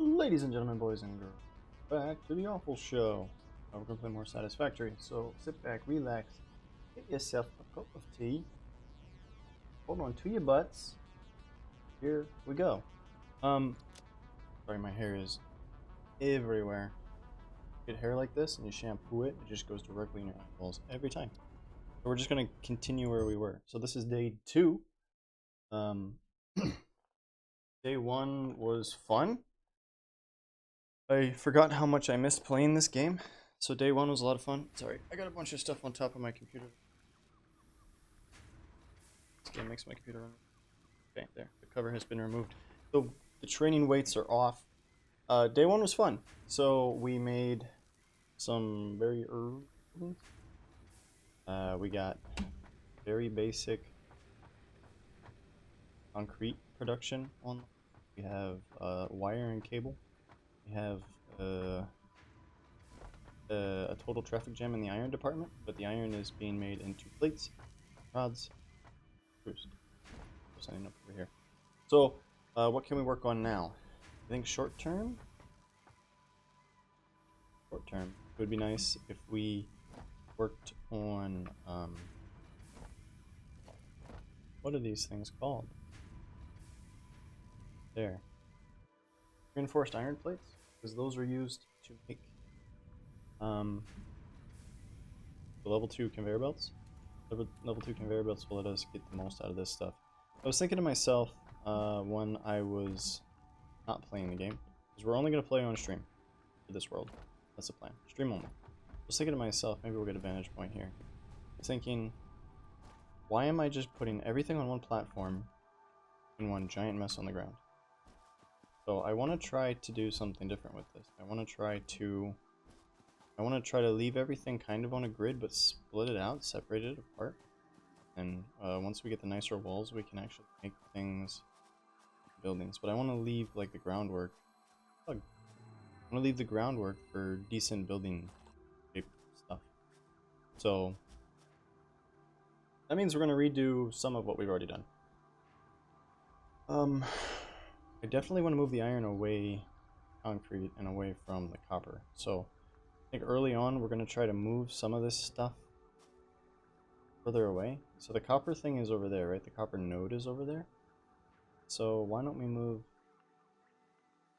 Ladies and gentlemen, boys and girls, back to the Awfl show. We're gonna play more Satisfactory, so sit back, relax, get yourself a cup of tea, hold on to your butts. Here we go. Sorry, my hair is everywhere. You get hair like this and you shampoo it, it just goes directly in your eyeballs every time. So we're just gonna continue where we were. So this is day 2. Day 1 was fun. I forgot how much I missed playing this game. So day 1 was a lot of fun. Sorry, I got a bunch of stuff on top of my computer. This game makes my computer run. Okay, there. The cover has been removed. So the training weights are off. Day 1 was fun. So we made some very early. We got very basic concrete production on. We have wire and cable. We have a total traffic jam in the iron department, but the iron is being made into plates, rods, screws. Signing up over here. So, what can we work on now? I think short term. Short term, it would be nice if we worked on what are these things called? There. Reinforced iron plates, because those are used to make the level 2 conveyor belts. Level 2 conveyor belts will let us get the most out of this stuff. I was thinking to myself when I was not playing the game, because we're only going to play on stream for this world. That's the plan. Stream only. I was thinking to myself, maybe we'll get a vantage point here. I was thinking, why am I just putting everything on one platform in one giant mess on the ground? So I want to try to do something different with this. I want to try to leave everything kind of on a grid, but split it out, separate it apart. And once we get the nicer walls, we can actually make things, buildings. But I want to leave like the groundwork. I want to leave the groundwork for decent building shape stuff. So that means we're going to redo some of what we've already done. I definitely want to move the iron away, concrete, and away from the copper. So I think early on we're going to try to move some of this stuff further away. So the copper thing is over there, right? The copper node is over there. So why don't we move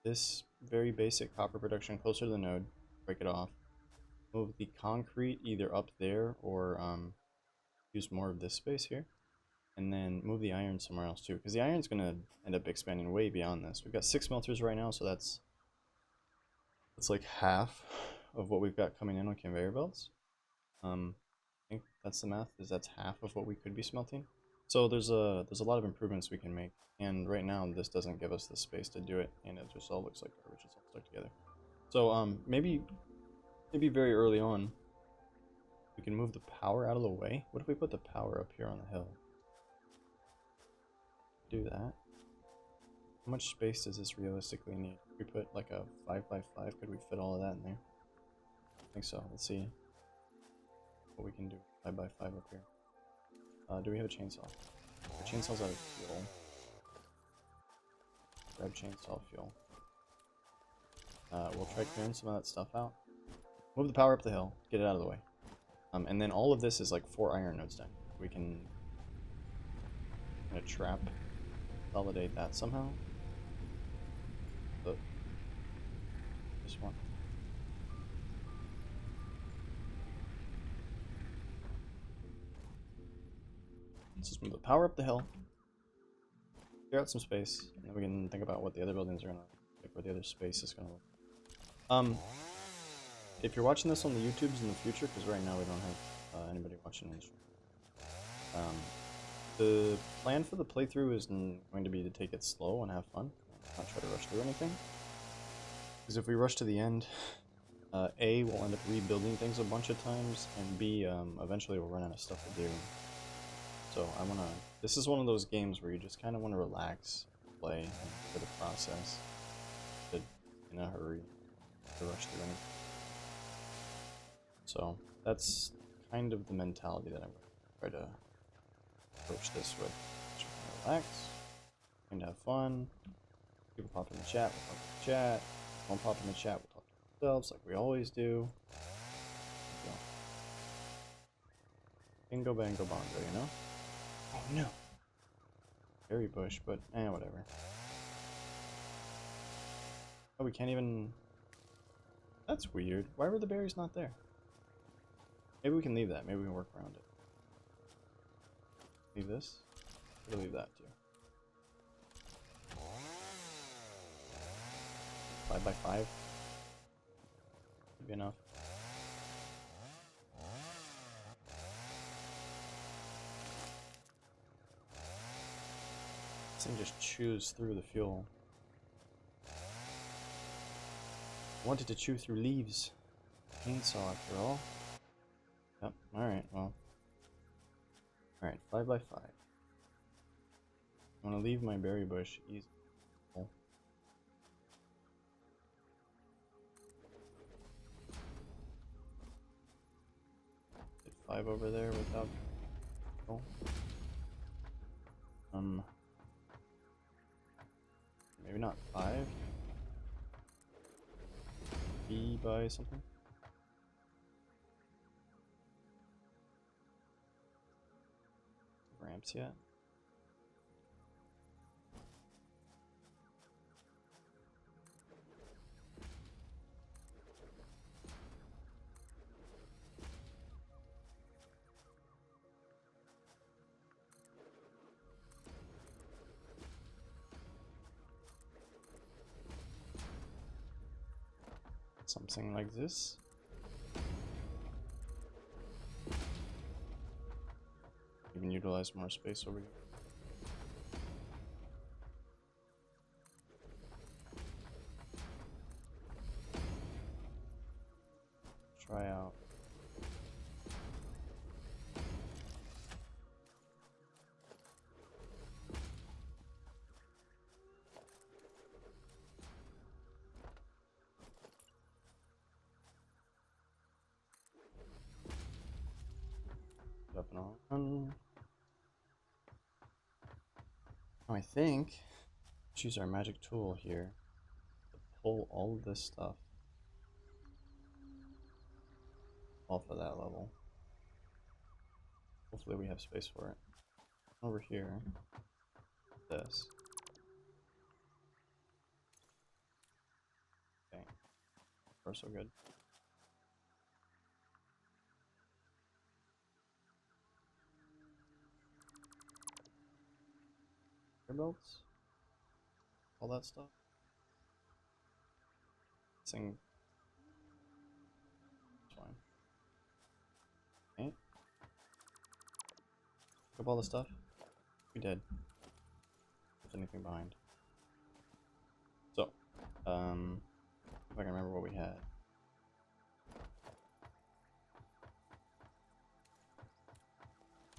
this very basic copper production closer to the node, break it off, move the concrete either up there or use more of this space here, and then move the iron somewhere else too, because the iron's going to end up expanding way beyond this. We've got 6 smelters right now, so that's like half of what we've got coming in on conveyor belts. I think that's the math, is that's half of what we could be smelting. So there's a lot of improvements we can make, and right now this doesn't give us the space to do it, and it just all looks like garbage. It's all stuck together. So maybe very early on we can move the power out of the way. What if we put the power up here on the hill? Do that. How much space does this realistically need? If we put like a 5x5, could we fit all of that in there? I think so. Let's see what we can do 5x5 up here. Do we have a chainsaw? The chainsaw's out of fuel. Grab chainsaw fuel. We'll try clearing some of that stuff out. Move the power up the hill. Get it out of the way. And then all of this is like 4 iron nodes down. We can kind of trap, validate that somehow. But this one. Let's just move the power up the hill. Clear out some space, and then we can think about what the other buildings are gonna like, where the other space is gonna look. If you're watching this on the YouTubes in the future, because right now we don't have anybody watching on the stream. The plan for the playthrough is going to be to take it slow and have fun, not try to rush through anything. Because if we rush to the end, A, we'll end up rebuilding things a bunch of times, and B, eventually we'll run out of stuff to do. So I wanna. This is one of those games where you just kind of want to relax, play, and for the process, but in a hurry to rush through anything. So that's kind of the mentality that I'm going to try to approach this with. Just relax, and have fun, You can pop in the chat, we'll talk in the chat. Don't pop in the chat, we'll talk to ourselves like we always do. So, bingo bango bongo, you know? Oh no! Berry bush, but whatever. Oh, we can't even... That's weird. Why were the berries not there? Maybe we can leave that. Maybe we can work around it. Leave this. We'll leave that too. 5 by 5. Should be enough. This thing just chews through the fuel. I wanted to chew through leaves. Chainsaw after all. Yep, alright, well. Alright, 5 by 5. I'm gonna leave my berry bush easy. Did 5 over there without... Oh. Maybe not 5? B by something? Ramps yet? Something like this. Even utilize more space over here. Try out. Up and on. Now I think choose our magic tool here to pull all of this stuff off of that level. Hopefully we have space for it. Over here, this. Okay, far so good. Belts, all that stuff. It's fine. Okay. Pick up all the stuff. We did. If anything behind. So, if I can remember what we had.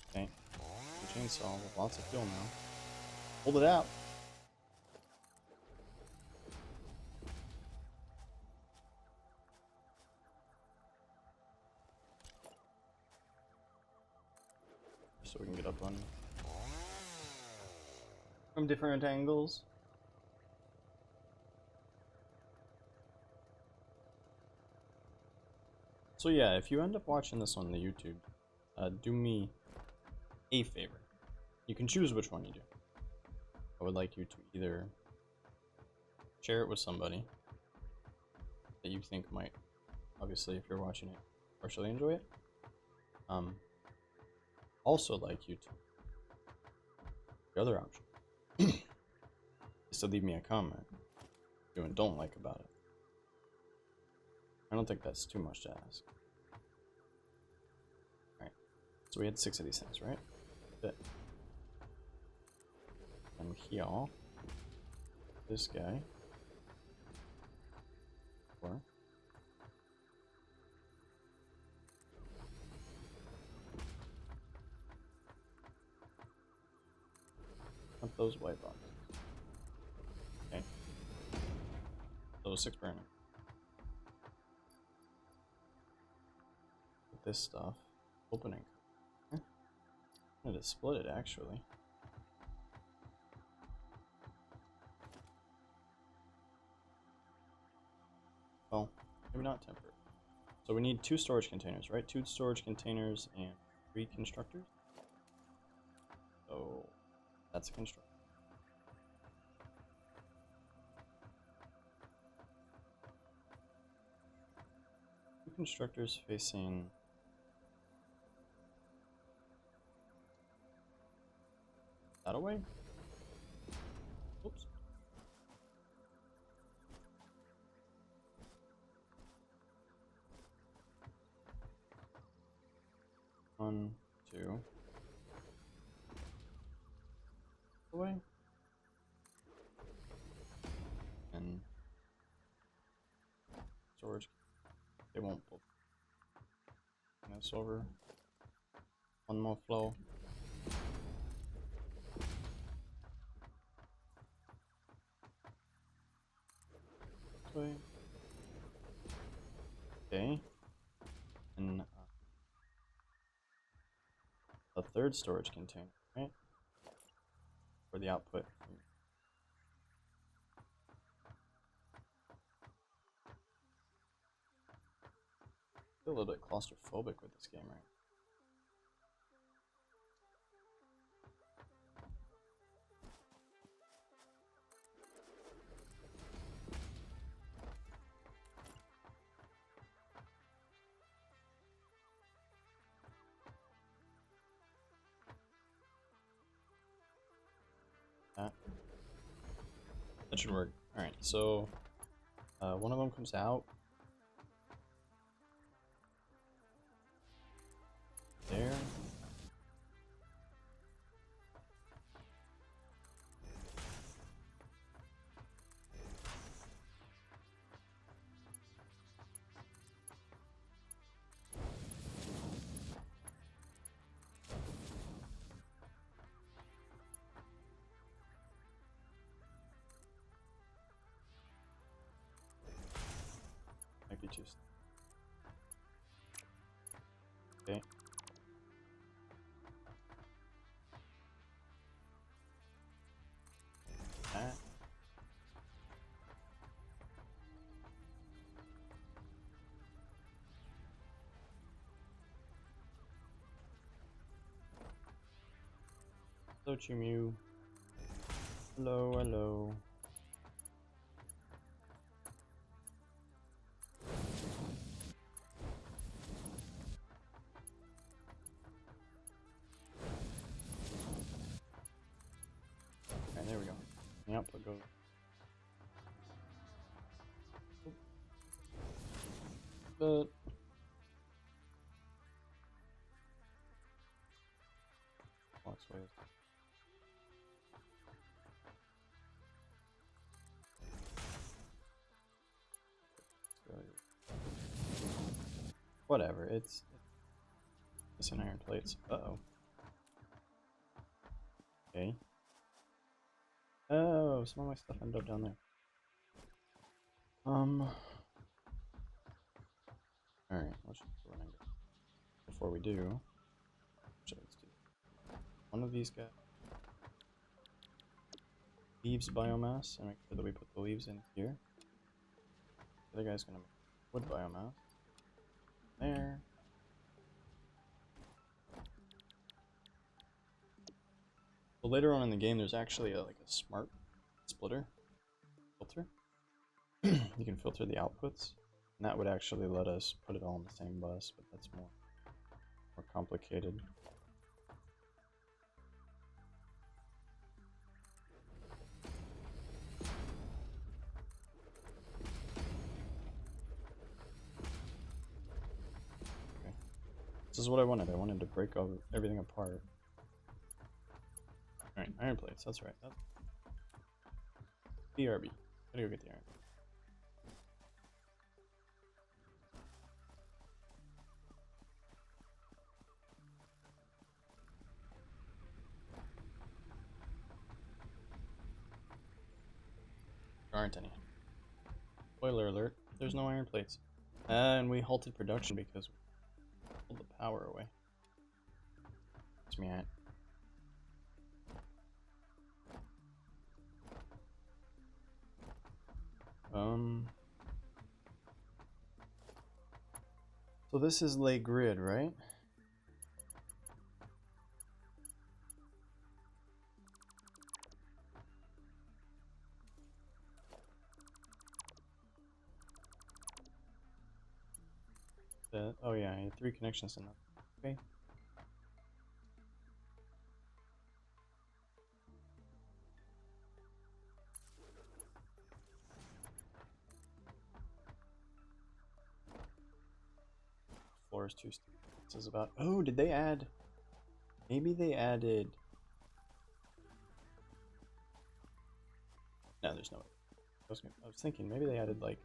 Okay. The chainsaw with lots of fuel now. Hold it out. So we can get up on from different angles. So yeah, if you end up watching this on the YouTube, do me a favor. You can choose which one you do. I would like you to either share it with somebody that you think might, obviously if you're watching it, partially enjoy it. Also like you to, the other option is to leave me a comment do and don't like about it. I don't think that's too much to ask. Alright, so we had 6 of these things, right? Good. And here, this guy, 4. Not those white boxes. Okay. Those 6 burning. Put this stuff. Opening. I'm gonna split it actually. Well, maybe not temporary. So we need 2 storage containers, right? 2 storage containers and 3 constructors. So that's a constructor. Two constructors facing that away. Oops. One, two. Away. And storage. They won't pull this over. One more flow. This way. Okay. And a third storage container, right? For the output. I feel a little bit claustrophobic with this game, right? That should work. Alright, so one of them comes out. There. Might be too. Okay. That. Hello, Chimu. Hello, hello. Alright, there we go. The output goes. But walks ways. Whatever, it's missing iron plates. Uh-oh. Okay. Oh, some of my stuff ended up down there. Alright, let's just go and go. Before we do, actually, let's do one of these guys. Leaves biomass, and make sure that we put the leaves in here. The other guy's gonna make wood biomass. There. So later on in the game, there's actually like a smart splitter filter. You can filter the outputs, and that would actually let us put it all on the same bus, but that's more complicated. Okay. This is what I wanted. I wanted to break everything apart. Alright, iron plates, that's right. That's BRB. Gotta go get the iron. There aren't any. Spoiler alert, there's no iron plates. And we halted production because we pulled the power away. It's me, right? So this is lay grid, right? Oh yeah, I had 3 connections in that. Okay. Floor is 2 steps. This is about. Oh, did they add? Maybe they added. No, there's no way. I was thinking maybe they added like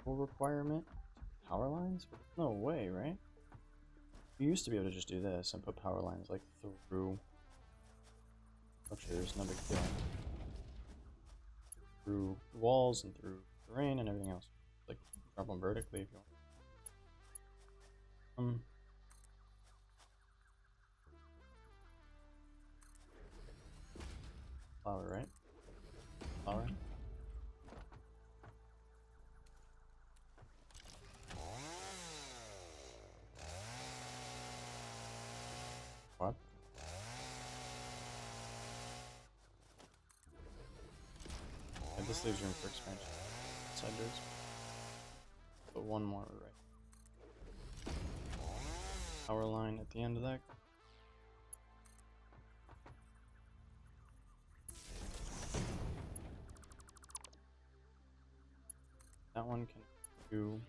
full requirement power lines, but no way, right? You used to be able to just do this and put power lines like through structures, no big deal. Through walls and through terrain and everything else. Like drop them vertically if you want. Flower, right? Flower. What? Yeah, this leaves room for expansion. Side doors. But one more right. Power line at the end of that. That one can do.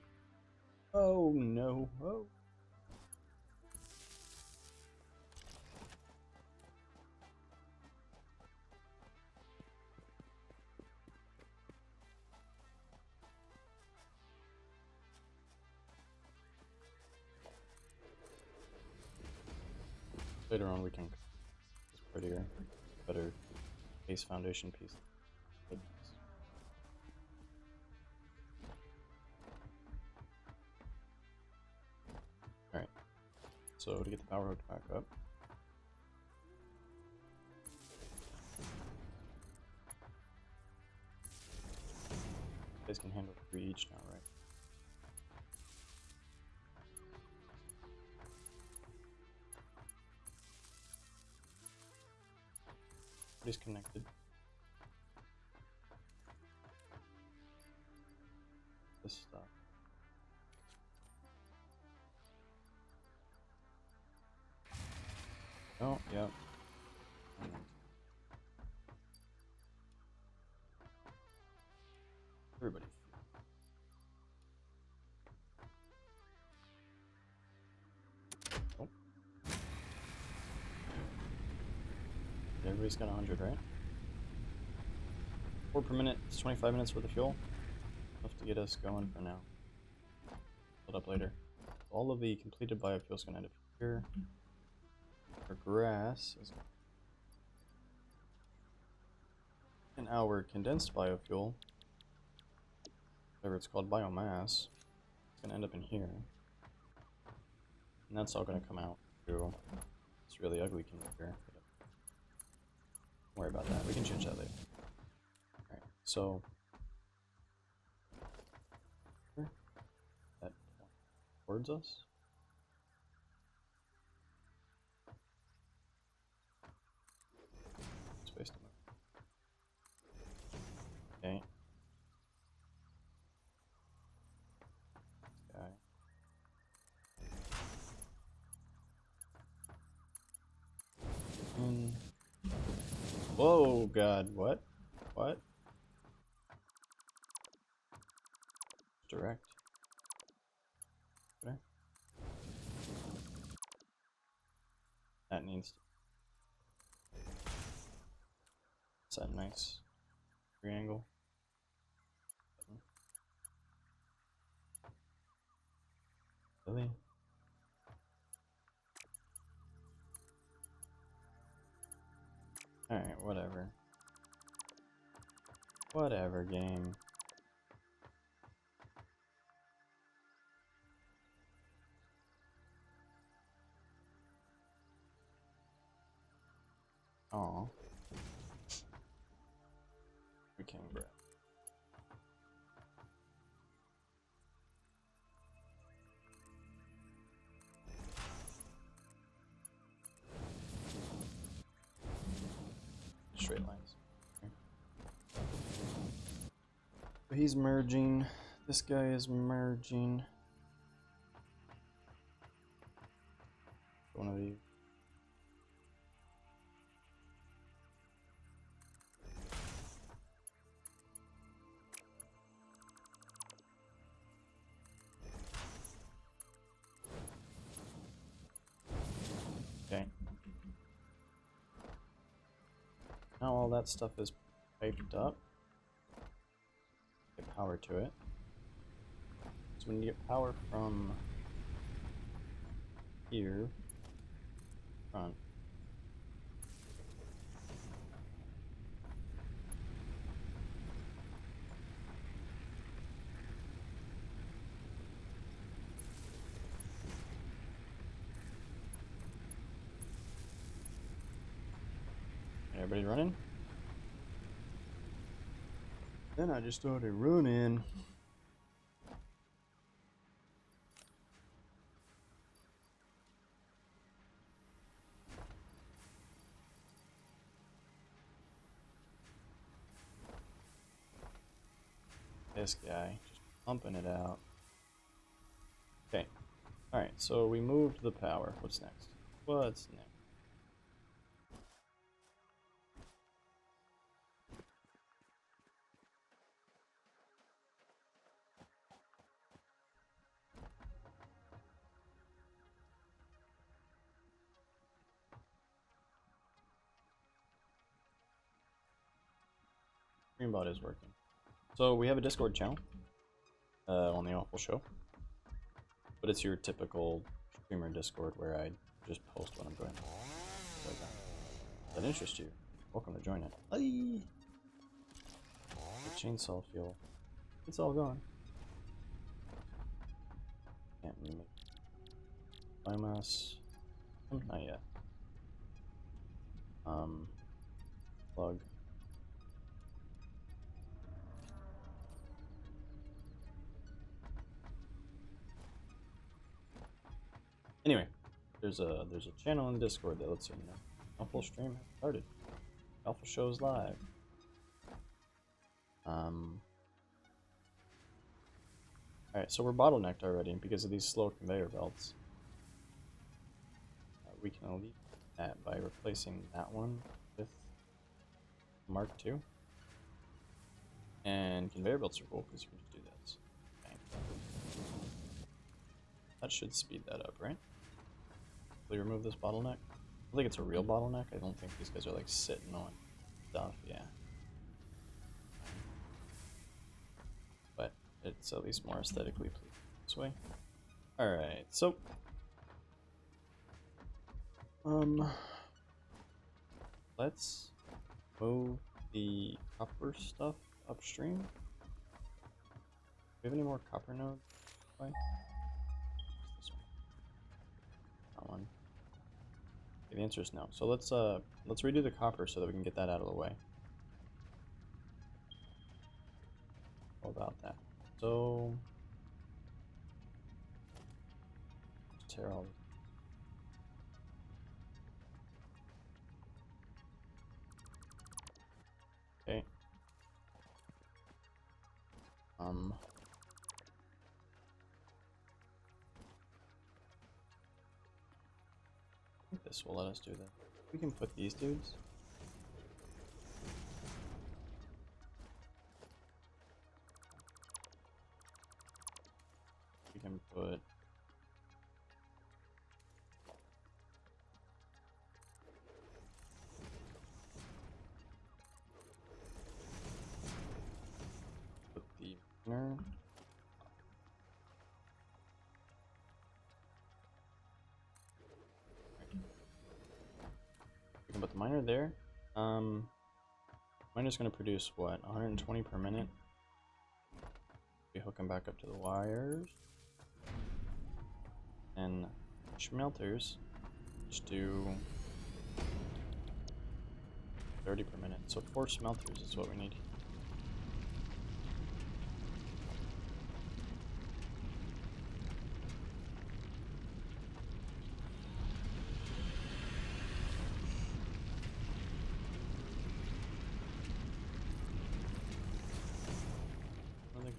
Oh no! Oh. Later on, we can. It's prettier, better base foundation piece. All right. So to get the power hooked back up. You guys can handle 3 each now, right? Disconnected. This stuff. Oh, yeah. Everybody. Oh. Everybody's got 100, right? 4 per minute. It's 25 minutes worth of fuel. Enough to get us going for now. Build up later. All of the completed biofuel is going to end up here. Our grass is. And our condensed biofuel, whatever it's called, biomass, it's going to end up in here. And that's all going to come out through this really ugly conveyor. Don't worry about that. We can change that later. Alright, so that towards us. Space to move. Okay. This guy. Whoa, God, what? What? Direct. Okay. That needs to. It's that nice triangle. Really? Alright, whatever. Whatever, game. Aw. We can't grab. straight lines. So he's merging. This guy is merging. One of these. Okay. Now all that stuff is piped up. Get power to it. So when you get power from here, front. Everybody running? Then I just started running. This guy, just pumping it out. Okay. Alright, so we moved the power. What's next? What's next? Greenbot is working. So we have a Discord channel on the Awfl show, but it's your typical streamer Discord where I just post when I'm doing like that. Does that interest you? Welcome to join it. Aye. The chainsaw fuel. It's all gone. Can't make biomass. Not yet. Plug. Anyway, there's a channel in Discord that lets you know. Awfl stream has started. Awfl shows live. Alright, so we're bottlenecked already because of these slow conveyor belts. We can alleviate that by replacing that one with Mark II. And conveyor belts are cool because you can just do this. Okay. That should speed that up, right? We remove this bottleneck. I think it's a real bottleneck. I don't think these guys are like sitting on stuff. Yeah. But it's at least more aesthetically pleasing this way. Alright, so let's move the copper stuff upstream. Do we have any more copper nodes? This one. That one. Okay, the answer is no. So let's redo the copper so that we can get that out of the way. How about that? So let's tear all. Okay. I think this will let us do that. We can put these dudes. We can put the miner. We can put the miner there. Miner's going to produce what, 120 per minute. We hook them back up to the wires. And smelters just do 30 per minute. So 4 smelters is what we need.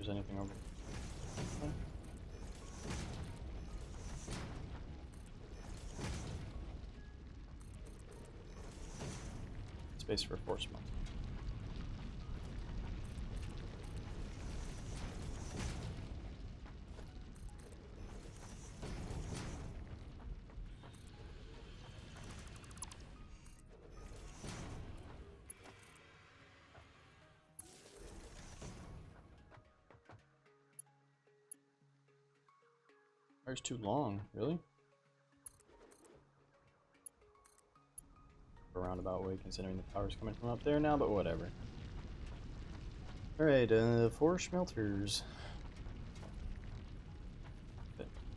there's anything over here. Space for force mount. Fire's too long, really? A roundabout way considering the power's coming from up there now, but whatever. Alright, 4 smelters.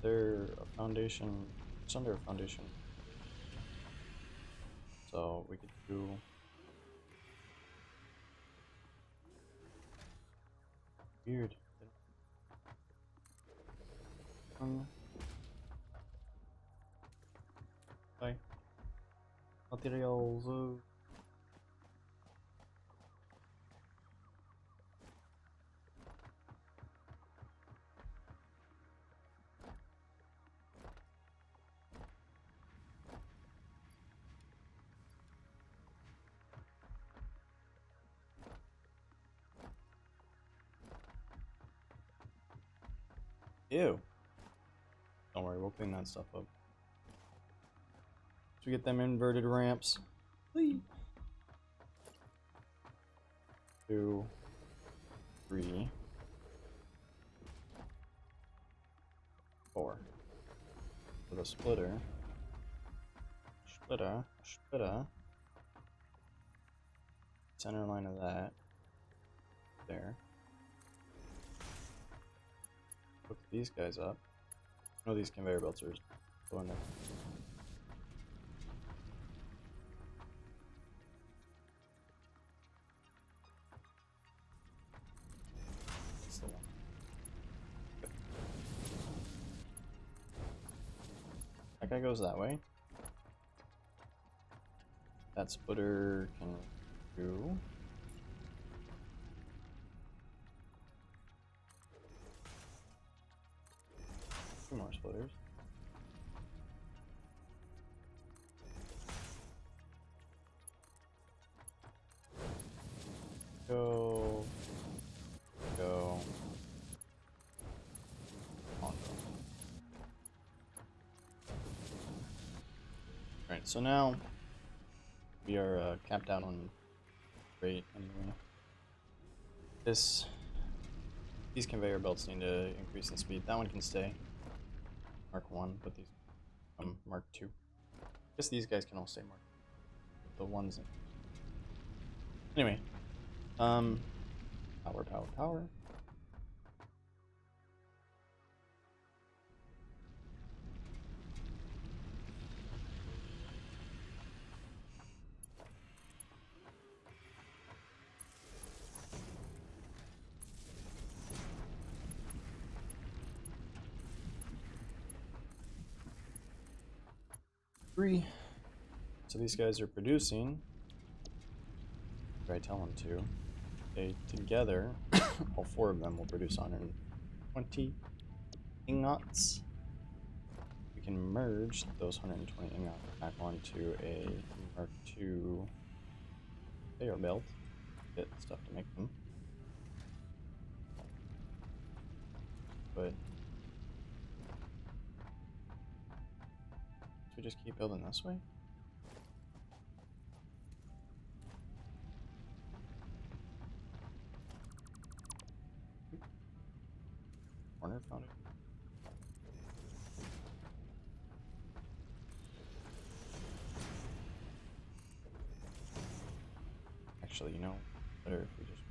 They're a foundation, it's under a foundation. So we could do weird. Bye. Materials. Ew. Don't worry, we'll clean that stuff up. So we get them inverted ramps. 2, 3, 4. For the splitter. Splitter. Center line of that. There. Hook these guys up. I know these conveyor belts are going there. That's the one. Good. That guy goes that way. That splitter can do. Two more splitters. Go. On. Alright, so now we are capped out on rate anyway. These conveyor belts need to increase in speed. That one can stay. Mark 1, but these Mark 2. I guess these guys can all stay Mark 2. The ones. Anyway. Power. 3. So these guys are producing. If I tell them to. They together, all 4 of them will produce 120 ingots. We can merge those 120 ingots back onto a Mark II conveyor belt. Get stuff to make them. But we just keep building this way. Corner found it. Actually, you know, better if we just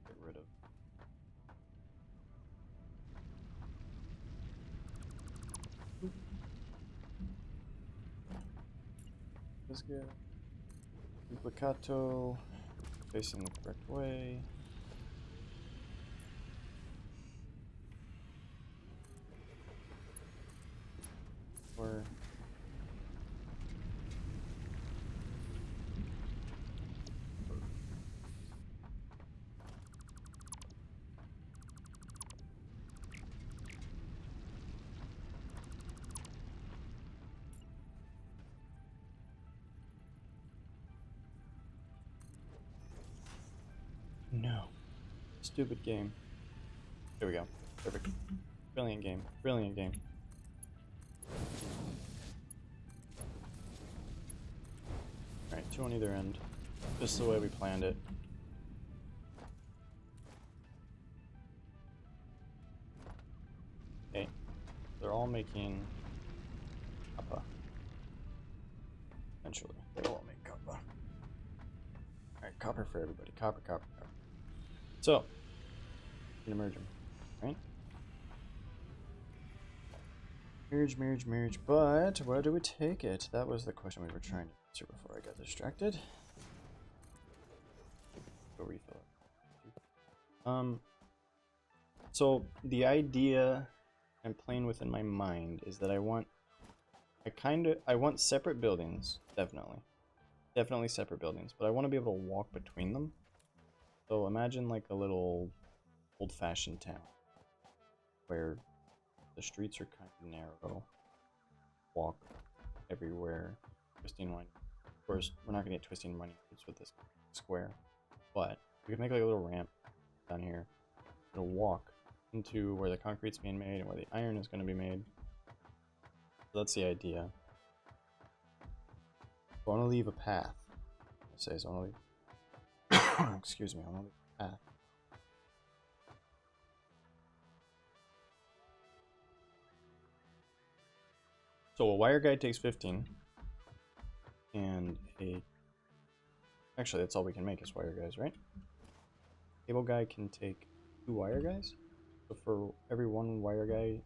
get rid of this guy. Duplicato facing the correct way. Or No. Stupid game. There we go. Perfect. Brilliant game. Brilliant game. Alright, 2 on either end. Just the way we planned it. Okay. They're all making kappa. Eventually. They'll all make kappa. Alright, copper for everybody. Copper, copper, copper. So, we're gonna merge them, right? Marriage, marriage, but where do we take it? That was the question we were trying to answer before I got distracted. Go refill it. So the idea I'm playing with in my mind is that I want separate buildings, definitely separate buildings, but I want to be able to walk between them. So imagine like a little old-fashioned town where the streets are kind of narrow, walk everywhere, twisting wine. Of course, we're not gonna get twisting money with this square, but we can make like a little ramp down here. It'll walk into where the concrete's being made and where the iron is going to be made. So that's the idea. So I want to leave a path. So I want to leave. Excuse me. I want to leave a path. So a wire guide takes 15, and actually that's all we can make is wire guys, right? Cable guy can take 2 wire guys. So for every 1 wire guy,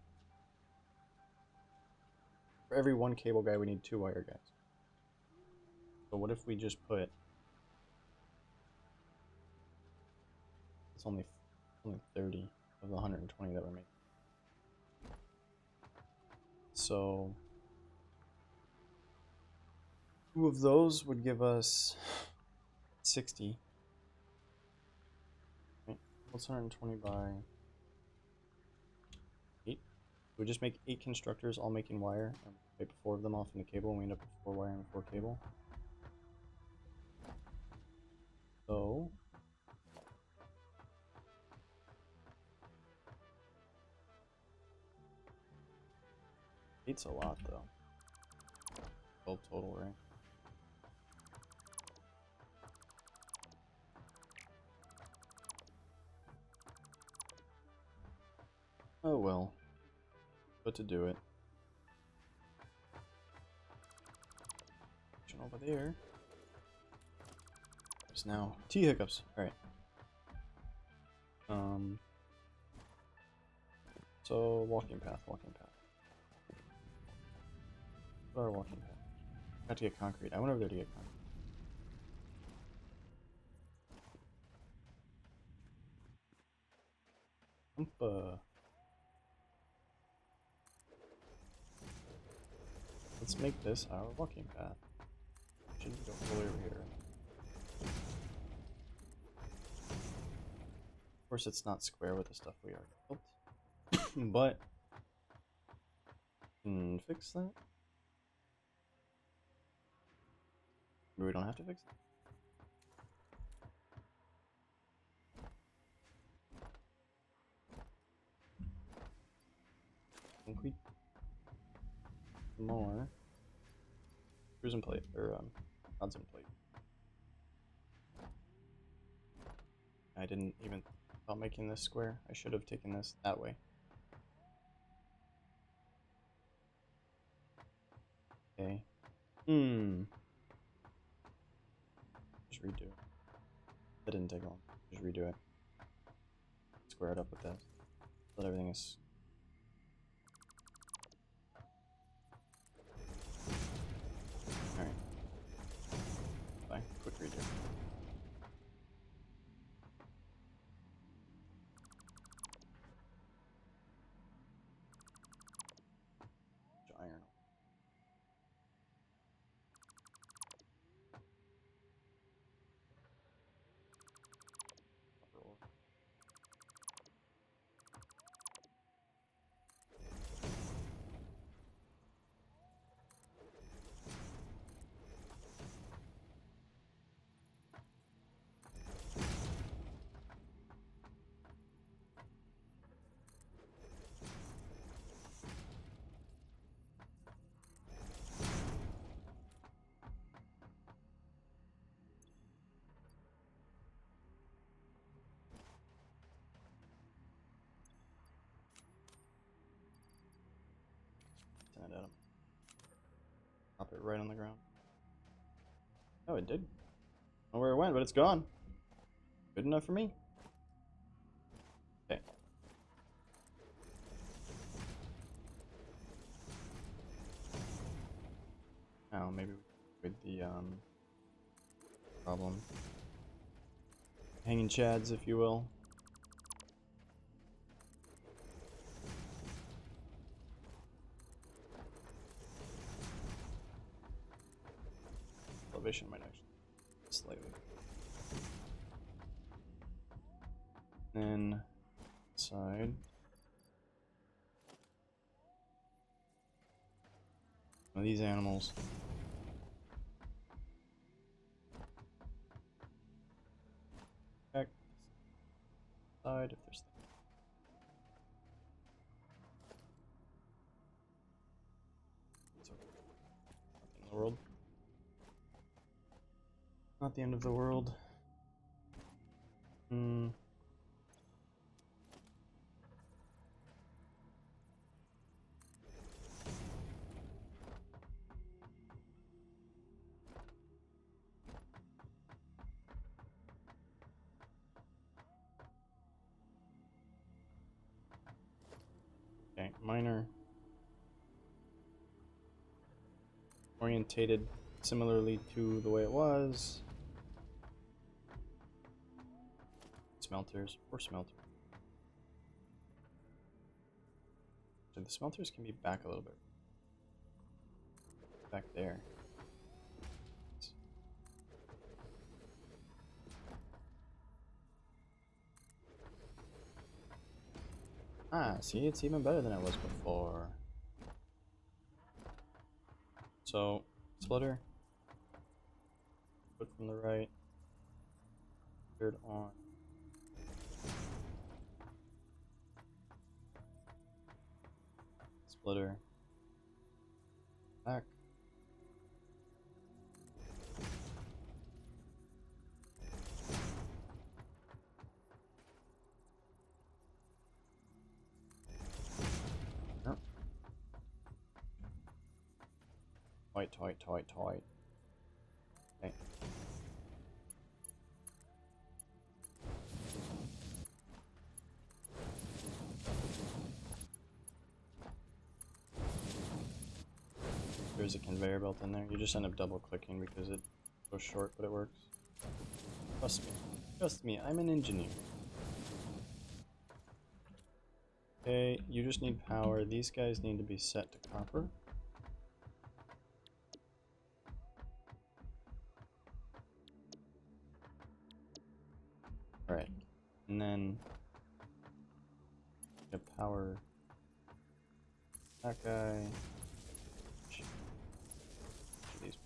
for every 1 cable guy, we need 2 wire guys. So what if we just put? It's only 30 of the 120 that we're making. So 2 of those would give us 60. Right? What's 120 by 8? We just make 8 constructors all making wire, and we pick 4 of them off in the cable, and we end up with 4 wire and 4 cable. So eight's a lot though. 12 total, right? Oh well. But to do it. Over there. There's now T hiccups. Alright. So walking path. What are walking path? Got to get concrete. I went over there to get concrete. Let's make this our walking path. Shouldn't go fully over here. Of course, it's not square with the stuff we already built, but can fix that. Maybe we don't have to fix it. Concrete. More. Screws and plate, or rods and plate. I didn't even think about making this square. I should have taken this that way. Okay. Just redo it. That didn't take long. Just redo it. Square it up with this. Let everything is. Alright. Bye. Quick redo. Iron. Send it at him. Drop it right on the ground. Oh, it did. I don't know where it went, but it's gone. Good enough for me. Okay. Now maybe with the problem. Hanging chads, if you will. Elevation might actually slightly. Then side. One of these animals. Check side if there's nothing in the world. Not the end of the world. Okay, miner. Orientated similarly to the way it was. Smelters or smelter. So the smelters can be back a little bit. Back there. Ah, see, it's even better than it was before. So, splitter. Put from the right. Third on. Splitter. Back. Yep. Tight. Okay. There's a conveyor belt in there. You just end up double clicking because it goes short, but it works. Trust me, I'm an engineer. Okay, you just need power. These guys need to be set to copper. Alright, and then you power that guy. These.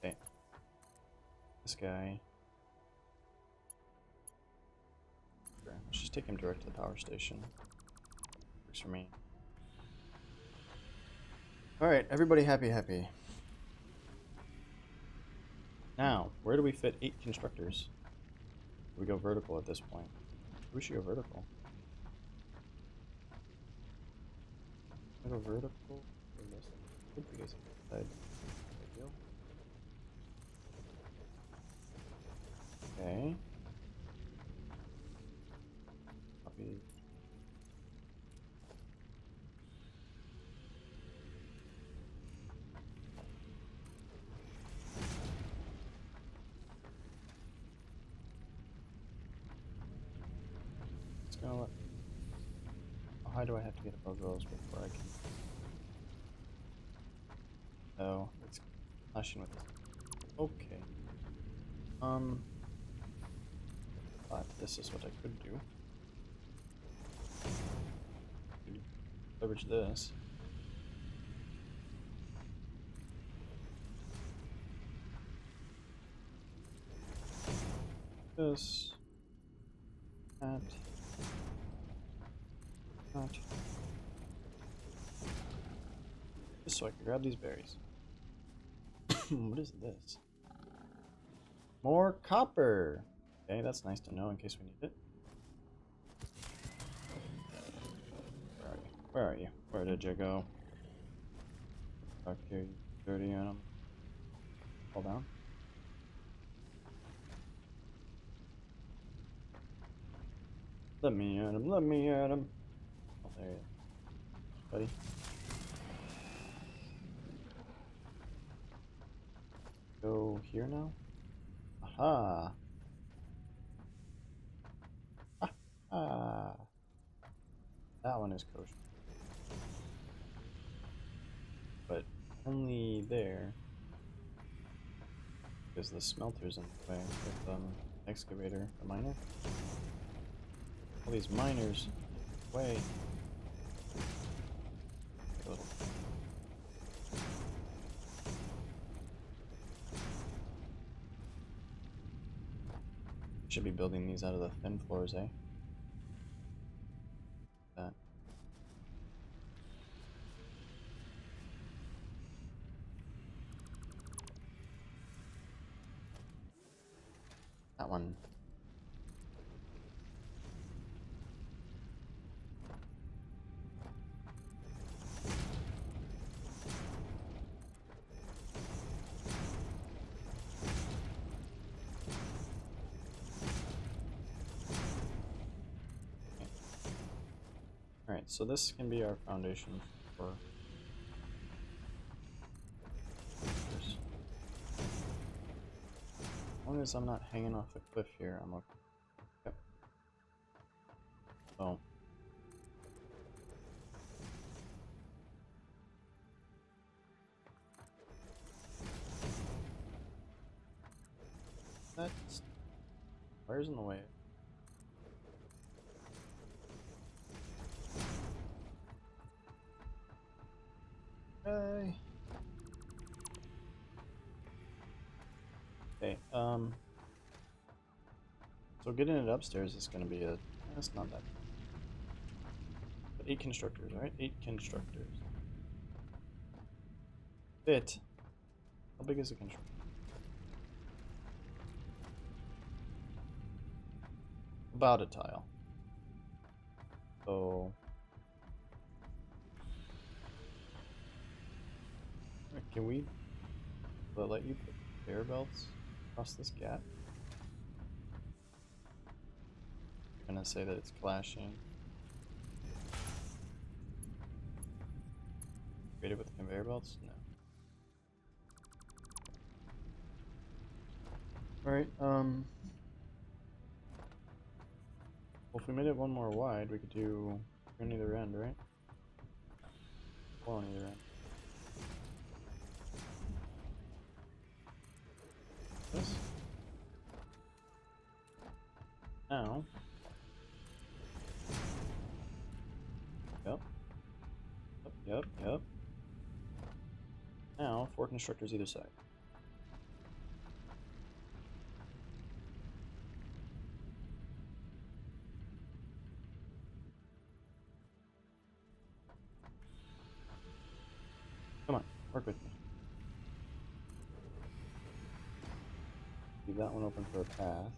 Okay, this guy. Let's just take him direct to the power station. Works for me. Alright, everybody happy. Now, where do we fit 8 constructors? We go vertical at this point. We should go vertical. I go vertical. Good for you guys. Okay. Copy. It's gonna let. How high do I have to get above those before I can? Oh, it's clashing with this. Okay. But this is what I could do. Leverage this. This. That. That. Just so I can grab these berries. What is this? More copper! Okay, that's nice to know in case we need it. Where are you? Where did you go? Back here, you dirty animal. Fall down. Let me at him, let me at him. Oh, there you are, buddy. Go here now. Aha! Ah! That one is kosher. But only there. Because the smelter's in the way with excavator, the miner. All these miners, way. Should be building these out of the thin floors, eh? That. That one. Alright, so this can be our foundation for... As long as I'm not hanging off the cliff here, I'm okay. Yep. So... That's... Where's in the way? Okay. Okay, so getting it upstairs is gonna be a... That's not that. But 8 constructors, right? 8 constructors. Fit. How big is a constructor? About a tile. So... Can we let you put conveyor belts across this gap? I'm gonna say that it's clashing. Created with the conveyor belts? No. Alright, well, if we made it one more wide, we could do on either end, right? Or on either end. This. Now. Yep. Yep. Now, 4 constructors either side. Come on, work with me. Leave that one open for a path.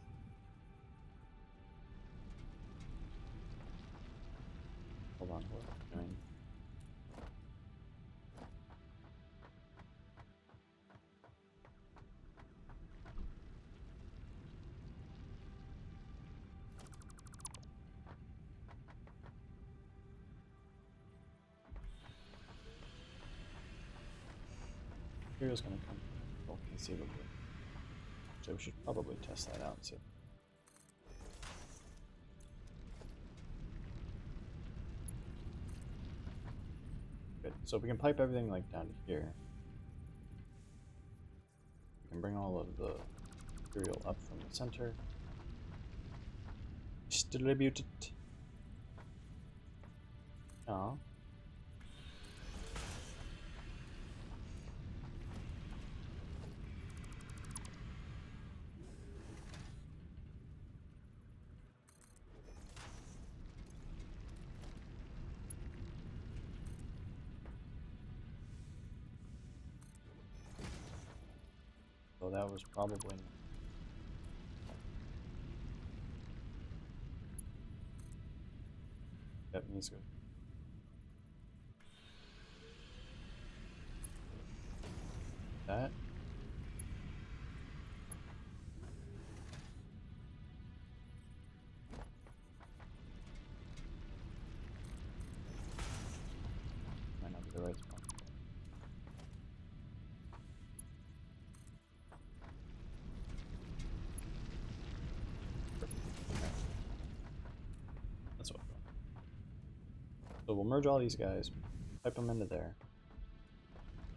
Hold on, what am I doing? Here's gonna come. Well, conceivably. So we should probably test that out and see. Good. So we can pipe everything like down to here. We can bring all of the material up from the center. Distribute it. Oh. So that was probably... That means good. that. Might not be the right spot. Okay. That's what. So we'll merge all these guys, pipe them into there,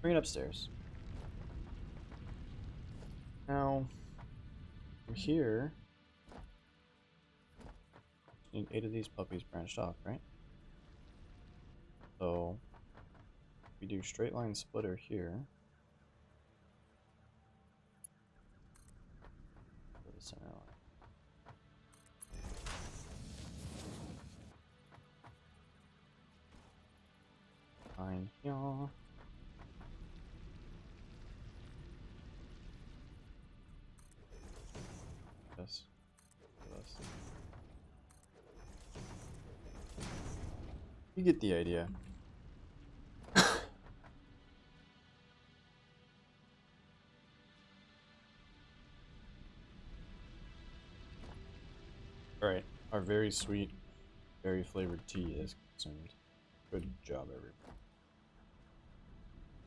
bring it upstairs. Now, from here, need 8 of these puppies branched off, right? So we do straight line splitter here. For the center line. Fine, yeah. Yes. Yes. You get the idea. Alright, our very sweet, very flavored tea is consumed. Good job, everyone.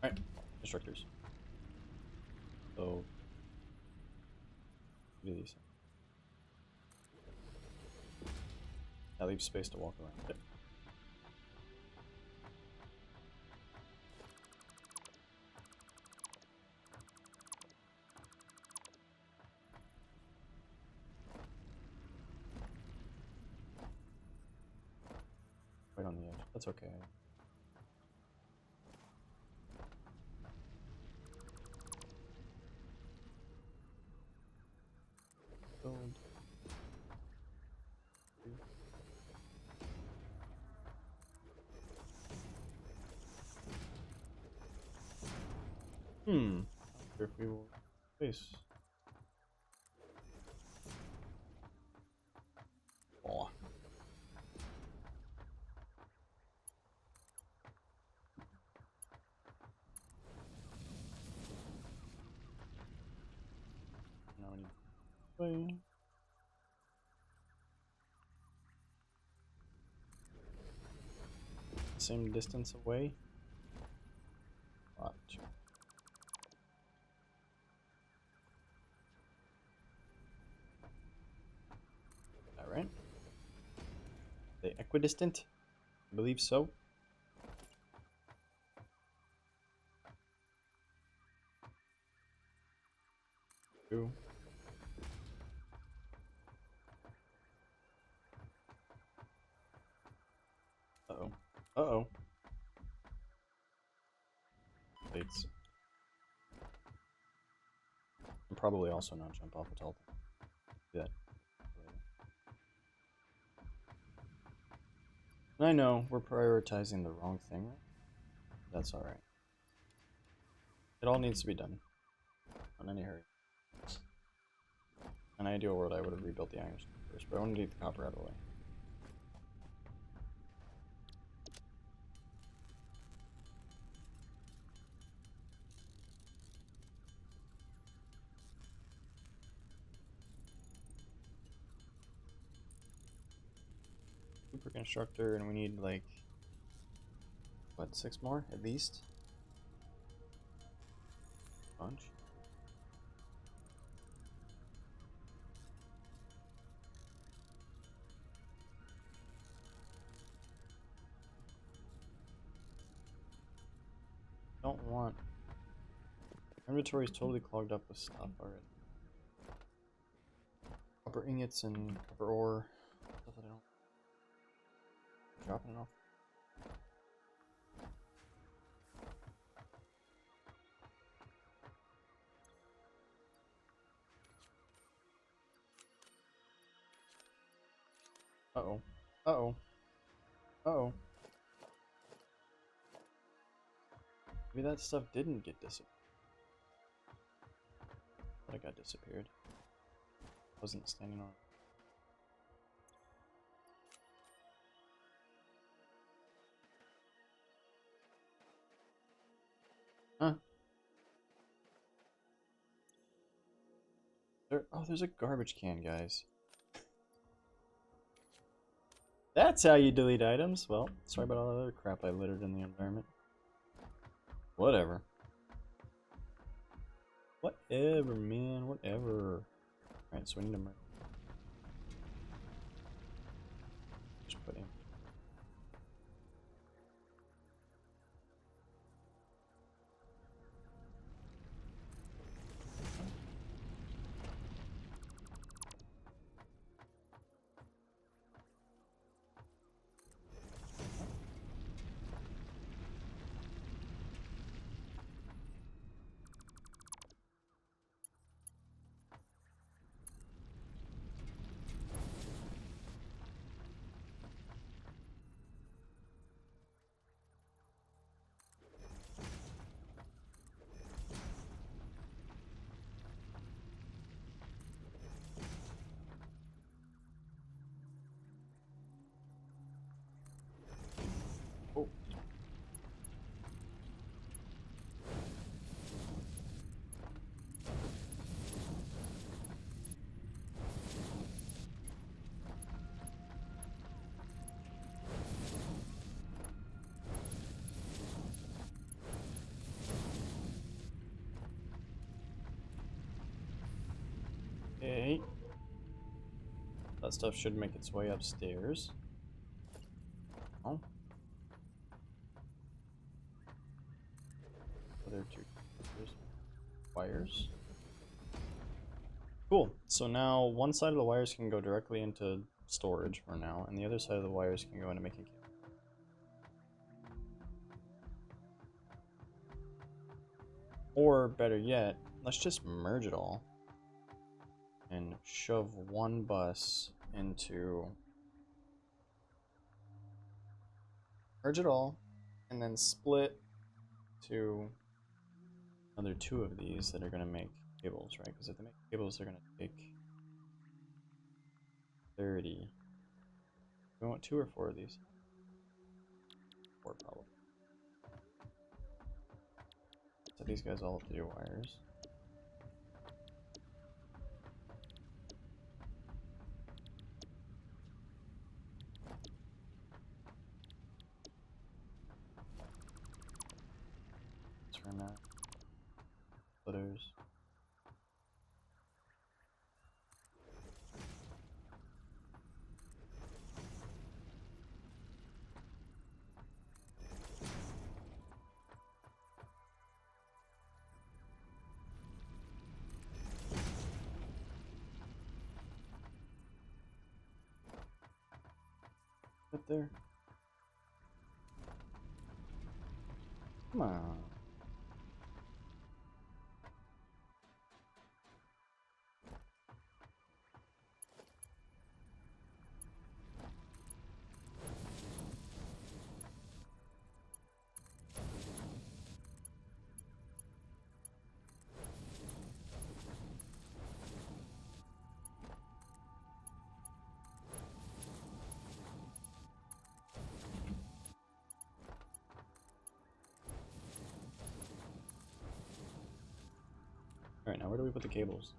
Alright, instructors. So, do these. That leaves space to walk around. Yep. Right on the edge. That's okay. Build. Not sure if we will space. Aw. Now we need way. Same distance away. Watch. Alright. They equidistant? I believe so. Two. Uh-oh. Uh-oh. Plates. And probably also not jump off a tall thing. Do that later. And I know we're prioritizing the wrong thing. That's alright. It all needs to be done. Not in any hurry. In an ideal world, I would have rebuilt the iron first, but I want to get the copper out of the way. Super constructor, and we need like what, 6 more at least? Bunch. Don't want. Inventory is totally clogged up with stuff already. Copper ingots and copper ore. Stuff that I don't. Dropping it off. Uh-oh. Uh-oh. Uh-oh. Maybe that stuff didn't get disappeared. But it got disappeared. Wasn't standing on. Huh? There's a garbage can, guys. That's how you delete items. Well, sorry about all the other crap I littered in the environment. Whatever. Whatever, man. Whatever. Alright, so we need to merge. Just put in. Oh. Okay. That stuff should make its way upstairs. Oh. Other two wires. Cool. So now one side of the wires can go directly into storage for now, and the other side of the wires can go into making cable. Or better yet, let's just merge it all and shove one bus into... Merge it all and then split to another two of these that are going to make cables, right? Because if they make cables, they're going to take 30. We want 2 or 4 of these? 4 probably. So these guys all have to do wires. Turn that. Splitters. Up there. Come on. Alright, now where do we put the cables?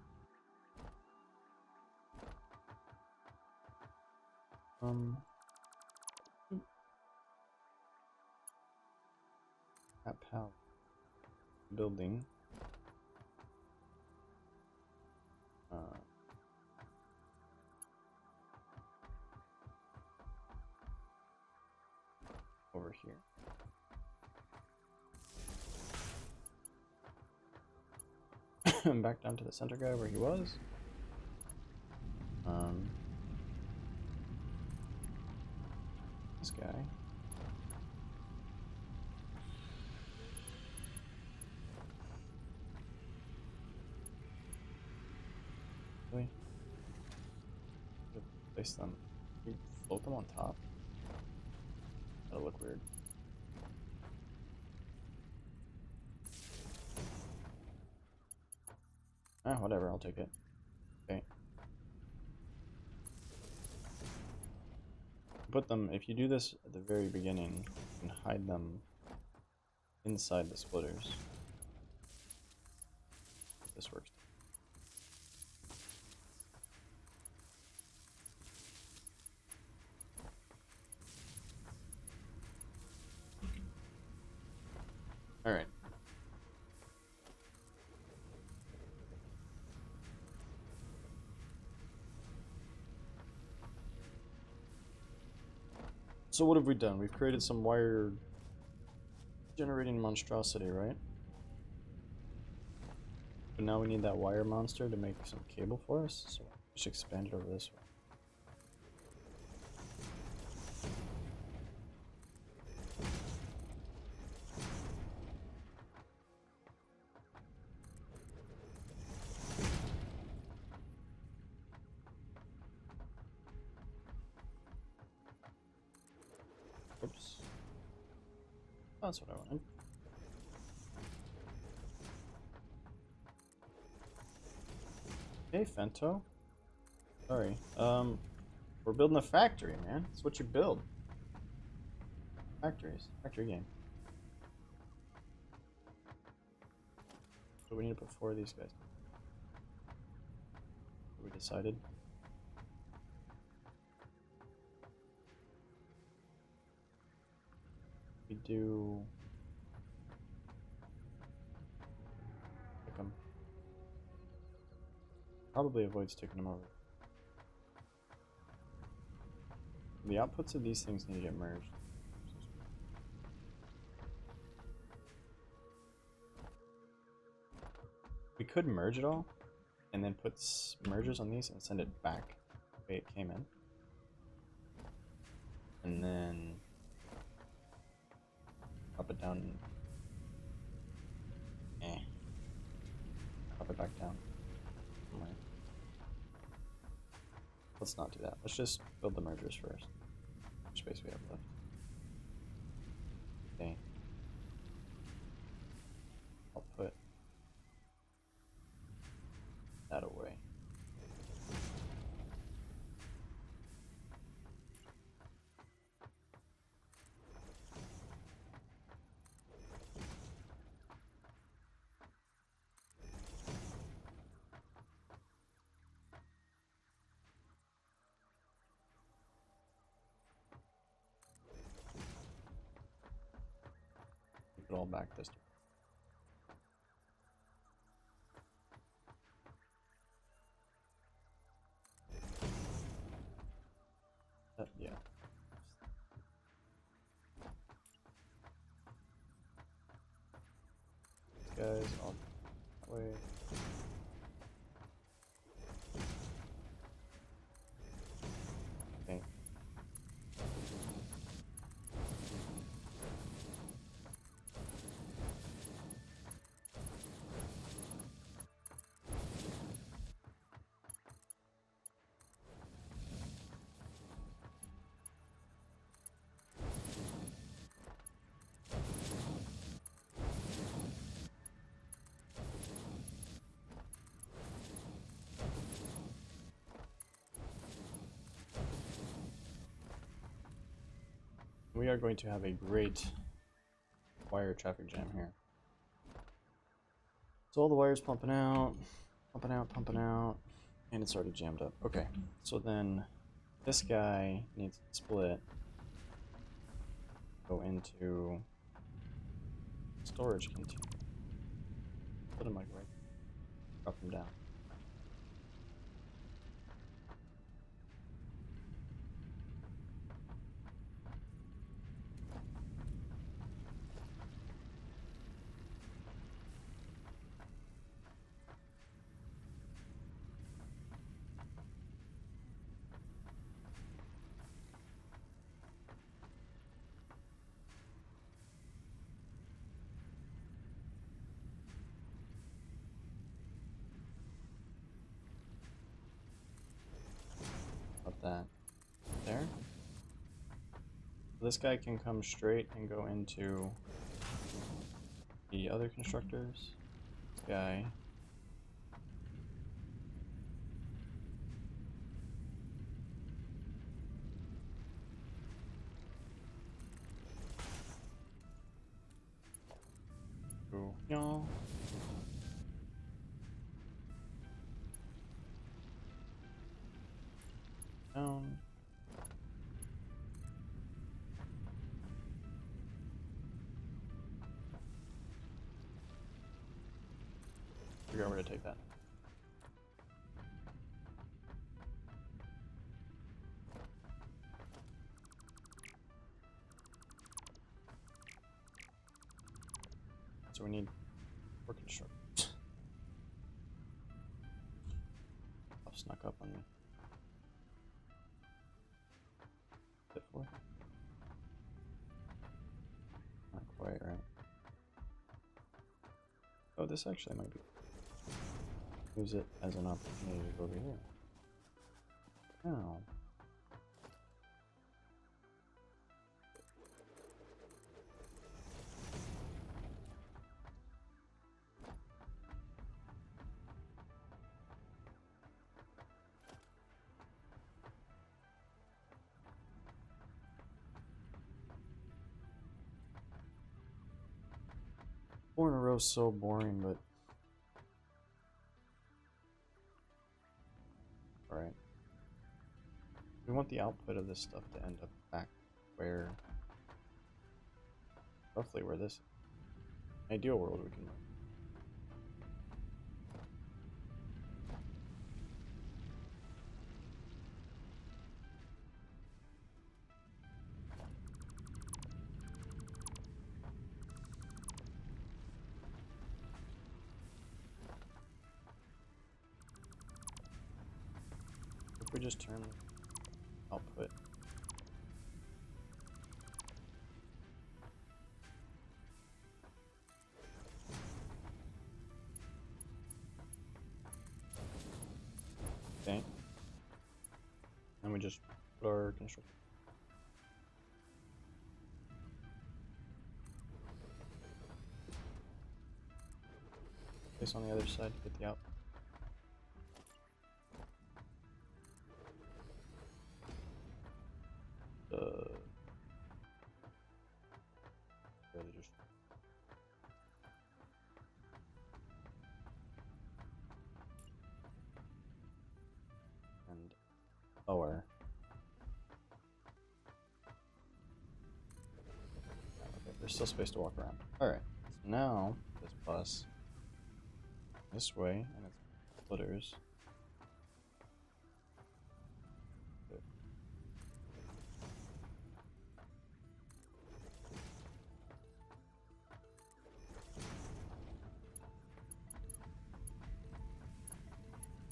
That power building. Over here. Back down to the center guy where he was. This guy. Really? Place them. You float them on top. That'll look weird. Ah, whatever, I'll take it. Okay. Put them, if you do this at the very beginning, you can hide them inside the splitters. This works. So what have we done? We've created some wire generating monstrosity, right? But now we need that wire monster to make some cable for us, so just expand it over this way. Oops. That's what I wanted. Hey, Fento. Sorry. We're building a factory, man. That's what you build. Factories. Factory game. So we need to put 4 of these guys. We decided. We do... Pick them. Probably avoids taking them over. The outputs of these things need to get merged. We could merge it all, and then put mergers on these and send it back the way it came in. And then up it down. Up it back down. Let's not do that. Let's just build the mergers first. How much space we have left? Okay. I'll put that away. Keep it all back this time. Yeah. These guys all that way. Okay. We are going to have a great wire traffic jam here. So all the wires pumping out, and it's already jammed up. Okay, so then this guy needs to split, go into storage container. Put him like right, drop him down. Put that there. This guy can come straight and go into the other constructors. This guy. Y'all. Down. Figure out where to take that. so we need more construction. I've snuck up on me. Bit for? Not quite, right? Oh, this actually might be. Use it as an opportunity to go over here. Now. Four in a row is so boring, but alright. We want the output of this stuff to end up back where, roughly where this is. Ideal world we can. If we just turn output. Okay. And we just put our construction. Place on the other side to get the out. Really just. And lower. Okay, there's still space to walk around. Alright, so now this bus this way and its splitters. Good.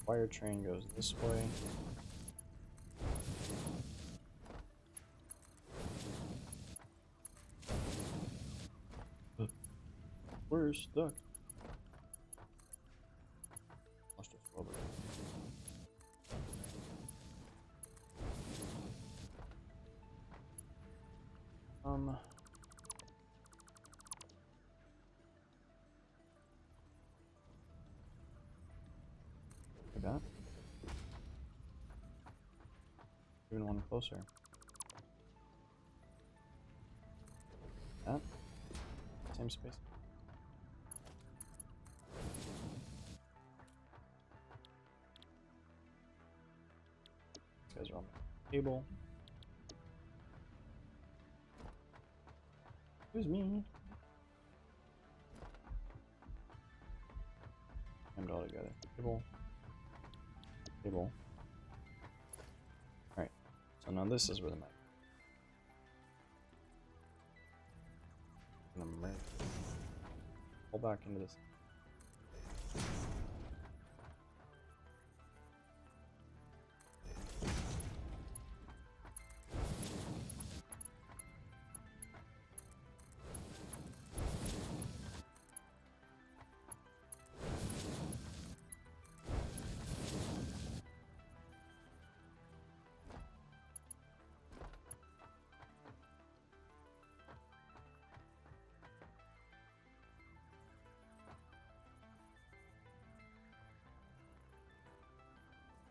Wire train goes this way. We're stuck. Lost a rubber. Like that. Even one closer. That. Same space. These guys are on the table. Excuse me. Jammed all together. Table. Table. Alright. So now this is where the mic. I'm gonna merge. Pull back into this.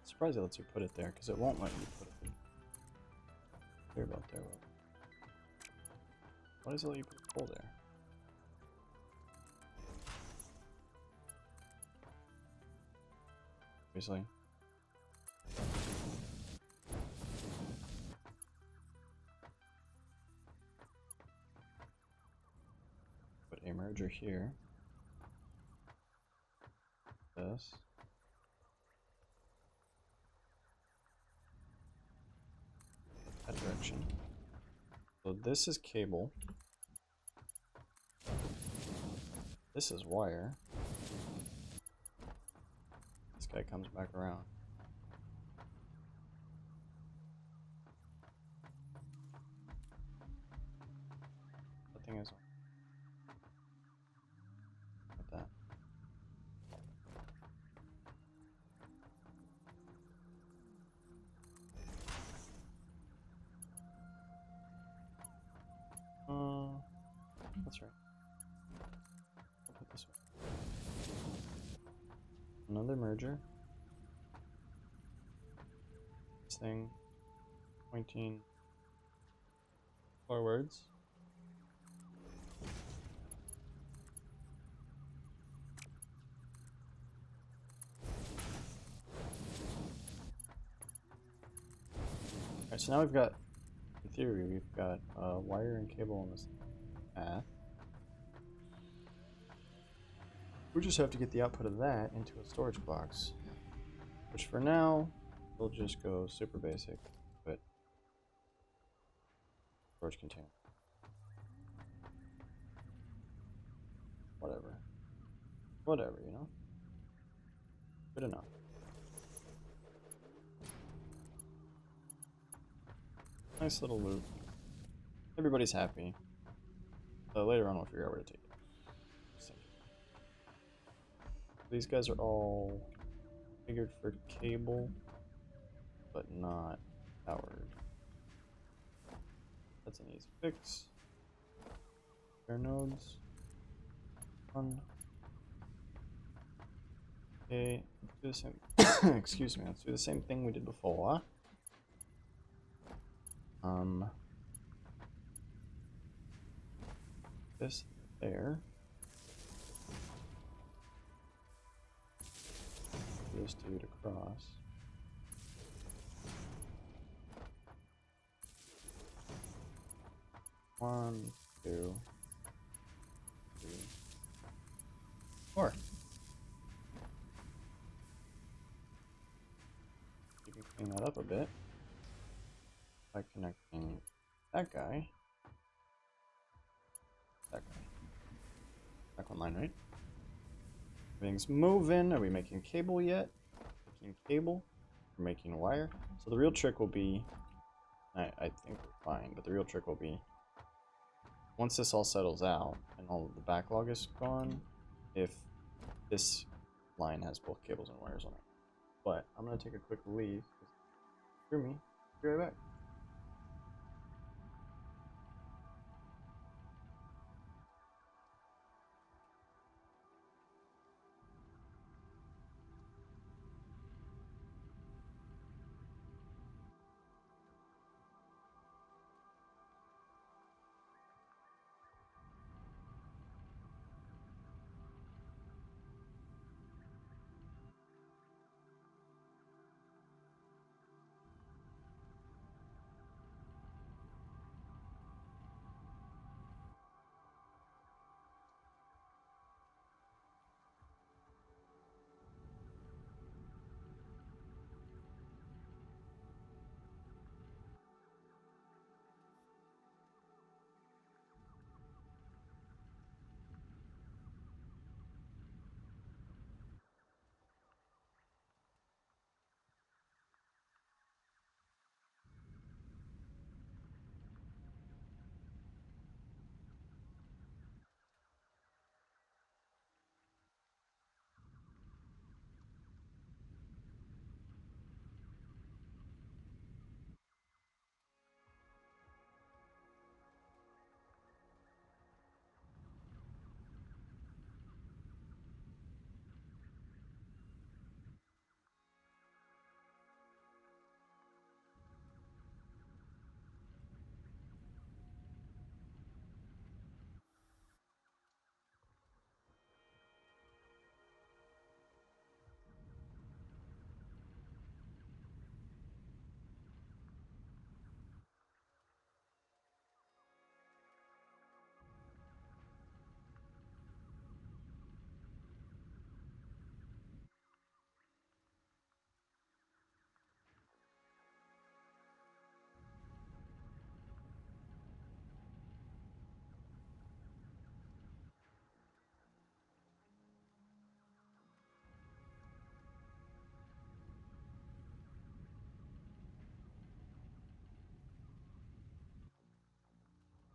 Surprised it lets you put it there, because it won't let you put it there. About there. Why does it let you put the pole there? Obviously. Put a merger here. This. That direction. So this is cable. This is wire. This guy comes back around. That thing is like that. That's right. I'll put this way. Another merger. This thing pointing forwards. Alright, so now we've got, in theory, we've got wire and cable on this path. We just have to get the output of that into a storage box, which for now, we'll just go super basic, but storage container. Whatever. Whatever, you know? Good enough. Nice little loop. Everybody's happy. Later on, we'll figure out where to take it. These guys are all figured for cable, but not powered. That's an easy fix. Pair nodes. One. Okay, do the same. Excuse me. Let's do the same thing we did before. This there. This dude across. One, two, three, four. You can clean that up a bit by connecting that guy. That guy. Back online, right? Everything's moving. Are we making cable yet? Making cable. We're making wire. So the real trick will be, I think we're fine, but the real trick will be, once this all settles out and all of the backlog is gone, if this line has both cables and wires on it. But I'm going to take a quick leave. Screw me. Be right back.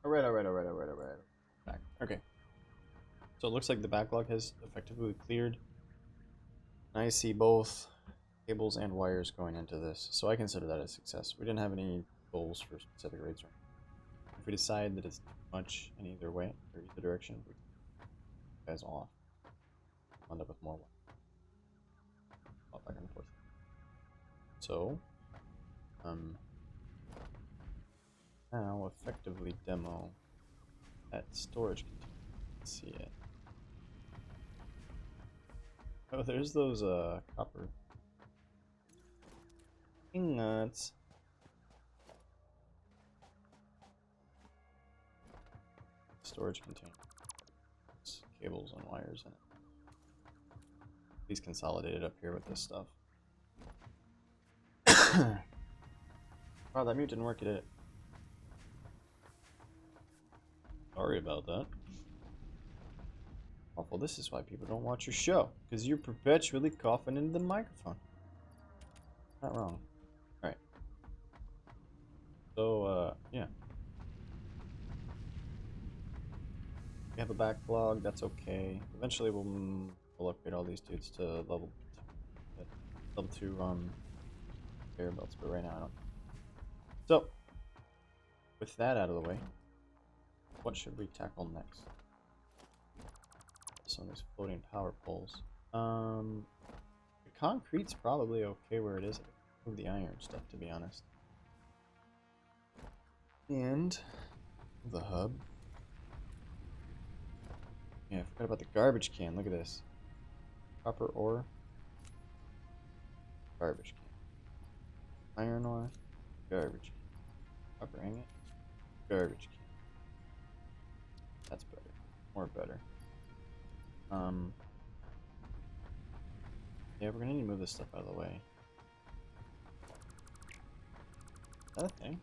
Alright. Back. Okay. So it looks like the backlog has effectively cleared. I see both cables and wires going into this, so I consider that a success. We didn't have any goals for specific rates. If we decide that it's too much in either way, or either direction, we guys off. End up with more back and forth. So, now effectively demo that storage container. Let's see it. Oh, there's those copper ingots. Storage container. It's cables and wires in it. Please consolidate it up here with this stuff. Wow, that mute didn't work, did it? Sorry about that. Awful, this is why people don't watch your show, because you're perpetually coughing into the microphone. Not wrong. Alright. So, yeah. We have a backlog, that's okay. Eventually we'll upgrade all these dudes to level 2 air belts, but right now I don't. So, with that out of the way, what should we tackle next? Some of these floating power poles. The concrete's probably okay where it is. Move the iron stuff, to be honest. And the hub. Yeah, I forgot about the garbage can. Look at this. Copper ore. Garbage can. Iron ore. Garbage can. Copper ingot. Garbage can. That's better. More better. Yeah, we're gonna need to move this stuff out of the way. Is that a thing?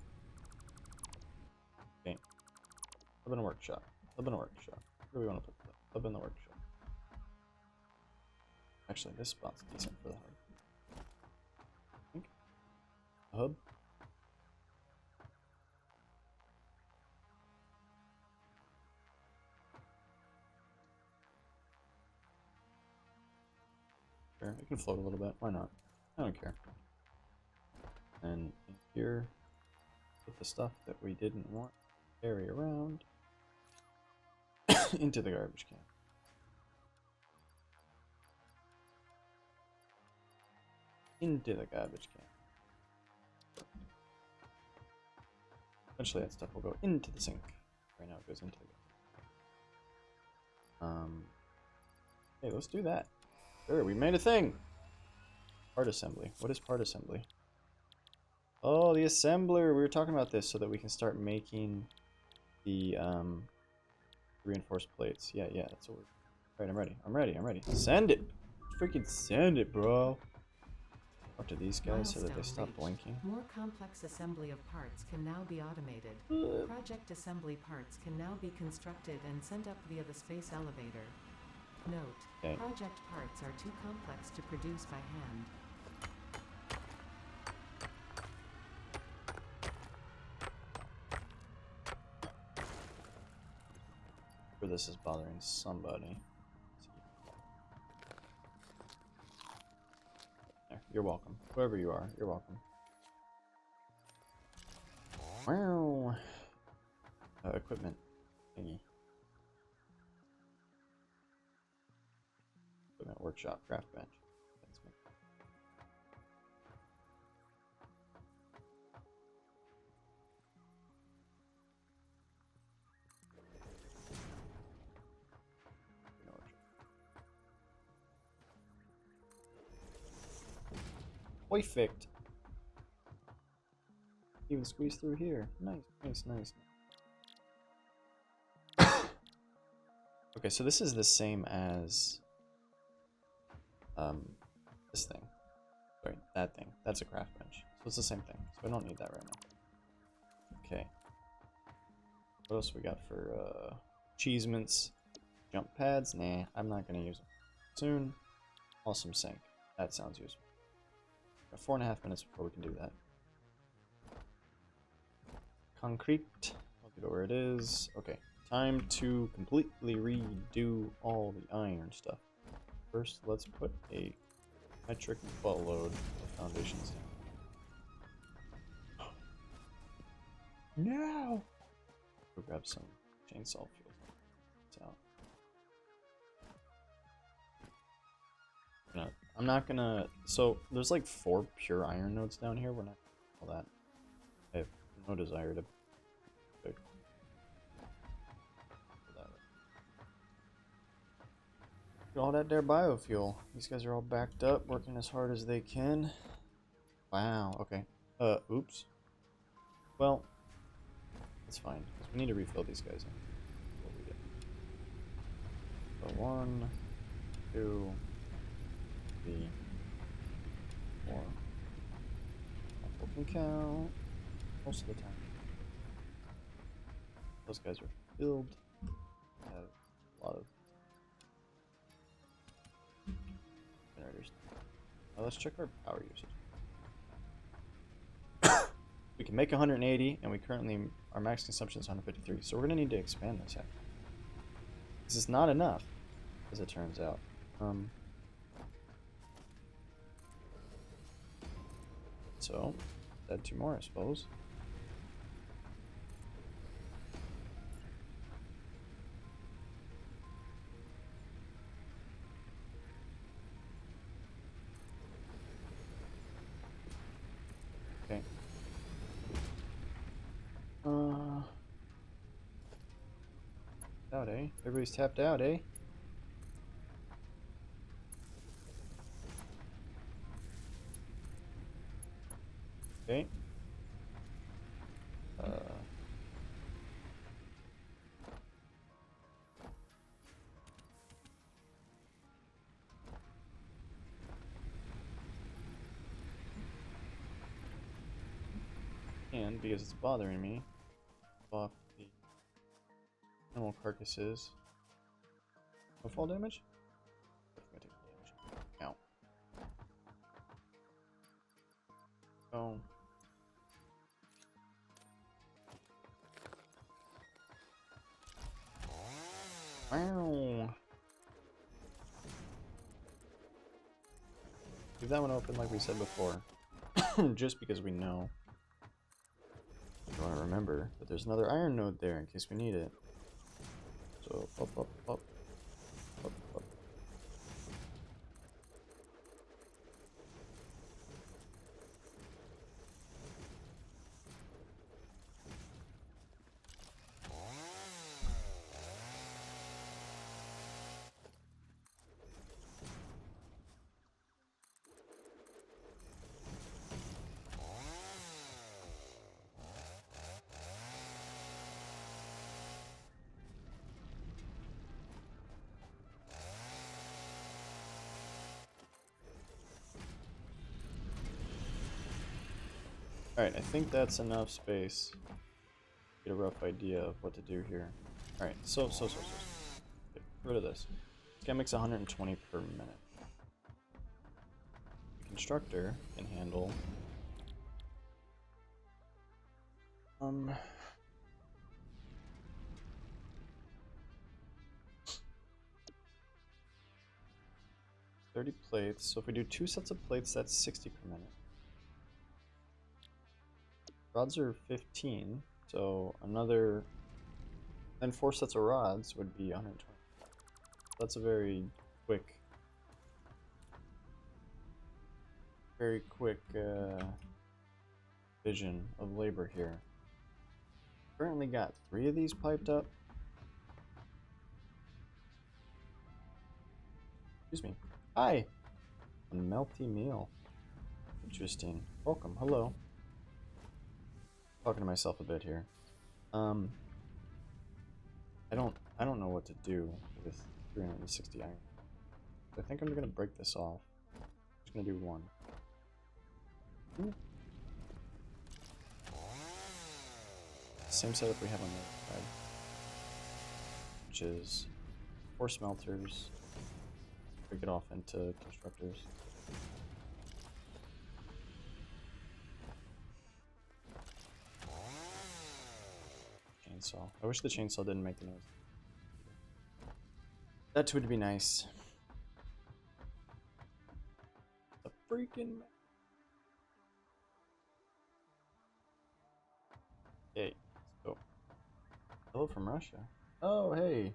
Okay. Hub in a workshop. Hub in a workshop. Where do we want to put that? Hub in the workshop. Actually, this spot's decent for the hub. I think. A hub. Sure, it can float a little bit. Why not? I don't care. And in here, put the stuff that we didn't want to carry around into the garbage can. Into the garbage can. Eventually that stuff will go into the sink. Right now it goes into the hey, let's do that. Sure, we made a thing! Part assembly. What is part assembly? Oh, the assembler! We were talking about this so that we can start making the reinforced plates. Yeah, that's what we're... Alright, I'm ready. Send it! Freaking send it, bro! Talk to these guys so that they stop blinking. More complex assembly of parts can now be automated. Project assembly parts can now be constructed and sent up via the space elevator. Note, okay. Project parts are too complex to produce by hand. Sure, this is bothering somebody. There, you're welcome. Whoever you are, you're welcome. Wow. Equipment thingy. Equipment workshop, craft bench. That's me. Perfect. Even squeeze through here. Nice. Okay, so this is the same as this thing. Sorry, that thing. That's a craft bench. So it's the same thing. So I don't need that right now. Okay. What else we got for achievements? Jump pads? Nah, I'm not gonna use them. Soon. Awesome sink. That sounds useful. Got 4.5 minutes before we can do that. Concrete. Well, Go where it is. Okay, time to completely redo all the iron stuff. First, let's put a metric buttload of foundations down. No! Go grab some chainsaw fuel. It's out. I'm not gonna. So there's like 4 pure iron nodes down here. We're not gonna all that. I have no desire to pick that. All that there biofuel. These guys are all backed up, working as hard as they can. Wow. Okay. Oops. Well, that's fine because we need to refill these guys in. What we did. So 1, 2, 3, 4. Apple can count most of the time. Those guys are filled. I have a lot of generators. Now let's check our power usage. We can make 180, and we currently, our max consumption is 153. So we're gonna need to expand this actually. This is not enough, as it turns out. So add 2 more, I suppose. Okay. Out, eh? Everybody's tapped out, eh? Okay. And because it's bothering me, off the animal carcasses. No fall damage? I'm gonna take the damage. Ow. Oh. Wow. Leave that one open like we said before. Just because we know. You want to remember that there's another iron node there in case we need it. So, up, up, up. Up, up. Alright, I think that's enough space to get a rough idea of what to do here. Alright, so. Get rid of this. This guy makes 120 per minute. The constructor can handle 30 plates. So if we do 2 sets of plates, that's 60 per minute. Rods are 15, so another, then 4 sets of rods would be 120. That's a very quick vision of labor here. Currently got 3 of these piped up. Excuse me. Hi! A melty meal. Interesting. Welcome. Hello. Talking to myself a bit here. I don't know what to do with 360 iron. I think I'm gonna break this off. I'm just gonna do 1. Same setup we have on the other side, which is 4 smelters. Break it off into constructors. chainsaw. I wish the chainsaw didn't make the noise. That would be nice. A freaking... Okay, so... Hello from Russia. Oh, hey!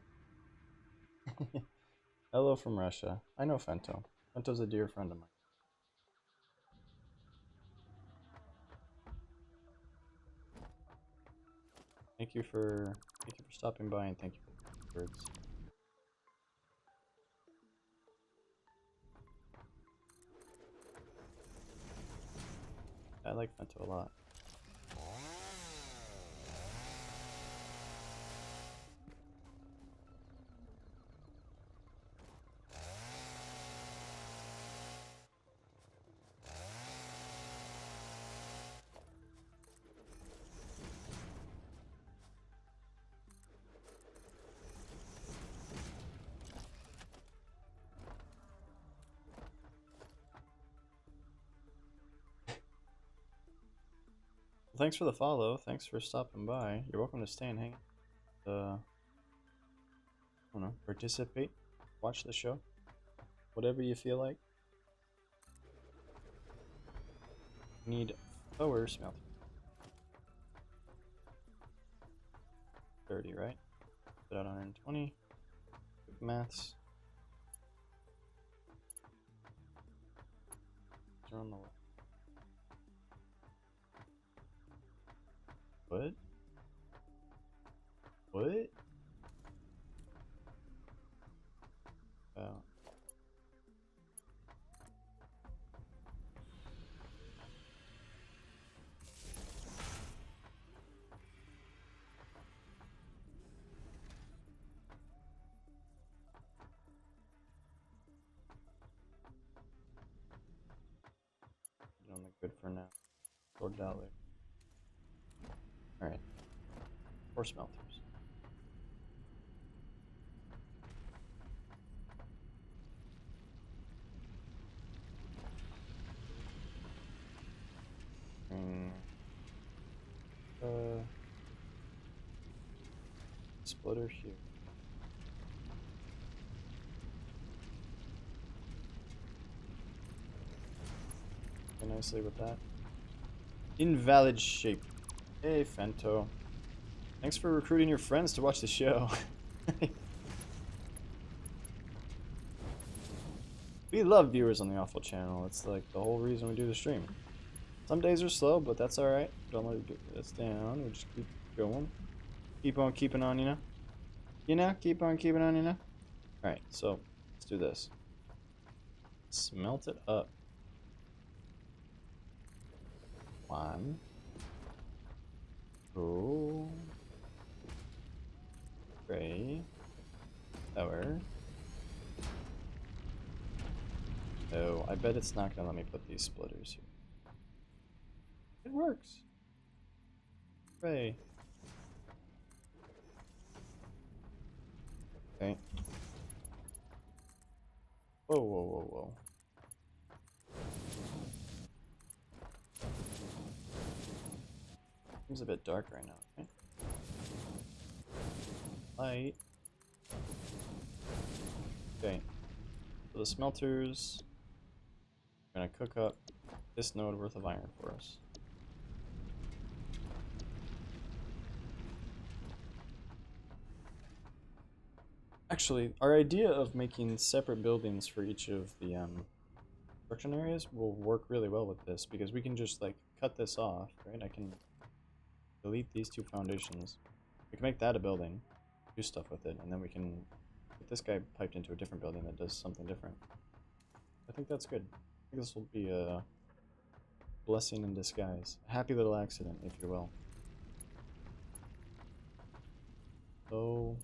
Hello from Russia. I know Fento. Fento's a dear friend of mine. Thank you for stopping by and thank you for the words. I like Fento a lot. Thanks for the follow. Thanks for stopping by. You're welcome to stay and hang. I don't know, participate, watch the show, whatever you feel like. Need power smelter. 30, right? Put out 120. Quick maths. Turn on the what? What? Oh. Only good for now. Sort it out later. Alright. 4 smelters. Splitter here. Go nicely with that. Invalid shape. Hey, Fento. Thanks for recruiting your friends to watch the show. We love viewers on the Awfl channel. It's like the whole reason we do the stream. Some days are slow, but that's alright. Don't let it get us down. We just keep going. Keep on keeping on, you know? You know? Keep on keeping on, you know? Alright, so let's do this. Smelt it up. 1, 2, 3, power. Oh, I bet it's not gonna let me put these splitters here. It works. Hooray. Okay. Whoa, whoa, whoa, whoa. Seems a bit dark right now, okay? Light. Okay. So the smelters are gonna cook up this node worth of iron for us. Actually, our idea of making separate buildings for each of the construction areas will work really well with this because we can just like cut this off, right? I can delete these 2 foundations. We can make that a building, do stuff with it, and then we can get this guy piped into a different building that does something different. I think that's good. I think this will be a blessing in disguise. A happy little accident, if you will. So...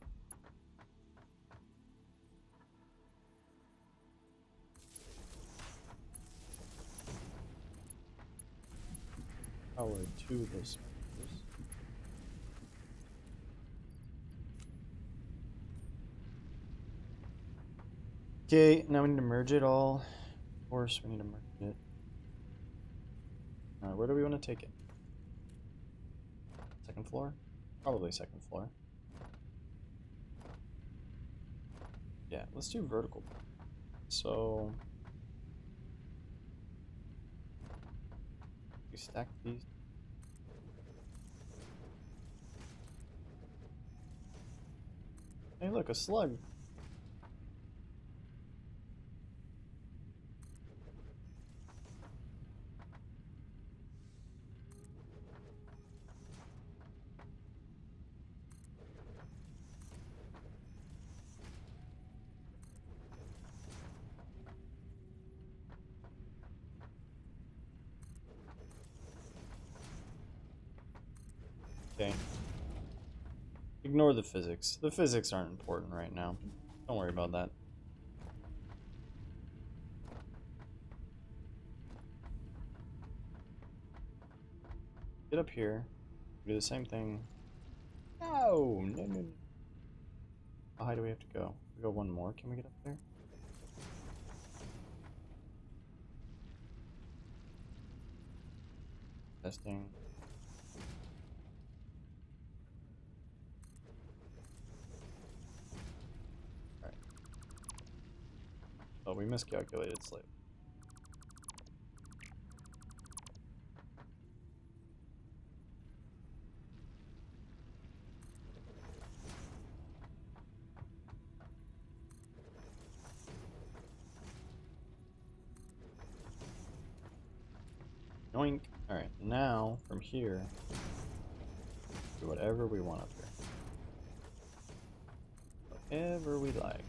power to this. Okay, now we need to merge it all. Of course, we need to merge it. Alright, where do we want to take it? 2nd floor? Probably second floor. Yeah, let's do vertical. So we stack these. Hey, look, a slug. Okay. Ignore the physics. The physics aren't important right now. Don't worry about that. Get up here. Do the same thing. No, no, no, no. How high do we have to go? We go one more. Can we get up there? Testing. Alright. Oh, we miscalculated slightly. Yoink. Alright, now from here, do whatever we want up here. Whatever we like.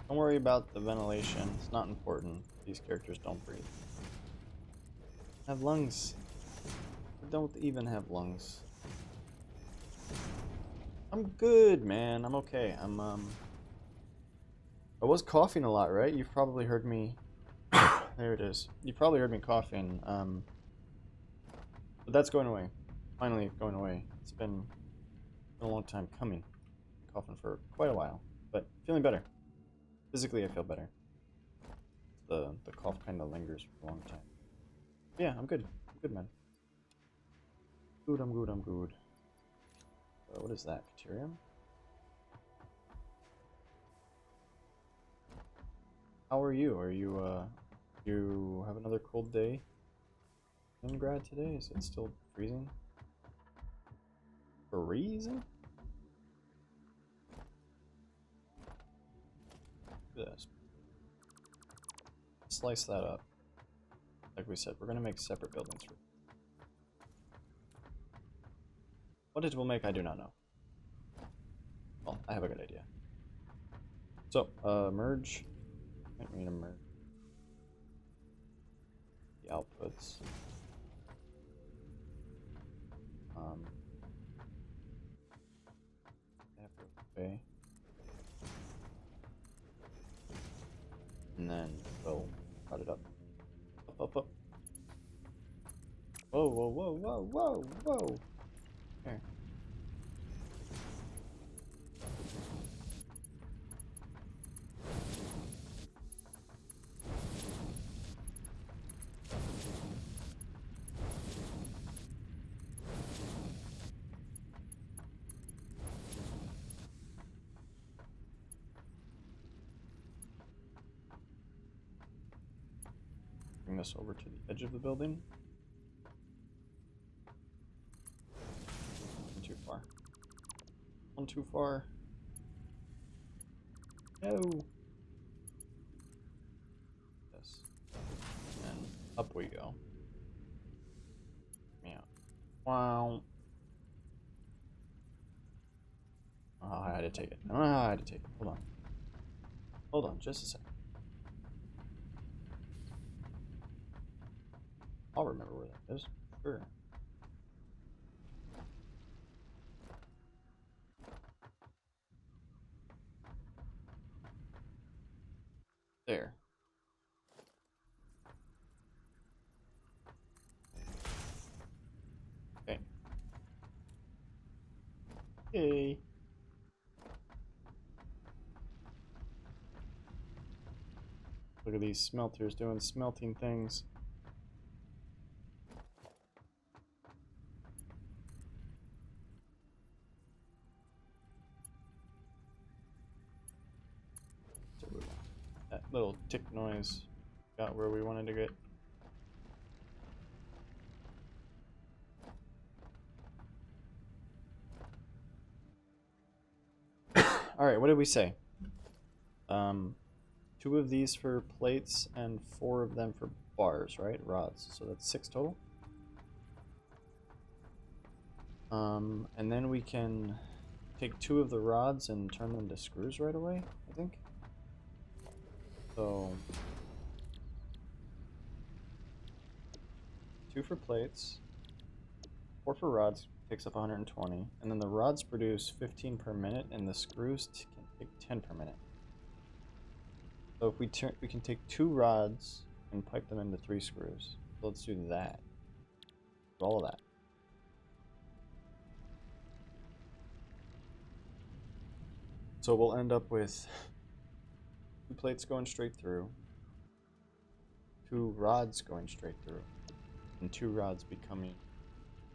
Don't worry about the ventilation. It's not important. These characters don't breathe. Have lungs. They don't even have lungs. I'm good, man. I'm okay. I was coughing a lot, right? You've probably heard me. There it is. You probably heard me coughing. But that's going away. Finally going away. It's been a long time coming. Coughing for quite a while, but feeling better. Physically, I feel better. The cough kind of lingers for a long time. Yeah, I'm good. I'm good, man. Good. I'm good. I'm good. What is that? Caterium? How are you? Are you have another cold day in grad today? Is it still freezing? Freezing? This. Slice that up. Like we said, we're gonna make separate buildings. What it will make, I do not know. Well, I have a good idea. So, merge. I think we need to merge the outputs. Okay. And then we'll cut it up. Up. Whoa. Here. Bring this over to the edge of the building. Too far. One too far. No. Yes. And up we go. Yeah. Wow. Oh, I had to take it. I don't know how I had to take it. Hold on. Hold on, just a second. I'll remember where that is. Sure. There. Okay. Hey. Look at these smelters doing smelting things. So that little tick noise got where we wanted to get. Alright, what did we say? 2 of these for plates and 4 of them for bars, right? Rods. So that's 6 total. And then we can take 2 of the rods and turn them to screws right away, I think. So 2 for plates, 4 for rods, takes up 120, and then the rods produce 15 per minute, and the screws can take 10 per minute. So if we can take 2 rods and pipe them into 3 screws. So let's do that. Do all of that. So we'll end up with 2 plates going straight through, 2 rods going straight through, and 2 rods becoming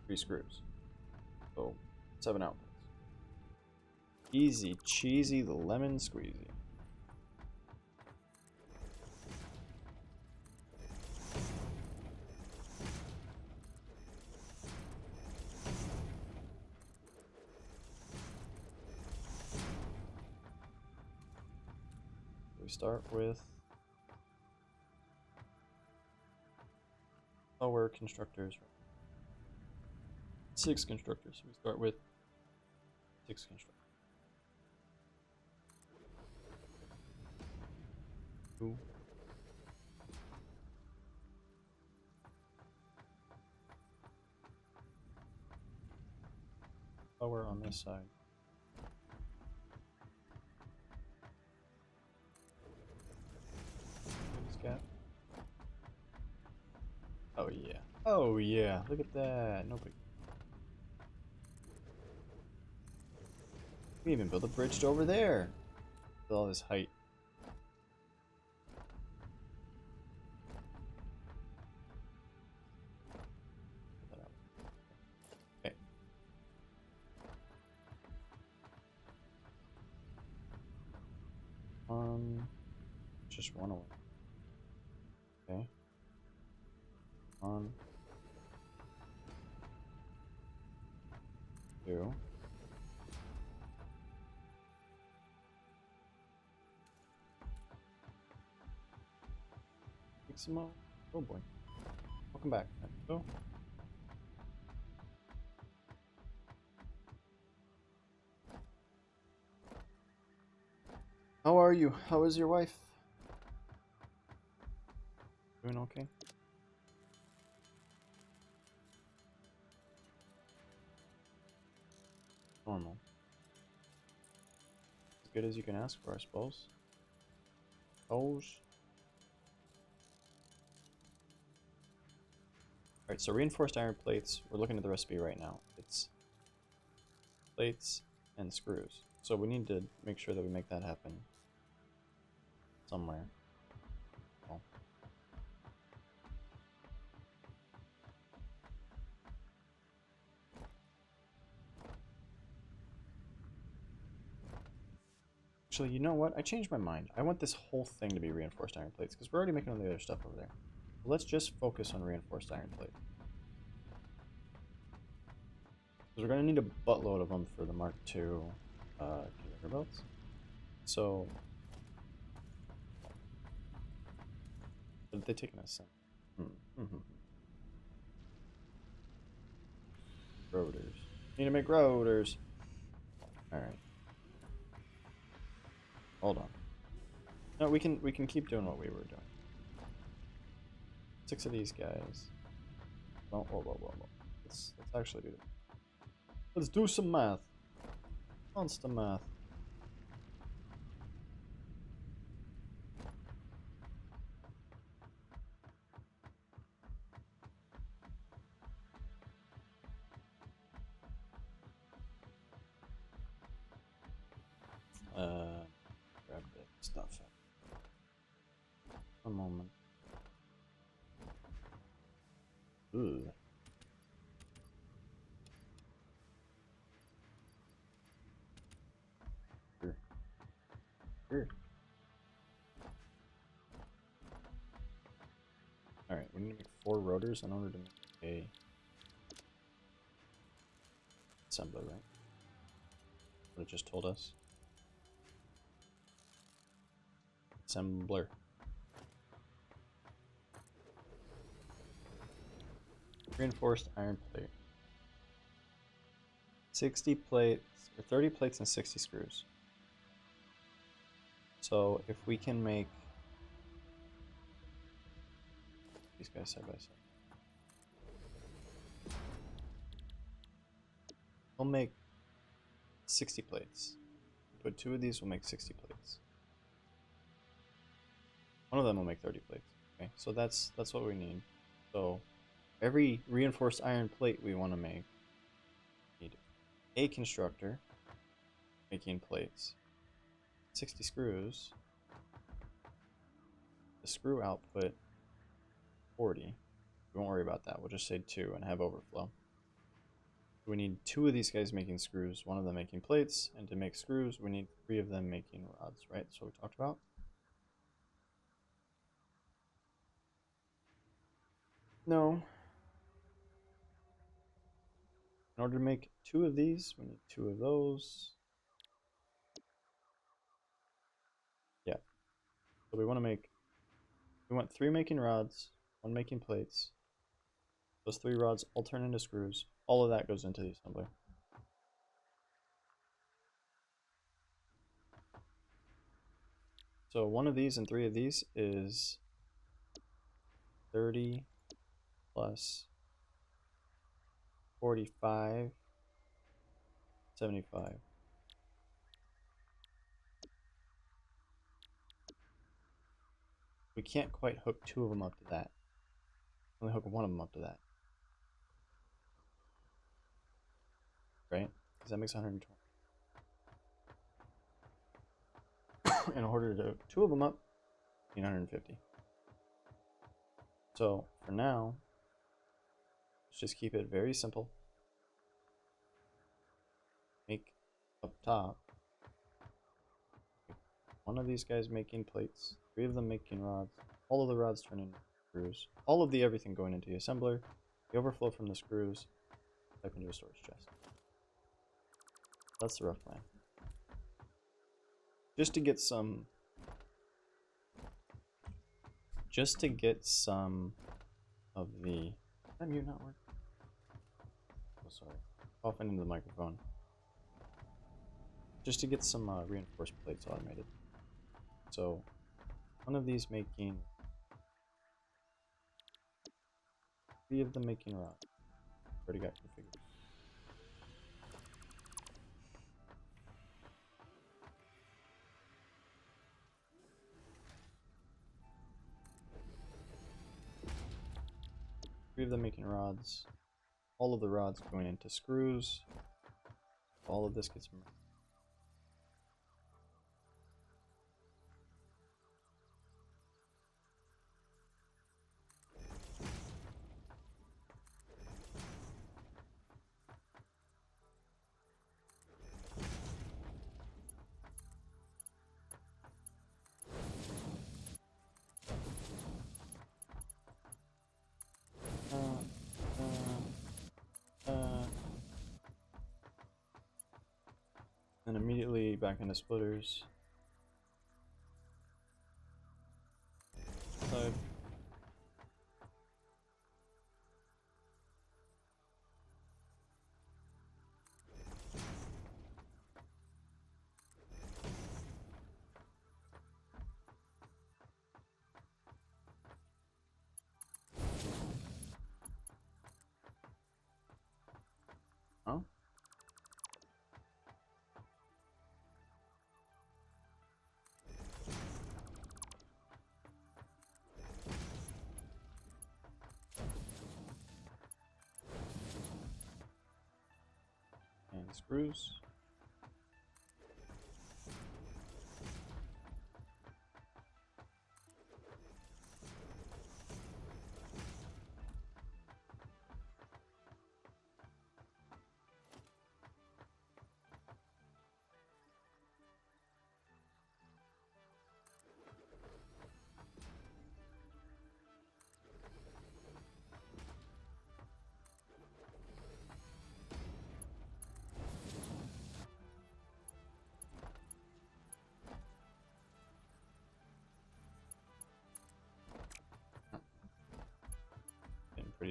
3 screws. So 7 outputs. Easy cheesy lemon squeezy. We start with we're constructors. 6 constructors. We start with 6 constructors. 2. Power on this side. This gap. Oh yeah. Oh yeah. Look at that. No big. We even built a bridge to over there. With all this height. Okay. Just one away. Okay. 1, 2. Take some more. Oh boy. Welcome back. Go. How are you? How is your wife? Doing okay? Normal. As good as you can ask for, I suppose. Alright, so reinforced iron plates, we're looking at the recipe right now. It's plates and screws. So we need to make sure that we make that happen somewhere. Oh. Actually, you know what? I changed my mind. I want this whole thing to be reinforced iron plates because we're already making all the other stuff over there. So let's just focus on reinforced iron plate. Because we're going to need a buttload of them for the Mark II conveyor belts. So, what did they take us in? Rotors. Need to make rotors. Alright. Hold on. No, we can keep doing what we were doing. 6 of these guys. Whoa. Let's actually do this. Let's do some math. Monster math. Grab that stuff. a moment. Ooh. Sure. Sure. Alright, we need to make 4 rotors in order to make a assembler, right? What it just told us. Assembler. Reinforced iron plate. 60 plates, or 30 plates and 60 screws. So if we can make these guys side by side, we'll make 60 plates. Put 2 of these, we'll make 60 plates. One of them will make 30 plates. Okay, so that's what we need. So every reinforced iron plate we want to make, we need a constructor making plates, 60 screws, the screw output 40. We won't worry about that. We'll just say 2 and have overflow. We need 2 of these guys making screws, 1 of them making plates, and to make screws, we need 3 of them making rods, right? That's what we talked about. No. In order to make 2 of these, we need 2 of those. Yeah. So we want 3 making rods, 1 making plates. Those 3 rods all turn into screws. All of that goes into the assembly. So 1 of these and 3 of these is 30 plus 45, 75. We can't quite hook 2 of them up to that. Only hook 1 of them up to that. Right? Because that makes 120. In order to hook 2 of them up, 150. So for now, let's just keep it very simple. Make up top 1 of these guys making plates, 3 of them making rods, all of the rods turn into screws, all of the everything going into the assembler, the overflow from the screws, type into a storage chest. That's the rough plan. Just to get some of the, did that mute not work? Oh, sorry. Coughing into the microphone. Just to get some reinforced plates automated. So 1 of these making 3 of them making rods. Already got configured. Three of them making rods. All of the rods going into screws. All of this gets merged. And immediately back into splitters. Side. Huh? And screws.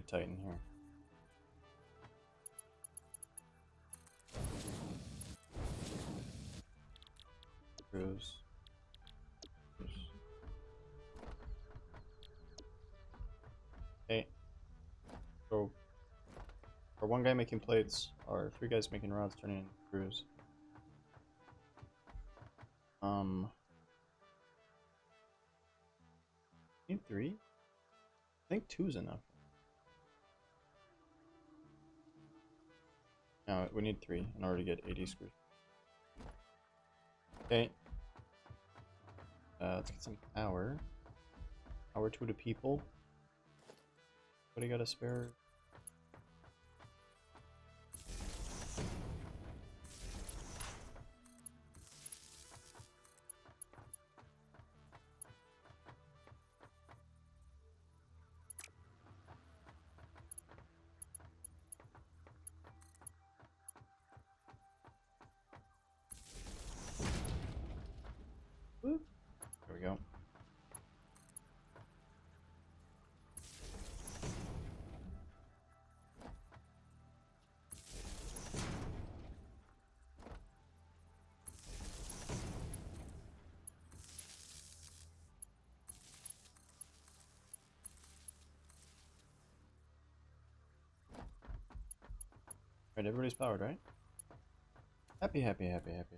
tight in here. Screws. Okay. So, for one guy making plates, or 3 guys making rods turning into screws. Need 3? I think 2's enough. No, we need 3 in order to get 80 screws. Okay. Let's get some power. Power to the people. What do you got a spare? Whoop. There we go. Right, everybody's powered, right? Happy, happy, happy, happy.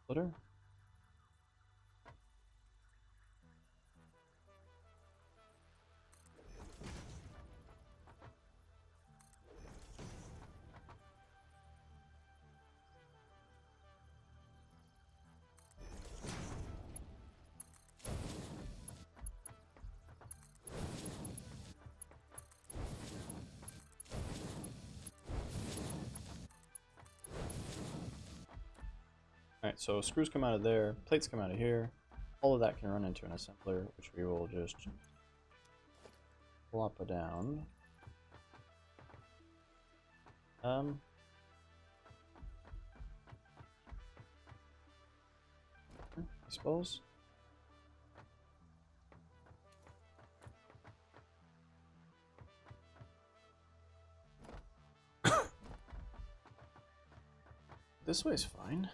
Splitter? Alright, so screws come out of there, plates come out of here. All of that can run into an assembler, which we will just plop it down. I suppose. This way's fine.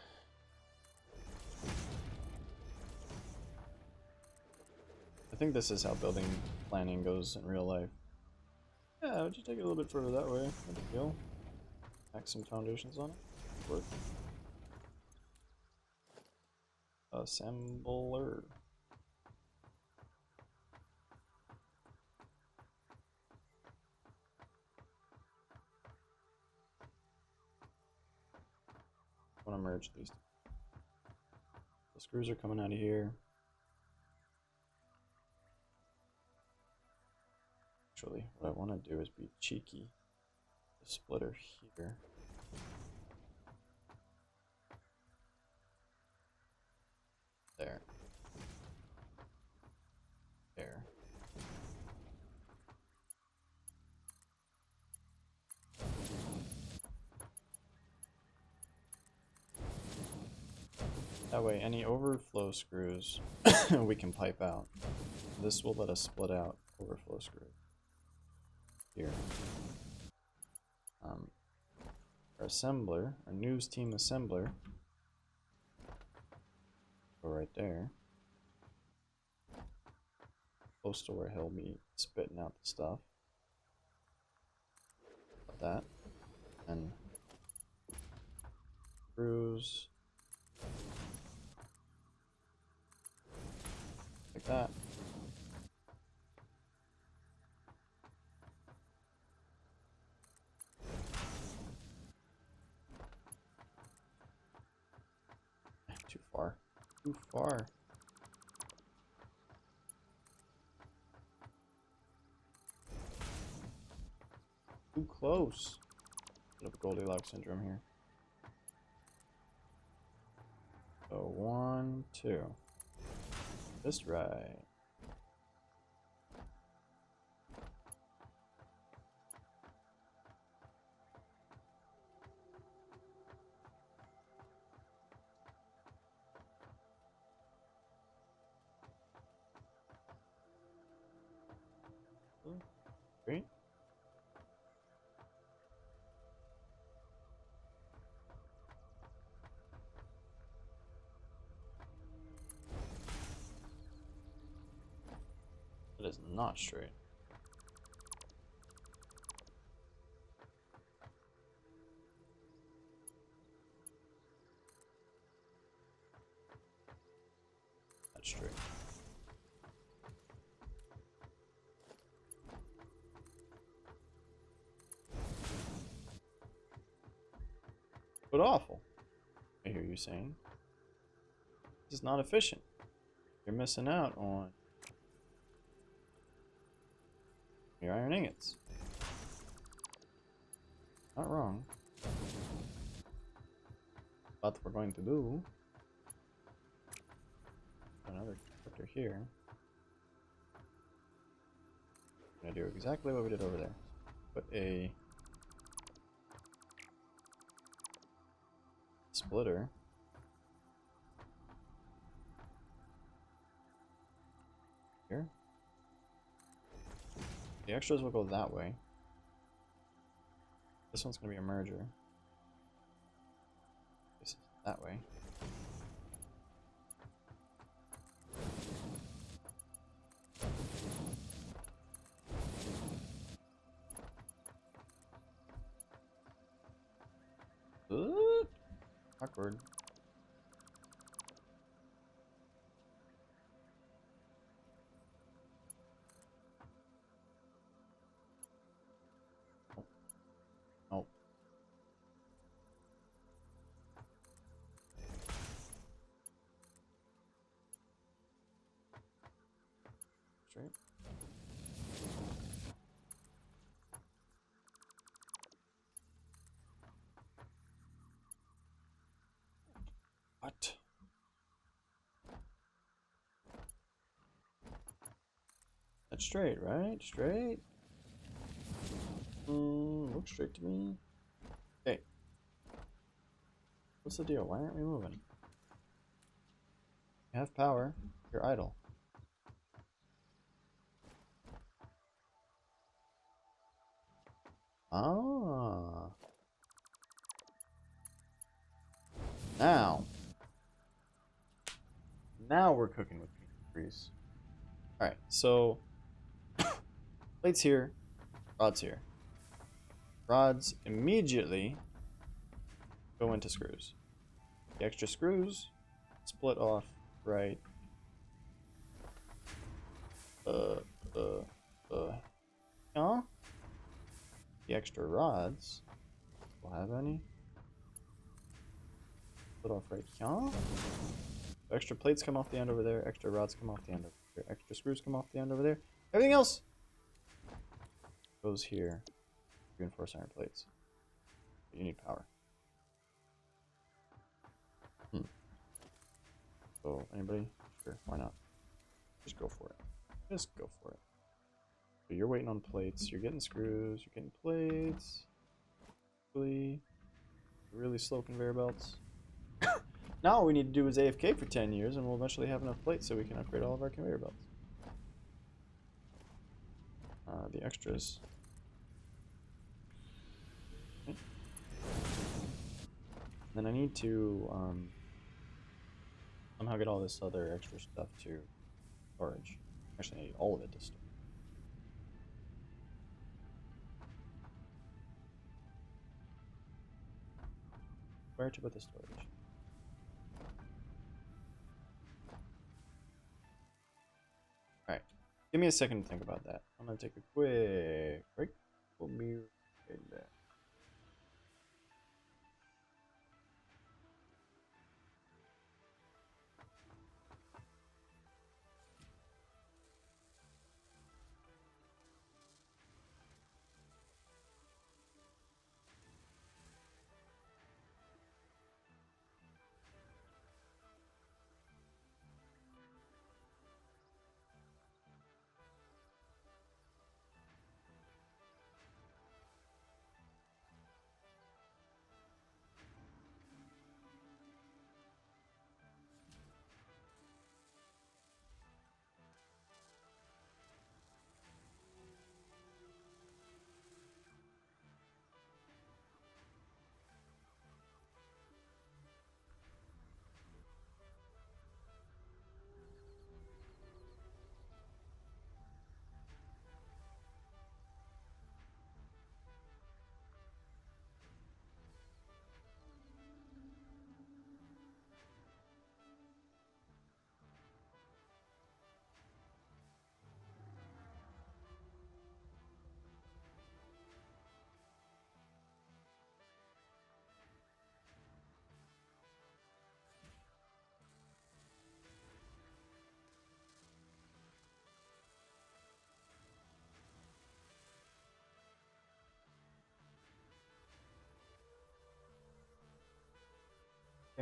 I think this is how building planning goes in real life. Yeah, I would just take it a little bit further that way. No big deal. Tack some foundations on it. Work. Assembler. I want to merge these two. The screws are coming out of here. Actually, what I want to do is be cheeky. The splitter here. There. There. That way, any overflow screws we can pipe out. This will let us split out overflow screws. Here. Our assembler, our news team assembler, go right there. Close to where he'll be spitting out the stuff. Like that. And screws. Like that. Too far. Too far. Too close. Bit of a Goldilocks syndrome here. So 1, 2. Just right. is not straight. That's straight. But awful, I hear you saying. This is not efficient. You're missing out on your iron ingots. Not wrong. But we're going to do another character here. I'm gonna do exactly what we did over there. Put a splitter here. The extras will go that way. This one's gonna be a merger. This is that way. Awkward. Oh. Straight. What? That's straight, right? Straight? Looks straight to me. Okay. What's the deal? Why aren't we moving? You have power. You're idle. Ah. Now we're cooking with grease. Alright, so plates here, rods here. Rods immediately go into screws. The extra screws split off right. Huh? The extra rods will have any? Split off right here. Extra plates come off the end over there. Extra rods come off the end over there. Extra screws come off the end over there. Everything else goes here. Reinforced iron plates. But you need power. So, anybody? Sure, why not? Just go for it. Just go for it. So you're waiting on plates. You're getting screws. You're getting plates. Really slow conveyor belts. Now all we need to do is AFK for 10 years and we'll eventually have enough plates so we can upgrade all of our conveyor belts. The extras. Okay. Then I need to somehow get all this other extra stuff to storage. Actually, I need all of it to store. Where to put the storage? Alright, give me a second to think about that. I'm gonna take a quick break. We'll be right back.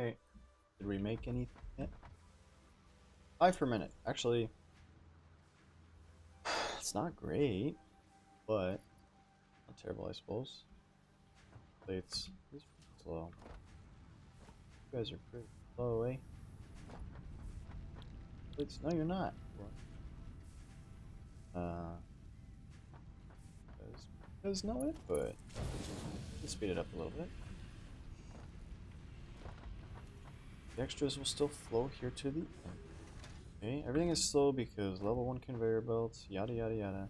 Okay. Did we make anything yet? 5 per minute. Actually, it's not great, but not terrible, I suppose. Plates. These are pretty slow. You guys are pretty slow, eh? Plates. No, you're not. Uh, there's no input. Let's speed it up a little bit. The extras will still flow here to the end. Okay, everything is slow because level 1 conveyor belts, yada yada yada.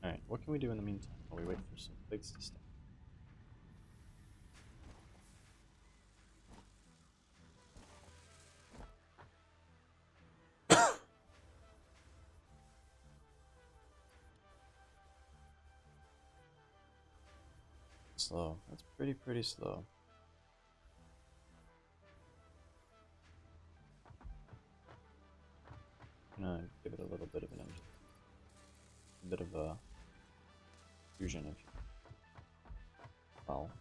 Alright, what can we do in the meantime while we wait for some plates to stack? Slow. That's pretty slow. I'm gonna give it a little bit of an engine. A bit of a fusion if you well,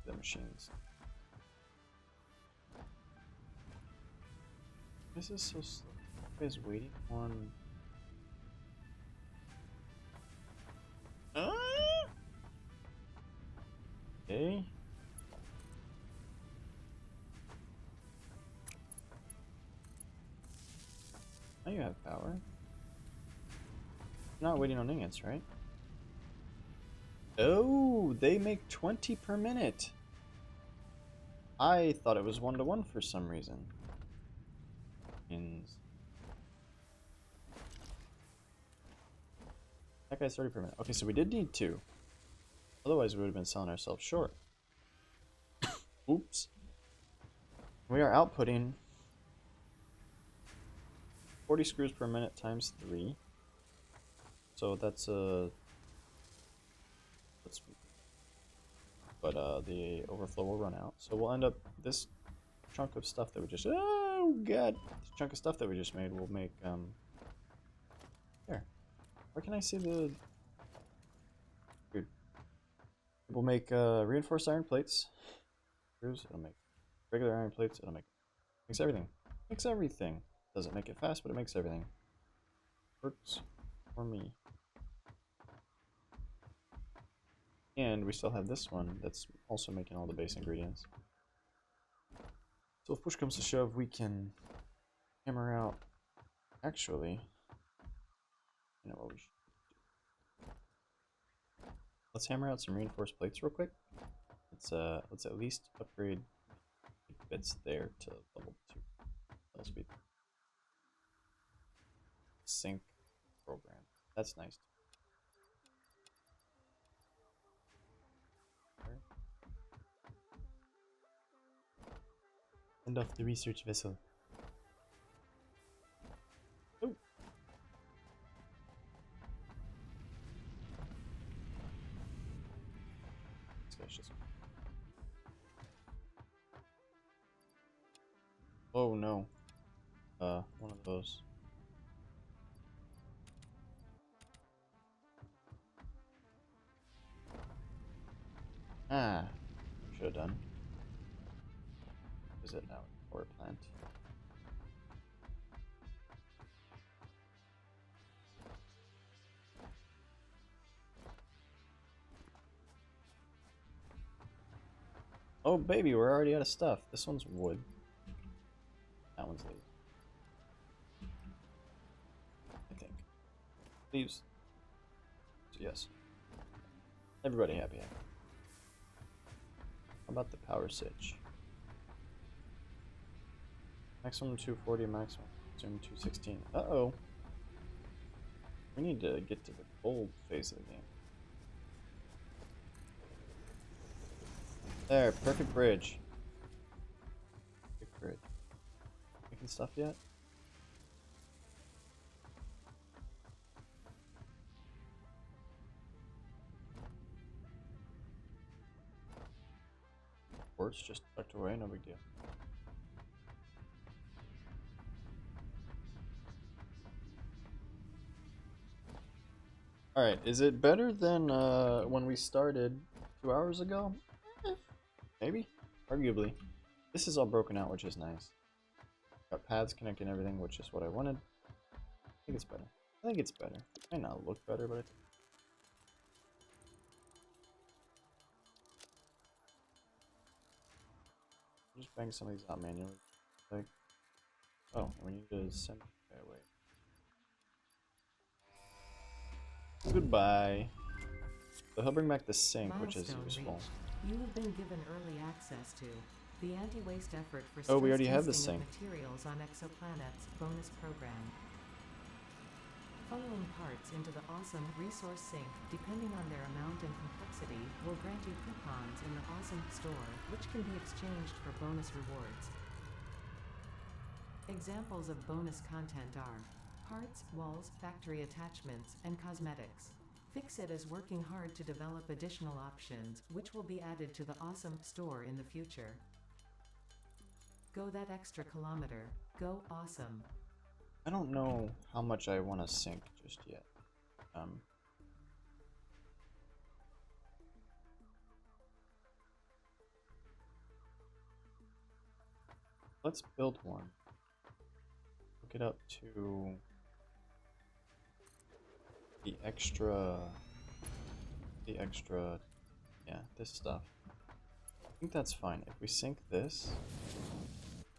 the machines. This is so slow. You guys waiting on okay. Now you have power. You're not waiting on ingots, right? Oh, they make 20 per minute. I thought it was 1-to-1 for some reason. That guy's 30 per minute. Okay, so we did need 2. Otherwise, we would have been selling ourselves short. Oops. We are outputting 40 screws per minute times 3. So that's but the overflow will run out. So we'll end up this chunk of stuff that we just oh god, this chunk of stuff that we just made will make here. Where can I see the weird? It will make reinforced iron plates. Screws. It'll make regular iron plates. It'll makes everything. Makes everything. Doesn't make it fast, but it makes everything. Works for me. And we still have this one that's also making all the base ingredients. So if push comes to shove, we can hammer out. Actually, you know what we should do? Let's hammer out some reinforced plates real quick. Let's at least upgrade bits there to level 2. That'll speed. Sync program. That's nice. Send off the research vessel. Oh. This guy's just. Oh no. One of those. Ah, should have done. Is it now? Power plant. Oh baby, we're already out of stuff. This one's wood. That one's leaves. I think. Leaves. So yes. Everybody happy. How about the power switch? Maximum 240, maximum 216. Uh-oh. We need to get to the gold phase of the game. There, perfect bridge. Perfect bridge. Making stuff yet? Quartz just tucked away, no big deal. Alright, is it better than when we started 2 hours ago? Maybe? arguably. This is all broken out, which is nice. Got paths connecting everything, which is what I wanted. I think it's better. I think it's better. It might not look better, but I'll just bang some of these out manually. Like, oh, we need to send the guy away. Goodbye. So he'll bring back the sink, which is Milestone useful. reached. You have been given early access to the anti-waste effort for Oh, we stress already have the testing sink. of materials on exoplanets bonus program. Funneling parts into the awesome resource sink, depending on their amount and complexity, will grant you coupons in the awesome store, which can be exchanged for bonus rewards. Examples of bonus content are parts, walls, factory attachments, and cosmetics. Fixit is working hard to develop additional options, which will be added to the awesome store in the future. Go that extra kilometer. Go awesome. I don't know how much I want to sink just yet. Let's build one. Hook it up to the extra, yeah, this stuff. I think that's fine. If we sink this,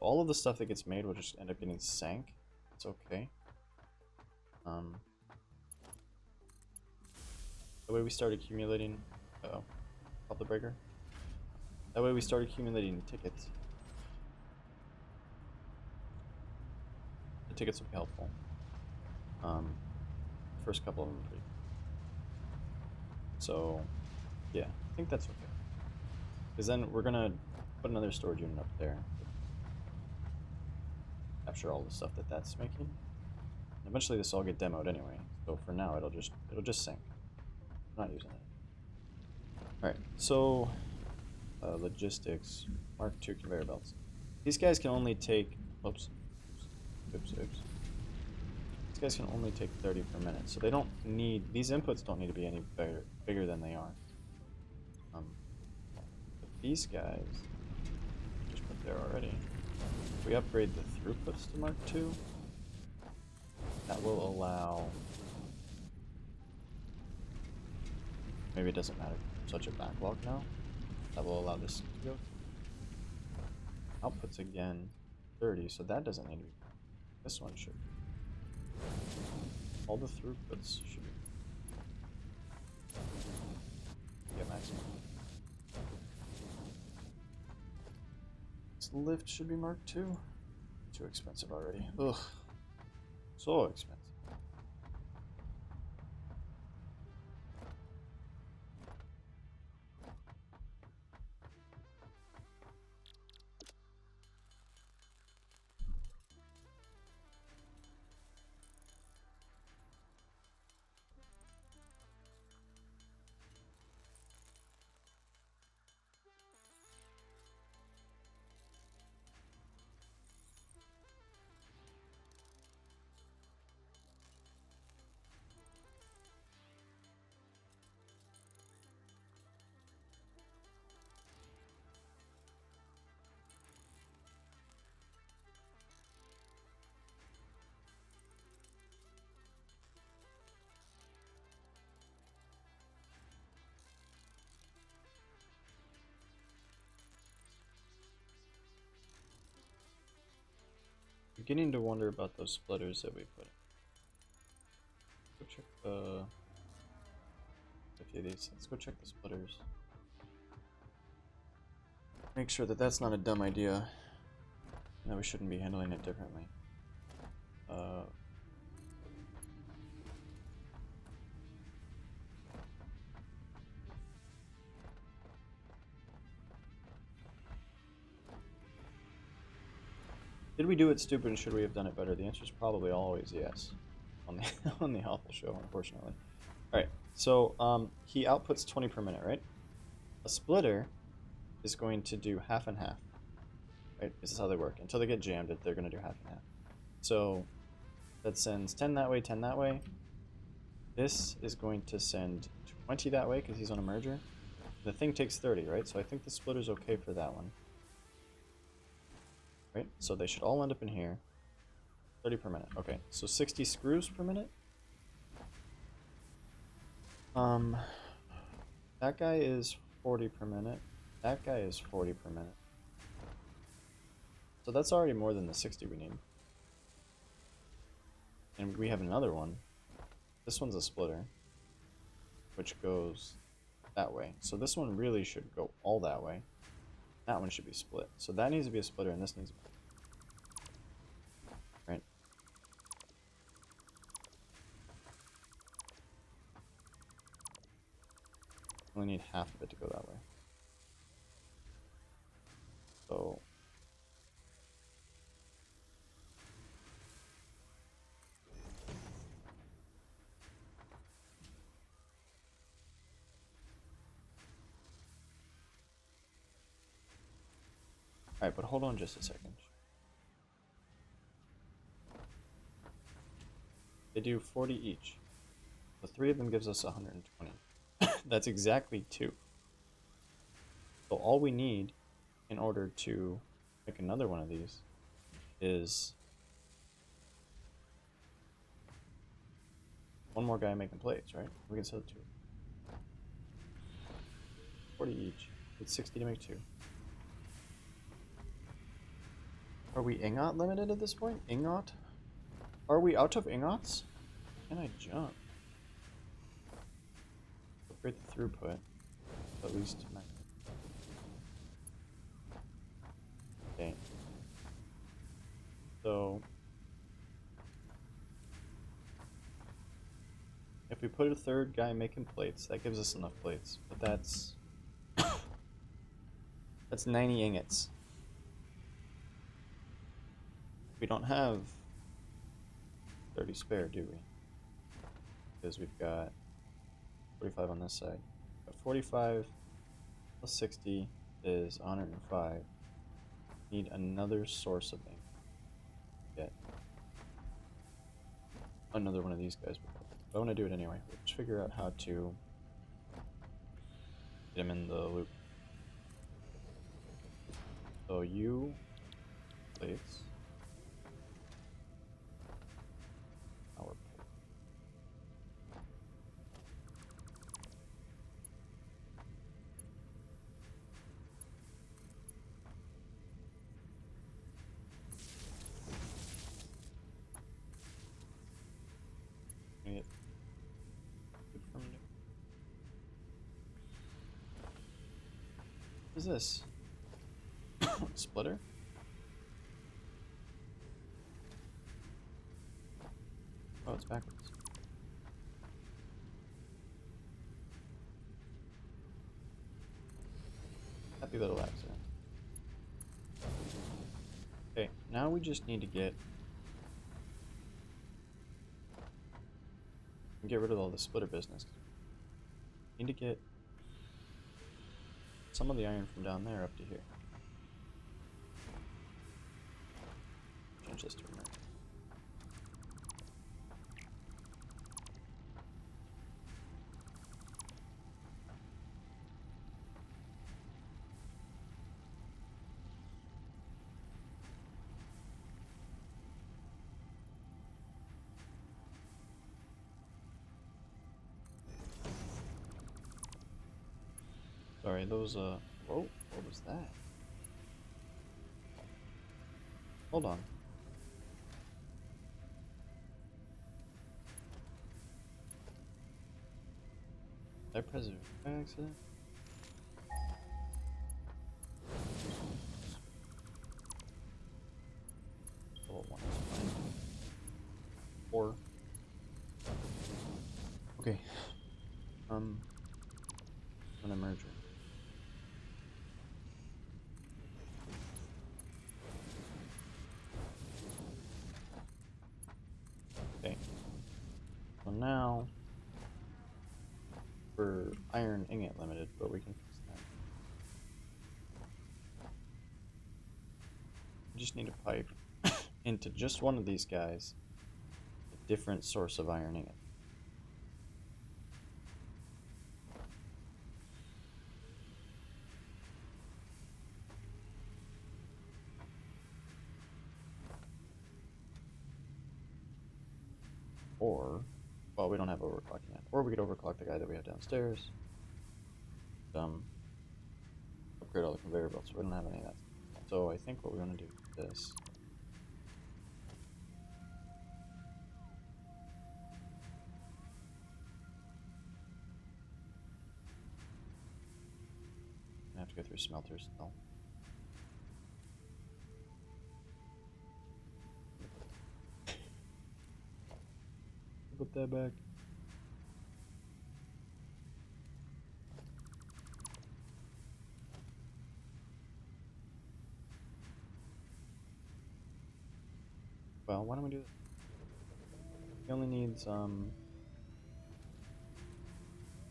all of the stuff that gets made will just end up getting sank. It's okay. That way we start accumulating. Uh-oh. Pop the breaker. That way we start accumulating tickets. The tickets will be helpful. First couple of them are pretty. So, yeah, I think that's okay. Because then we're gonna put another storage unit up there. Capture all the stuff that that's making. And eventually this will all get demoed anyway. So for now it'll just sink. I'm not using it. Alright, so logistics. Mark II conveyor belts. These guys can only take oops. These guys can only take 30 per minute, so they don't need these inputs don't need to be any bigger than they are. But these guys just put there already. If we upgrade the throughputs to Mark II, that will allow. Maybe it doesn't matter. Such a backlog now. That will allow this to go. Outputs again, 30, so that doesn't need to be. This one should. All the throughputs should be. Yeah, maximum. This lift should be Mark II. Too expensive already. Ugh. So expensive. Beginning to wonder about those splitters that we put in. Go check the. A few of these. Let's go check the splitters. Make sure that that's not a dumb idea. And that we shouldn't be handling it differently. Did we do it stupid and should we have done it better? The answer is probably always yes. On the on the Awfl show, unfortunately. Alright, so he outputs 20 per minute, right? A splitter is going to do half and half. Right? This is how they work. Until they get jammed, they're going to do half and half. So that sends 10 that way, 10 that way. This is going to send 20 that way because he's on a merger. The thing takes 30, right? So I think the splitter's okay for that one. right? So they should all end up in here. 30 per minute. Okay, so 60 screws per minute. That guy is 40 per minute. That guy is 40 per minute. So that's already more than the 60 we need. And we have another one. This one's a splitter, which goes that way. So this one really should go all that way. That one should be split. So that needs to be a splitter, and this needs to be... Right? Only need half of it to go that way. So... Alright, but hold on just a second. They do 40 each. The 3 of them gives us 120. That's exactly 2. So all we need in order to make another one of these is one more guy making plates, right? We can sell 2. 40 each. It's 60 to make 2. Are we ingot limited at this point? Ingot? Are we out of ingots? Can I jump? Upgrade the throughput. At least max. Okay. So if we put a third guy making plates, that gives us enough plates. But that's 90 ingots. We don't have 30 spare, do we? Because we've got 45 on this side. But 45 plus 60 is 105. Need another source of ink. Get another one of these guys. But I want to do it anyway. Let's figure out how to get him in the loop. So you plates. Our get good from you. What is this? Splitter? Oh, it's backwards. Happy little accident. Okay, now we just need to get rid of all the splitter business. Need to get some of the iron from down there up to here. Change this to a merge. Sorry, those, whoa, what was that? Hold on. Did I press it by accident? Level 1 is fine. 4. Okay. An emerger. Okay. So now we're iron ingot limited, but we can fix that. We just need a pipe into just one of these guys, a different source of iron ingot. Or, well, we don't have overclocking yet. Or we could overclock the guy that we have downstairs. Upgrade all the conveyor belts. We don't have any of that. So I think what we want to do is this. I have to go through smelters still. Put that back. Well, why don't we do this? He only needs we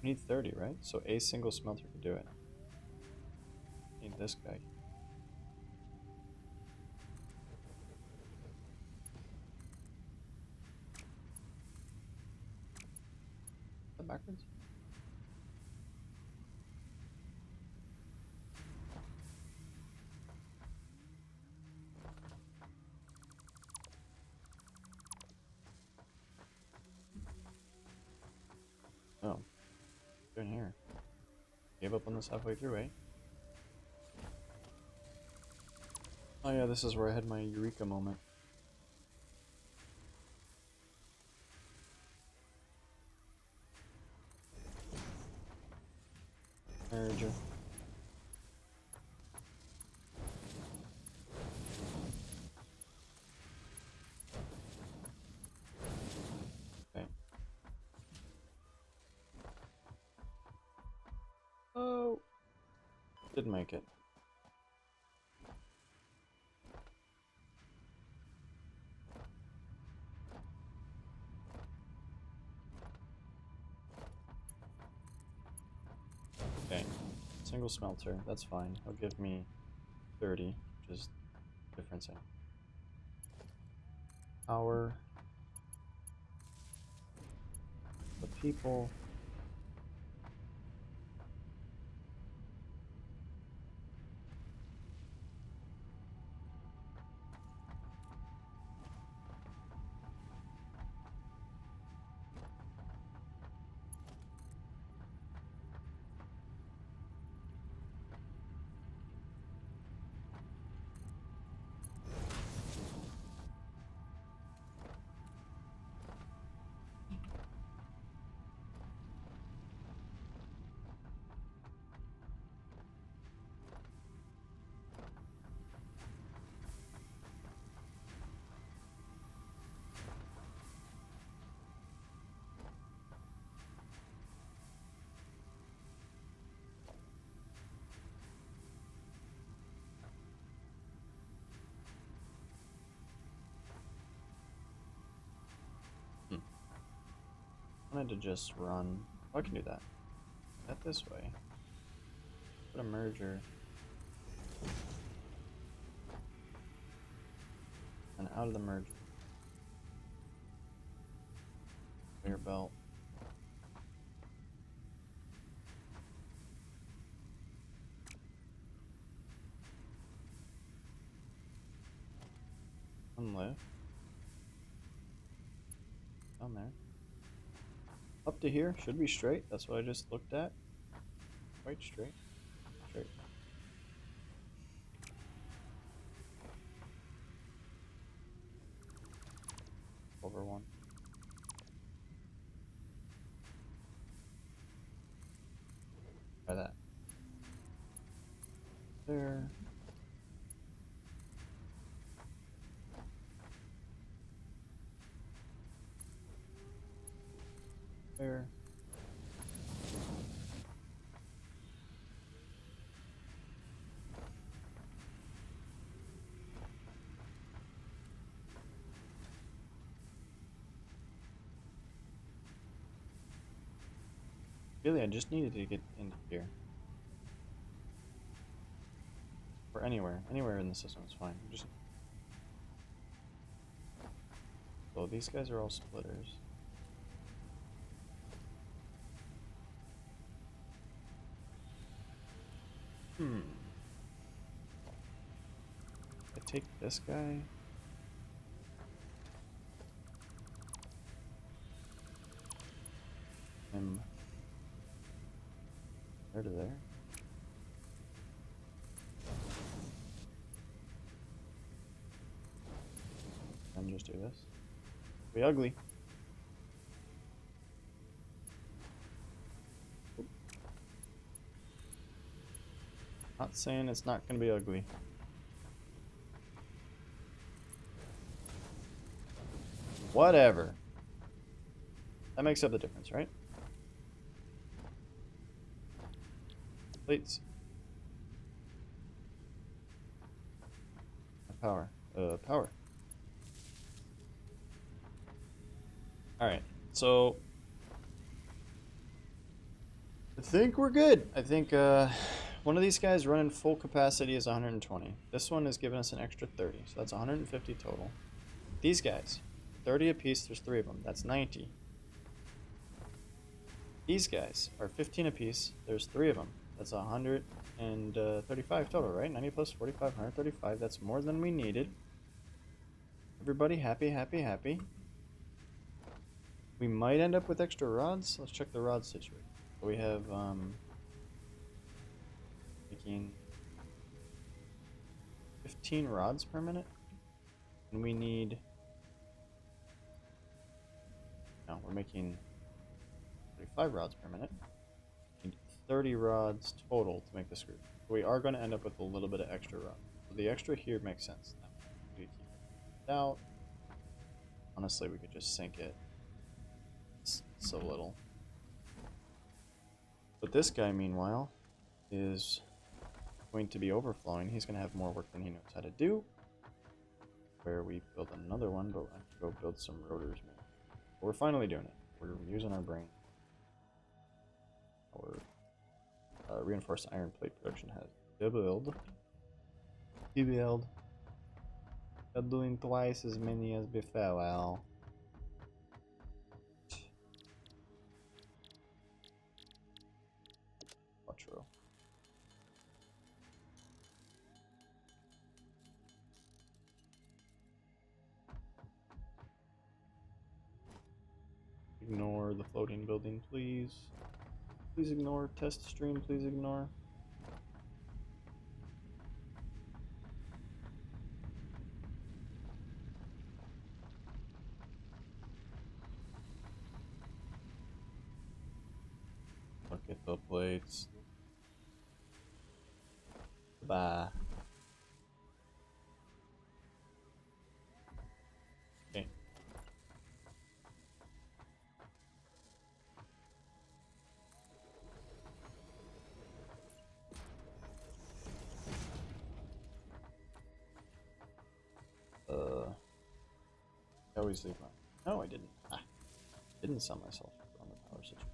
need 30, right? So a single smelter could do it. Need this guy. Is that backwards? Oh. Doing here. Gave up on this halfway through, eh? Oh yeah, this is where I had my eureka moment. Merger. Okay. Oh! Didn't make it. Okay. Single smelter, that's fine. He'll give me 30, which is difference in power. The people. I wanted to just run. Oh, I can do that. That this way. Put a merger. And out of the merger. Clear belt. One lift. Down there. Up to here. Should be straight. That's what I just looked at. Quite straight. Straight. Over one. Try that. There. There. Really, I just needed to get into here. Or anywhere. Anywhere in the system is fine. Just. So these guys are all splitters. I take this guy. just do this. Be ugly. Not saying it's not gonna be ugly. Whatever. That makes up the difference, right? Plates. Power. Power. Alright, so I think we're good. I think one of these guys running full capacity is 120. This one is giving us an extra 30, so that's 150 total. These guys, 30 apiece, there's 3 of them. That's 90. These guys are 15 apiece, there's 3 of them. That's 135 total, right? 90 plus 45, 135. That's more than we needed. Everybody happy, happy, happy. We might end up with extra rods. Let's check the rod situation. We have making 15 rods per minute, and we need. No, we're making 35 rods per minute. We need 30 rods total to make the screw. We are going to end up with a little bit of extra rod. So the extra here makes sense. Now, we keep it out. Honestly, we could just sink it. It's so little. But this guy, meanwhile, is going to be overflowing. He's going to have more work than he knows how to do. Where we build another one, but I have to go build some rotors, man. But we're finally doing it. We're using our brain. Our reinforced iron plate production has doubled. Doubled. We're doing twice as many as before. Well. Quattro. Ignore the floating building, please. Please ignore. Test stream, please ignore. Look at the plates. Bye. Okay. I always leave my. No, I didn't. Ah, didn't sell myself on the power situation.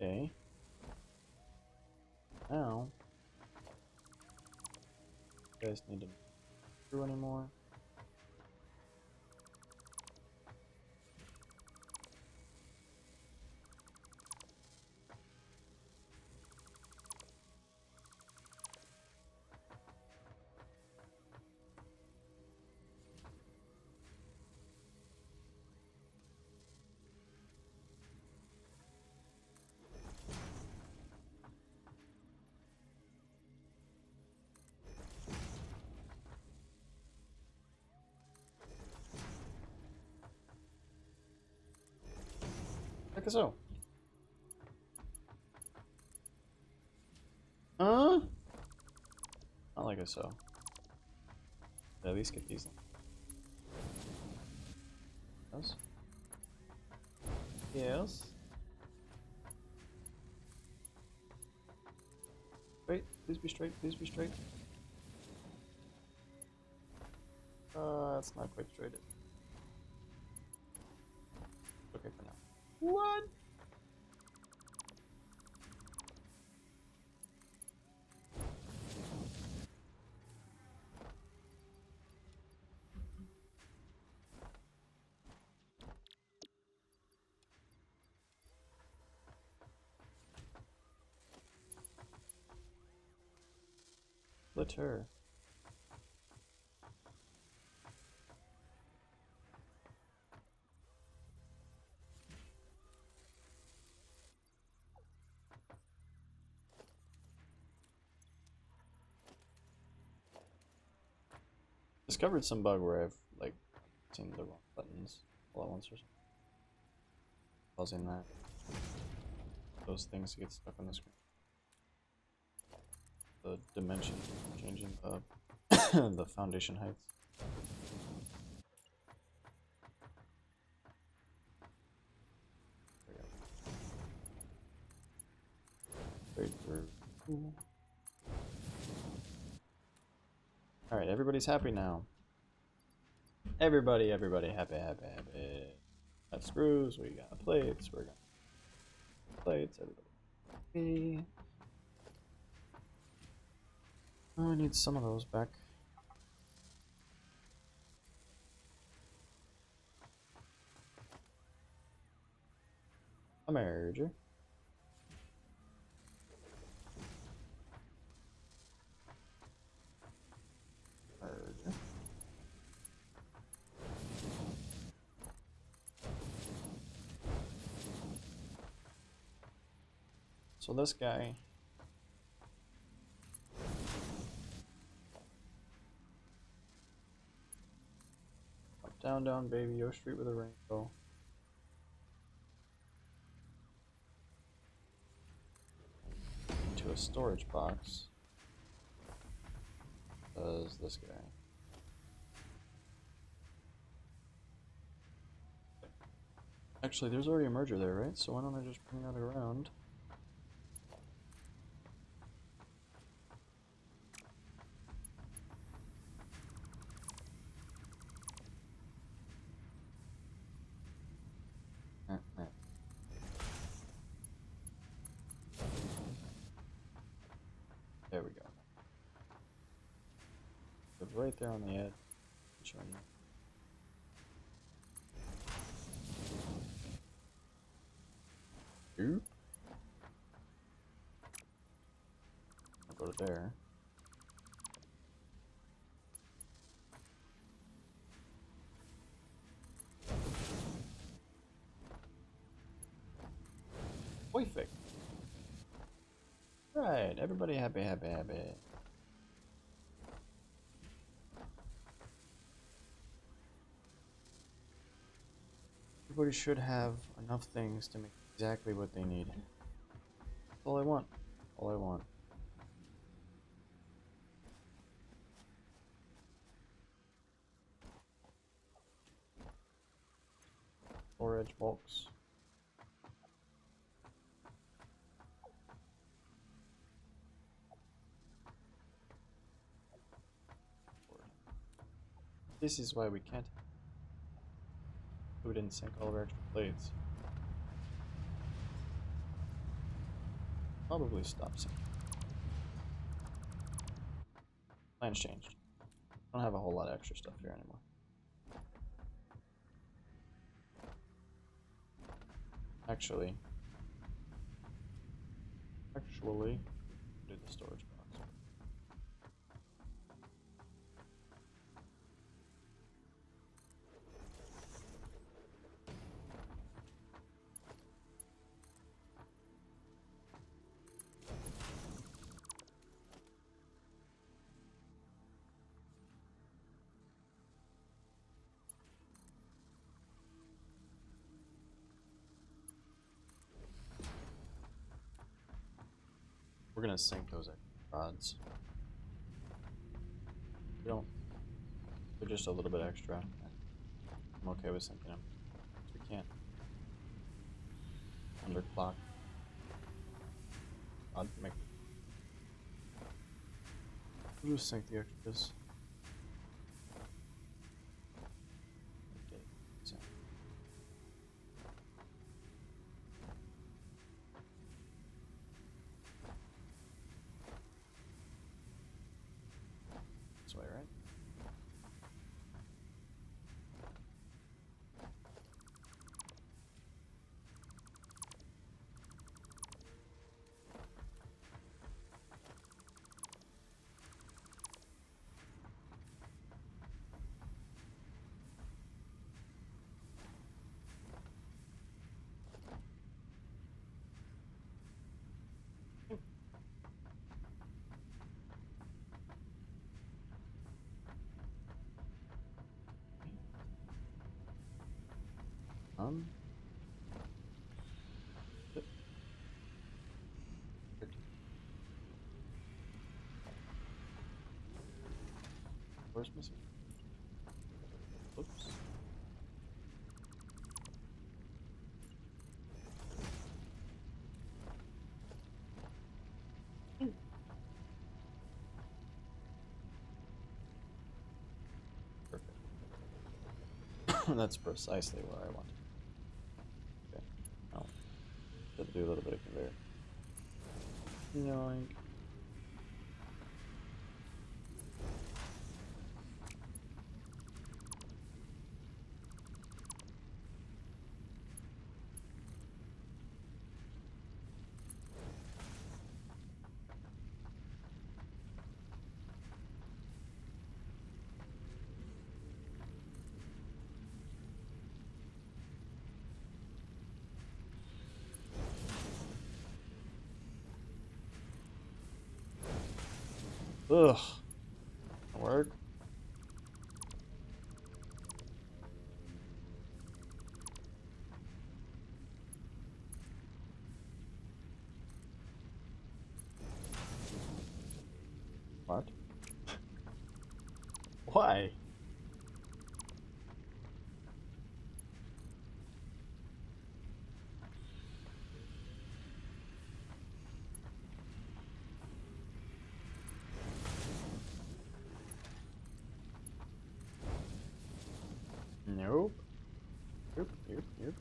Okay. Now, you guys need to screw anymore. Like so. Huh? Not like so. At least get these. Yes. Yes. Straight. Please be straight. Please be straight. It's not quite straight. Okay for now. What? Let her. discovered some bug where I've like seen the wrong buttons all at once or something, causing that those things to get stuck on the screen. The dimension changing the the foundation heights. There we go. Straight through. All right, everybody's happy now. Everybody happy. Got screws, we got plates, we're got plates, everybody happy. Oh, I need some of those back. A merger. Merger. So this guy up, down, baby, Yo Street with a rainbow. Into a storage box. Does this guy. Actually, there's already a merger there, right? So why don't I just bring that around? There we go. It's right there on the edge. Showing you. Oop. I'll go to there. Perfect. Right, everybody happy. Everybody should have enough things to make exactly what they need. That's all I want. All I want. Storage bulks. This is why we can't food and sink all of our extra plates. Probably stop sinking. Plans changed. I don't have a whole lot of extra stuff here anymore. Actually, do the storage box. We're gonna sink those rods. We don't. They're just a little bit extra. I'm okay with sinking them. We can't underclock. I'll make. We'll just sink the extras. Okay. So. This way, right? power's missing. Oops. Perfect. That's precisely where I want. Okay. Oh. Got to do a little bit of conveyor. Yoink. Ugh. Work. What? Why? Nope. Nope. Nope. Nope.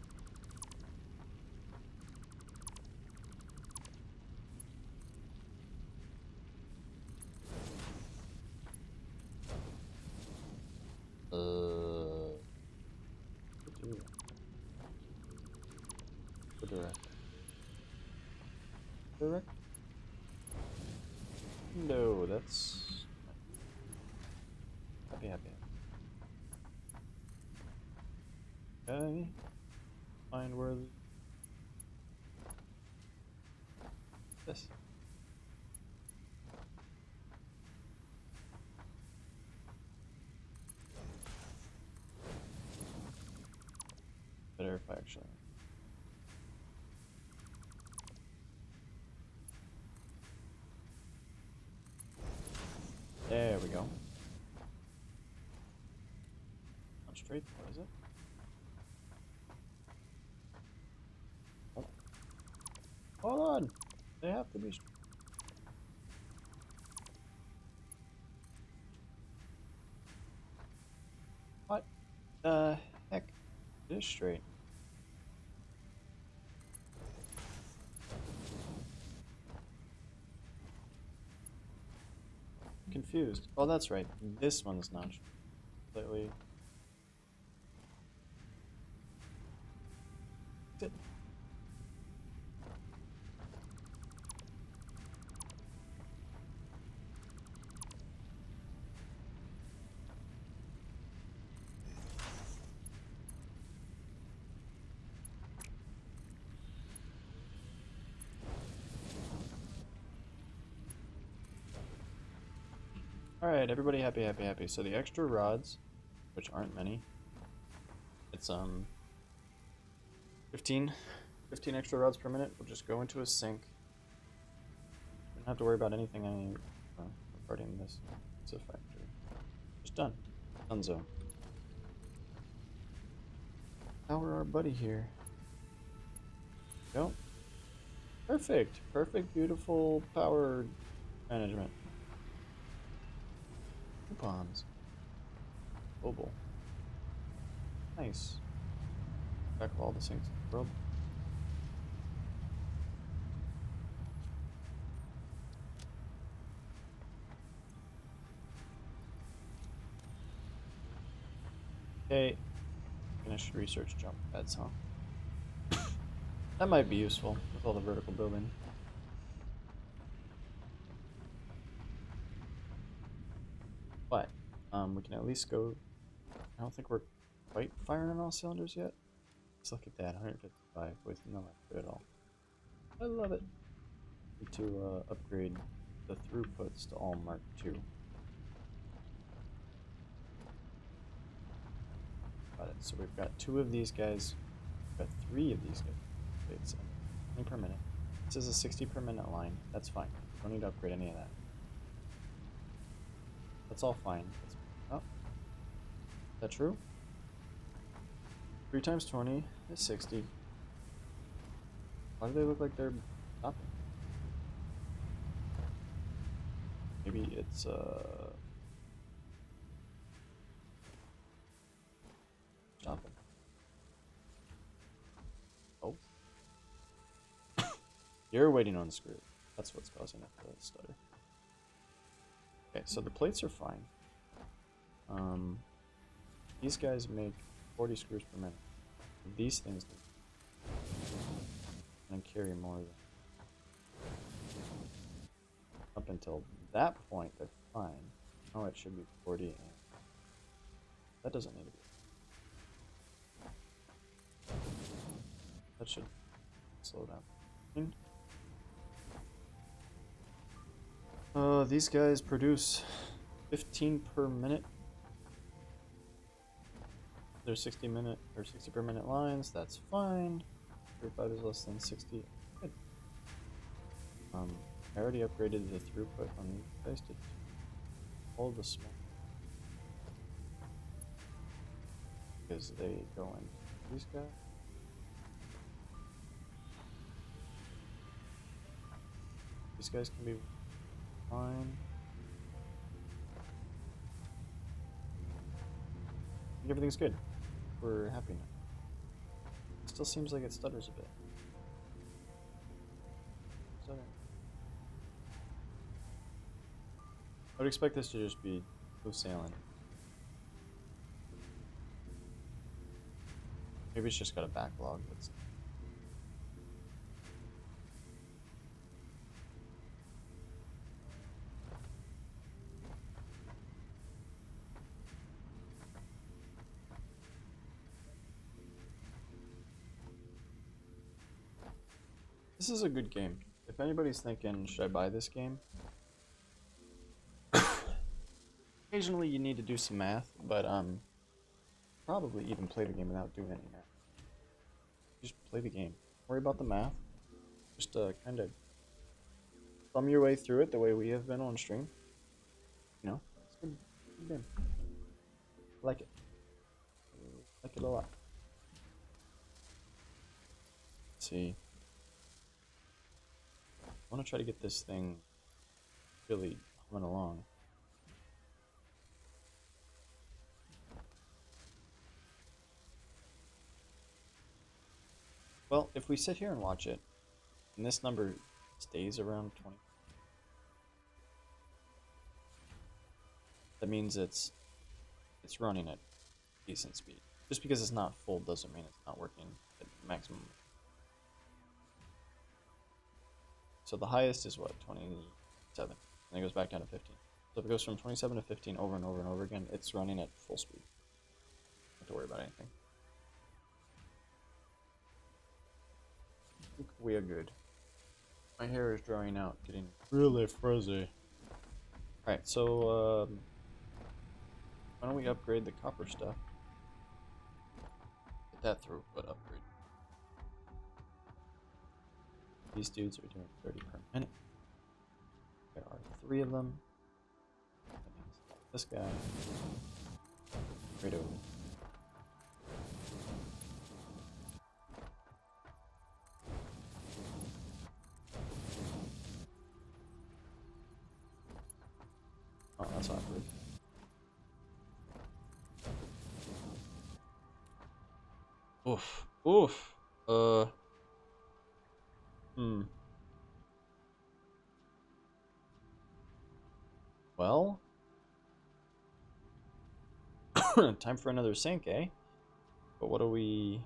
Direct. Direct? No, that's happy. Okay. Find where this. Better if I actually. There we go. Not straight, what is it? Oh. Hold on! They have to be straight. What the heck? It is straight. Confused. Oh, that's right. This one's not slightly. Alright, everybody happy. So the extra rods, which aren't many, it's 15 extra rods per minute will just go into a sink. Don't have to worry about anything regarding this. It's a factory. Just done. Dunzo. Power our buddy here. Go. Perfect. Perfect, beautiful power management. Coupons. Global. Nice. Back of all the sinks in the world. Okay. Finish research jump pads, huh? That might be useful with all the vertical building. But we can at least go. I don't think we're quite firing on all cylinders yet. Let's look at that, 155 with no extra at all. I love it. Need to upgrade the throughputs to all Mark II. Got it. So we've got 2 of these guys. We've got 3 of these guys. It's 20 per minute. This is a 60 per minute line. That's fine. Don't need to upgrade any of that. That's all fine. It's Oh, is that true? 3 times 20 is 60. Why do they look like they're stopping? Maybe it's stopping. Oh. You're waiting on the screw. That's what's causing it to stutter. Okay, so the plates are fine. These guys make 40 screws per minute. These things do. And carry more than. Up until that point, they're fine. Oh, it should be 40. And that doesn't need to be. That should slow down. These guys produce 15 per minute. They're 60 per minute lines. That's fine. 35 is less than 60. Good. I already upgraded the throughput on these guys to all the small because they go into these guys. These guys can be fine. I think everything's good. We're happy now. It still seems like it stutters a bit. Stuttering. I would expect this to just be smooth sailing. Maybe it's just got a backlog that's. This is a good game. If anybody's thinking, should I buy this game? Occasionally you need to do some math, but probably even play the game without doing any math. Just play the game. Don't worry about the math. Just kind of thumb your way through it the way we have been on stream. You know, it's good. Good game. I like it. I like it a lot. Let's see. I want to try to get this thing really humming along. Well, if we sit here and watch it, and this number stays around 20, that means it's running at decent speed. Just because it's not full doesn't mean it's not working at maximum. So the highest is what, 27, and it goes back down to 15. So if it goes from 27 to 15 over and over and over again, it's running at full speed. Don't have to worry about anything. I think we are good. My hair is drying out, getting really frizzy. Alright, so why don't we upgrade the copper stuff? Get that throughput upgrade. These dudes are doing 30 per minute. There are 3 of them. That means this guy. Right over. Oh, that's awkward. Oof. Oof. Well. Time for another sync, eh? But what do we...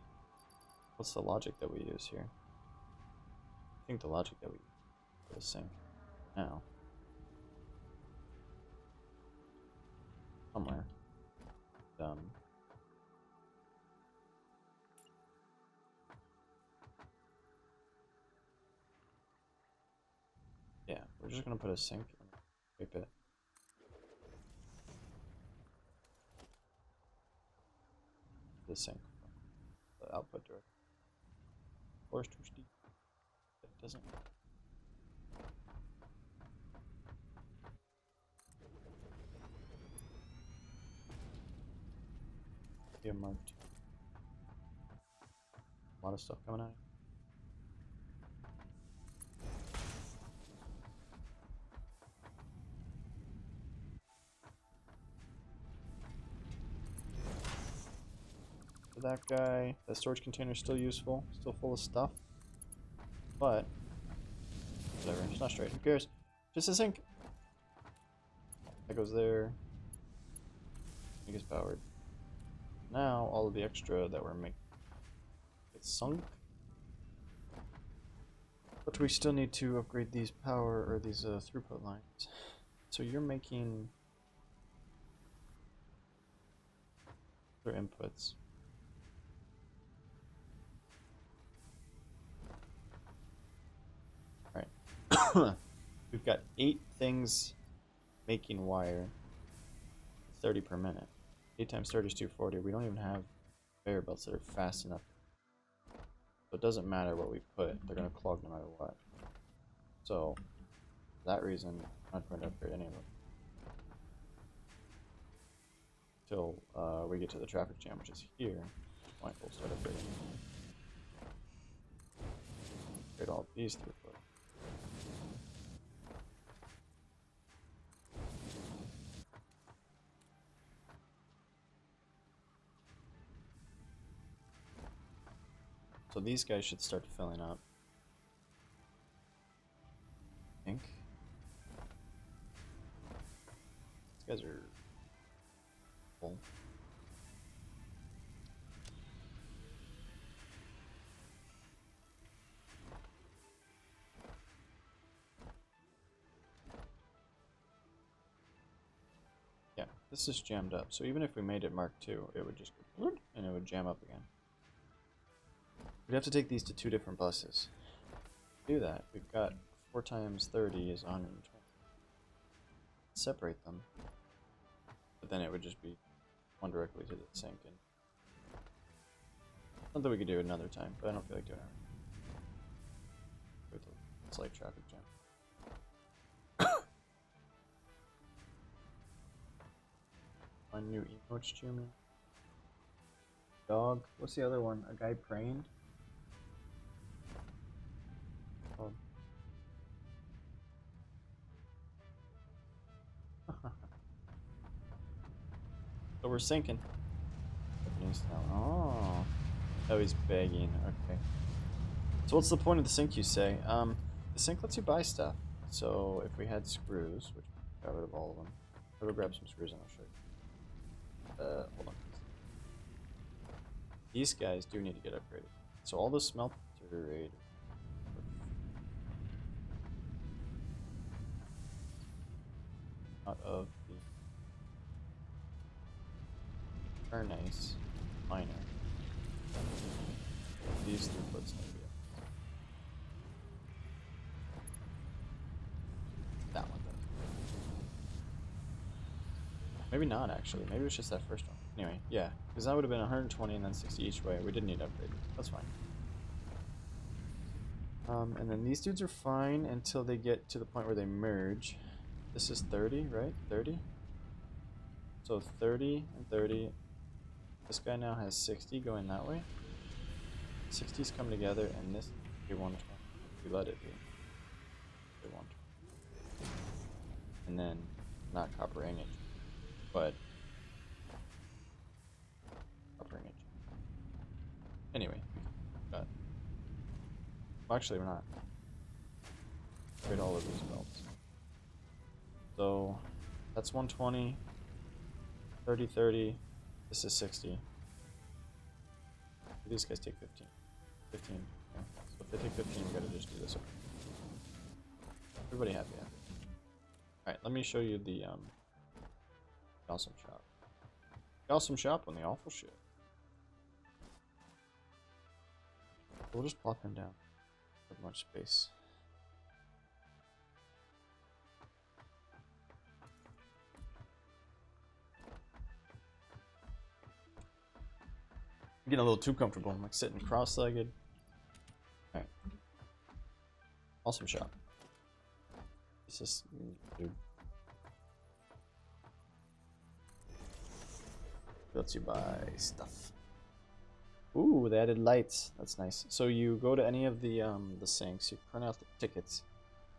What's the logic that we use here? I think the logic that we use is sync now. Somewhere. Yeah, we're just gonna put a sync and wipe it. The sync from the output directly. Or it's too steep. It doesn't. Yeah, marked. A lot of stuff coming out. For that guy, the storage container is still useful, still full of stuff, but whatever. It's not straight. Who cares? Just a sink. That goes there. It gets powered. Now all of the extra that we're making gets sunk. But we still need to upgrade these power or these throughput lines. So you're making their inputs. Alright. We've got 8 things making wire. 30 per minute. 8 times 30 is 240. We don't even have conveyor belts that are fast enough. So it doesn't matter what we put, they're going to clog no matter what. So, for that reason, I'm not going to upgrade any of them. Till we get to the traffic jam, which is here. We'll start upgrading. Upgrade all of these throughput. So these guys should start filling up. I think. These guys are full. Yeah, this is jammed up. So even if we made it Mark II, it would just go and it would jam up again. We'd have to take these to 2 different buses. To do that, we've got 4 times 30 is 120. Separate them. But then it would just be one directly to the sink. And something we could do another time, but I don't feel like doing it. With a slight traffic jam. One new emotes, Jimmy. Dog. What's the other one? A guy praying? Oh. So we're sinking. Oh. Oh, he's begging. Okay. So what's the point of the sink, you say? The sink lets you buy stuff. So if we had screws, which got rid of all of them, I'll go grab some screws and I'll show you. Hold on. These guys do need to get upgraded. So all the smelter rate out of the furnace miner. These throughputs need to be up. That one does. Maybe not actually. Maybe it was just that first one. Anyway, yeah, because that would have been 120 and then 60 each way. We didn't need to upgrade. That's fine. And then these dudes are fine until they get to the point where they merge. This is 30, right? 30? So 30 and 30. This guy now has 60 going that way. 60's come together, and this be 120. We let it be. 120. And then, not copper ingot, but copper ingot. Anyway, well, actually, we're not. Trade all of these belts. So that's 120, 30, 30. This is 60. These guys take 15. 15. Yeah. So if they take 15, we gotta just do this. Everybody happy, happy. Alright, let me show you the awesome shop. The awesome shop on the awful ship. We'll just plop him down. Not much space. I'm getting a little too comfortable. I'm like sitting cross-legged. Alright. Awesome shop. This is dude. Lets you buy stuff. Ooh, they added lights. That's nice. So you go to any of the sinks, you print out the tickets.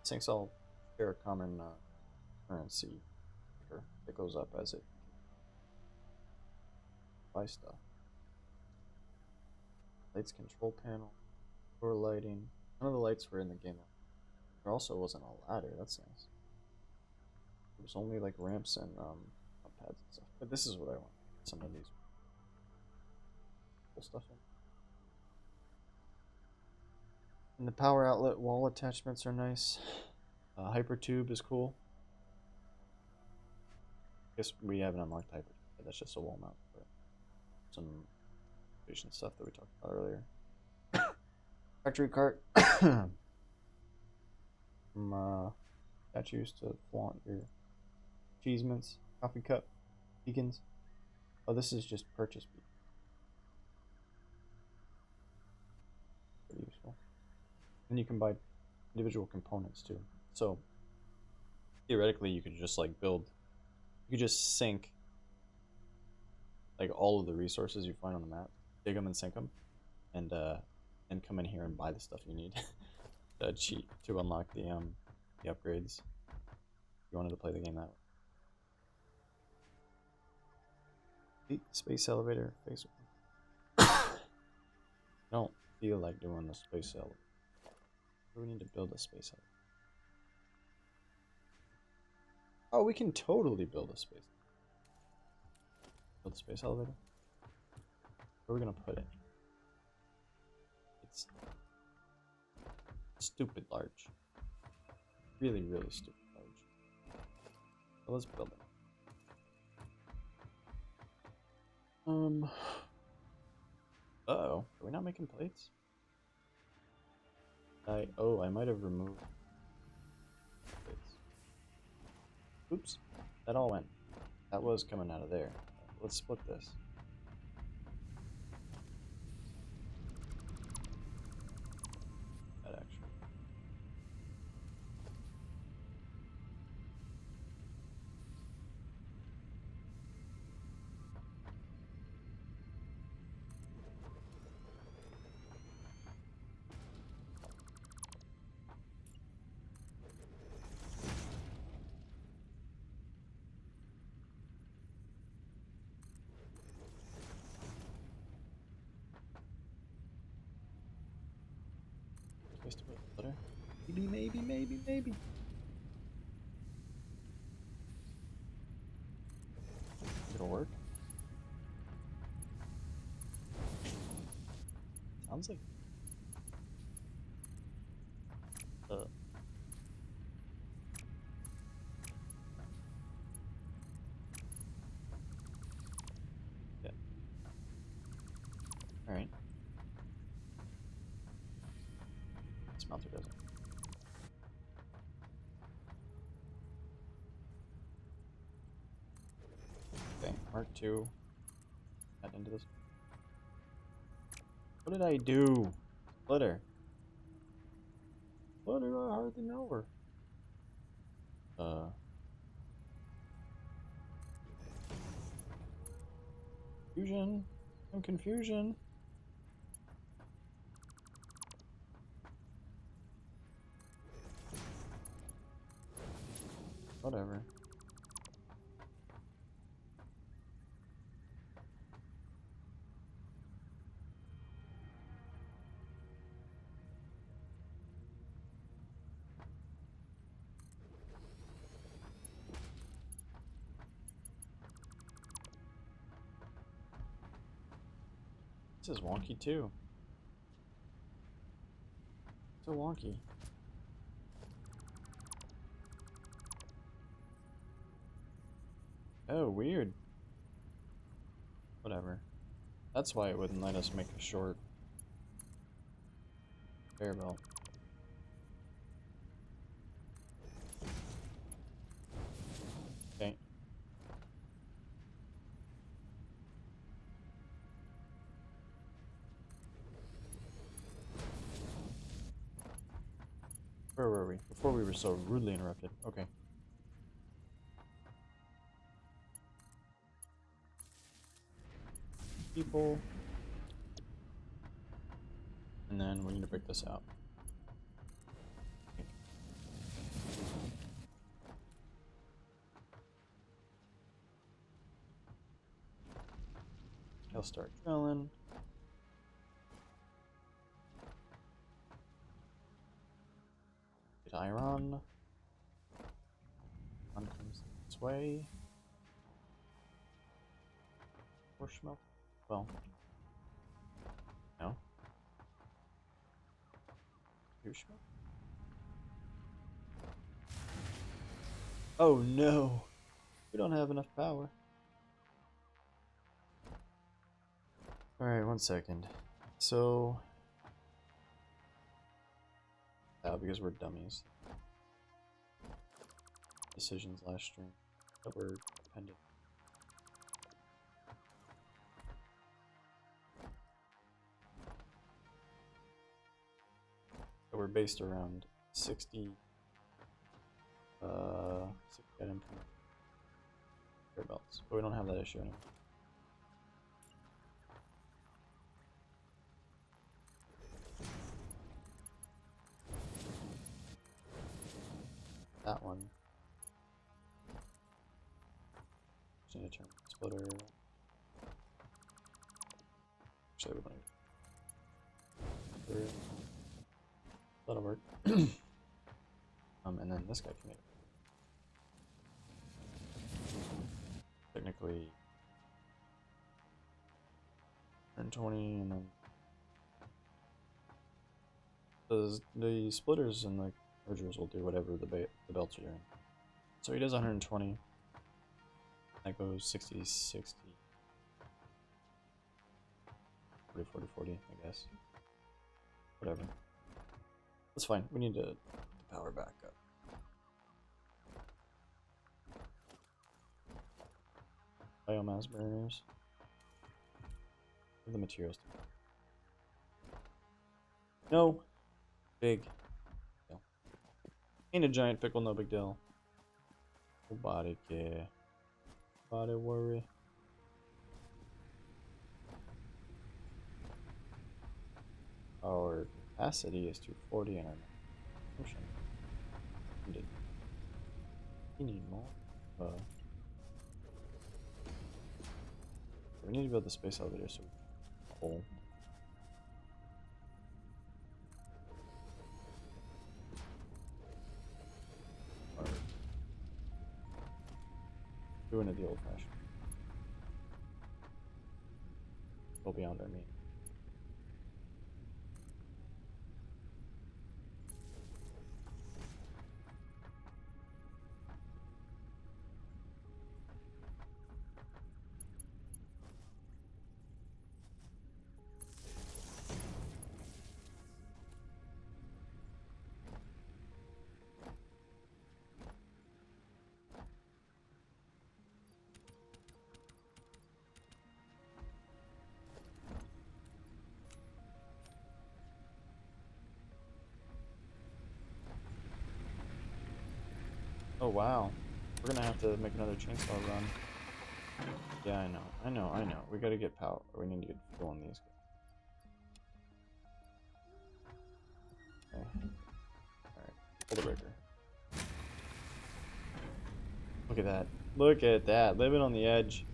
Sinks all share a common currency that goes up as it buy stuff. Lights control panel, door lighting. None of the lights were in the game. There also wasn't a ladder. That's nice. There was only like ramps and pads and stuff. But this is what I want. Some of these cool stuff in. And the power outlet wall attachments are nice. Hypertube is cool. I guess we haven't unlocked Hypertube, but that's just a wall mount for some station stuff that we talked about earlier. Factory cart. From statues to flaunt your achievements, coffee cup, beacons. Oh, this is just purchase beacon. Pretty useful. And you can buy individual components too. So theoretically, you could just like build. You could just sink like all of the resources you find on the map, dig them and sink them, and come in here and buy the stuff you need to cheat to unlock the upgrades. If you wanted to play the game that way. Space elevator. Face. I don't feel like doing the space elevator. We need to build a space elevator. Oh, we can totally build a space. Build a space elevator. Where are we gonna put it? It's stupid large. Really, really stupid large. So let's build it. Uh-oh. Are we not making plates? I might have removed plates. Oops. That all went. That was coming out of there. Let's split this. That actually. Place to put a footer. Maybe. It'll work. Sounds like. Yeah. All right. Smelter doesn't. Okay, Mark II. Add into this. What did I do? Splitter. What did I hardly know her? Confusion. Some confusion. Whatever. This is wonky too. So wonky. Oh, weird. Whatever. That's why it wouldn't let us make a short conveyor belt. Okay. Where were we? Before we were so rudely interrupted. Okay. people. And then we need to break this out. He'll start drilling. Get iron. Iron comes this way. Or smelt. Well. No. Here smelt. Oh no! We don't have enough power. Alright, 1 second. So... because we're dummies. Decisions last stream that were dependent. That were based around 60 item per belts, but we don't have that issue anymore. That one. Just need to turn the splitter. Actually, we don't need. That'll work. And then this guy can make technically 120, and then the splitters and the mergers will do whatever the belts are doing. So he does 120. That goes 60, 60, 40, 40, 40, I guess. Whatever. That's fine. We need to power back up. Biomass burners. Where are the materials? No. Big. Deal. Ain't a giant pickle, no big deal. Nobody care. Nobody worry. Our capacity is 240 and our function. We need more. We need to build the space elevator so we can coal. Or doing it the old fashioned. Go beyond our means. Oh wow, we're gonna have to make another chainsaw run. Yeah, I know. We gotta get power. We need to get fuel on these guys. Okay. Alright, pull the breaker. Look at that. Look at that. Living on the edge.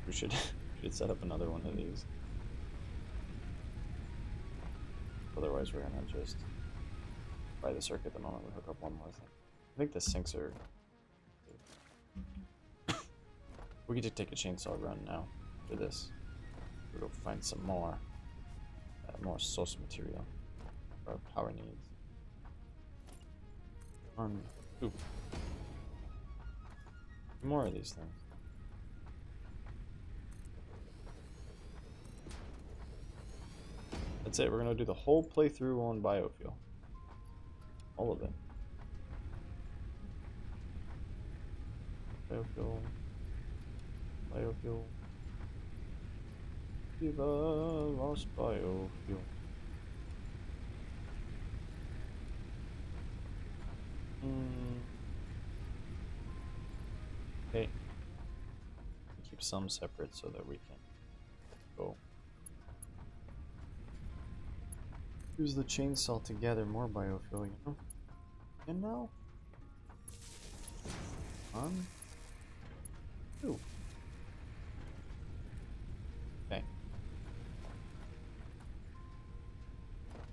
We should set up another one of these. Otherwise, we're gonna just buy the circuit the moment we hook up one more thing. I think the sinks are. We get to take a chainsaw run now for this. We'll go find some more source material for our power needs. 1, 2. More of these things. That's it. We're gonna do the whole playthrough on biofuel. All of it. Biofuel. Biofuel. Viva los biofuel. Okay. Keep some separate so that we can go use the chainsaw to gather more biofuel, you know? And now, two. Okay.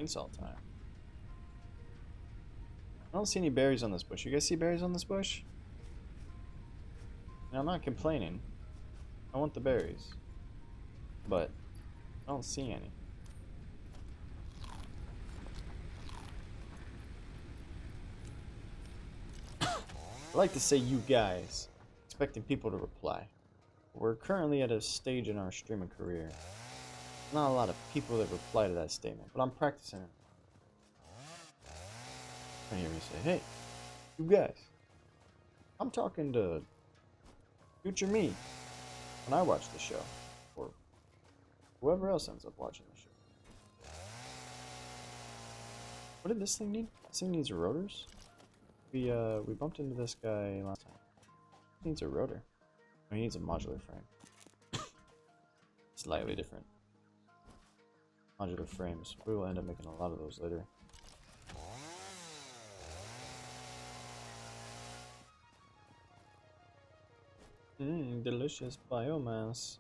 Chainsaw time. I don't see any berries on this bush. You guys see berries on this bush? And I'm not complaining. I want the berries. But I don't see any. I like to say you guys, expecting people to reply. We're currently at a stage in our streaming career. Not a lot of people that reply to that statement, but I'm practicing it. I hear me say, hey, you guys, I'm talking to future me when I watch the show, or whoever else ends up watching the show. What did this thing need? This thing needs rotors? We bumped into this guy last time. He needs a rotor. Oh, he needs a modular frame. Slightly different. Modular frames. We will end up making a lot of those later. Delicious biomass.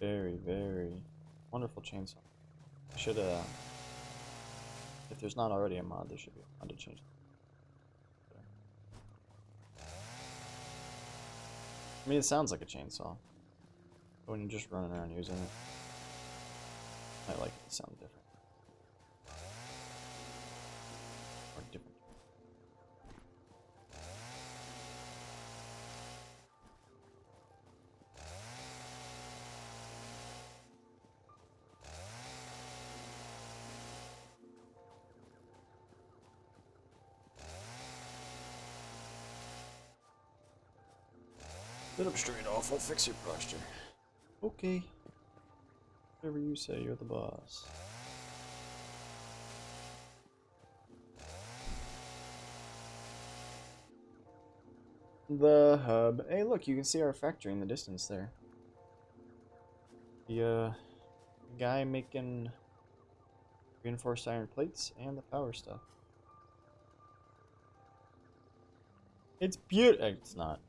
Very, very wonderful chainsaw. Should if there's not already a mod, there should be a mod to change it. I mean, it sounds like a chainsaw, but when you're just running around using it, I like it to sound different. Or different. Sit up straight, Awfl. Fix your posture. Okay. Whatever you say, you're the boss. The hub. Hey, look, you can see our factory in the distance there. The guy making reinforced iron plates and the power stuff. It's beautiful. It's not.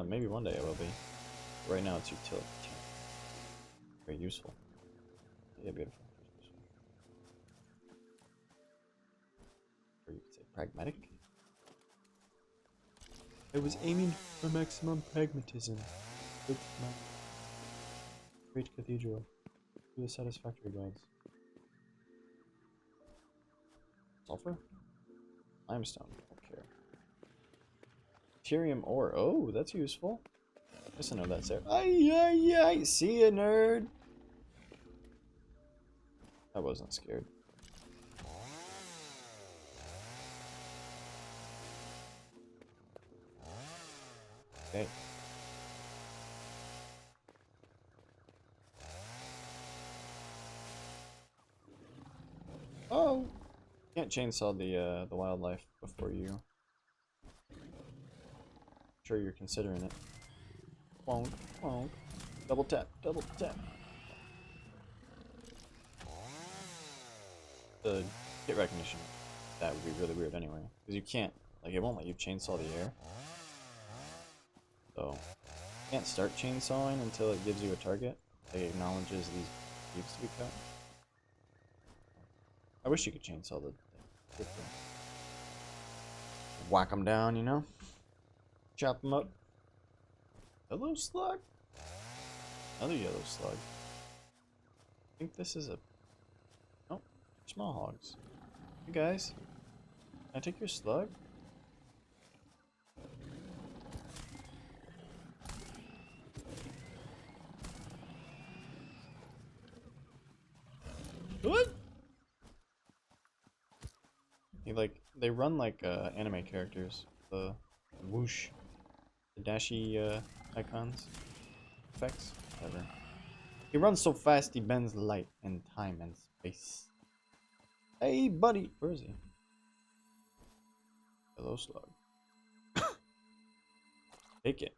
Maybe one day it will be. Right now it's utility. Very useful. Yeah, beautiful. Or you could say pragmatic. I was aiming for maximum pragmatism. With my great cathedral. To the Satisfactory gods. Sulfur? Limestone. Okay. Tyrium ore. Oh, that's useful. I guess I know that's there. Ay. See ya, nerd. I wasn't scared. Okay. Oh! Can't chainsaw the wildlife before you. Sure you're considering it. Wonk, wonk. Double tap, double tap. The hit recognition, that would be really weird anyway. Because you can't, like, it won't let you chainsaw the air. So, you can't start chainsawing until it gives you a target. It acknowledges these leaves to be cut. I wish you could chainsaw the thing. Whack them down, you know? Chop them up. Yellow slug? Another yellow slug. I think this is a... Nope. Small hogs. Hey guys. Can I take your slug? they run like anime characters. The whoosh, the dashy icons, effects, whatever. He runs so fast he bends light and time and space. Hey, buddy, where is he? Hello, slug. Take it.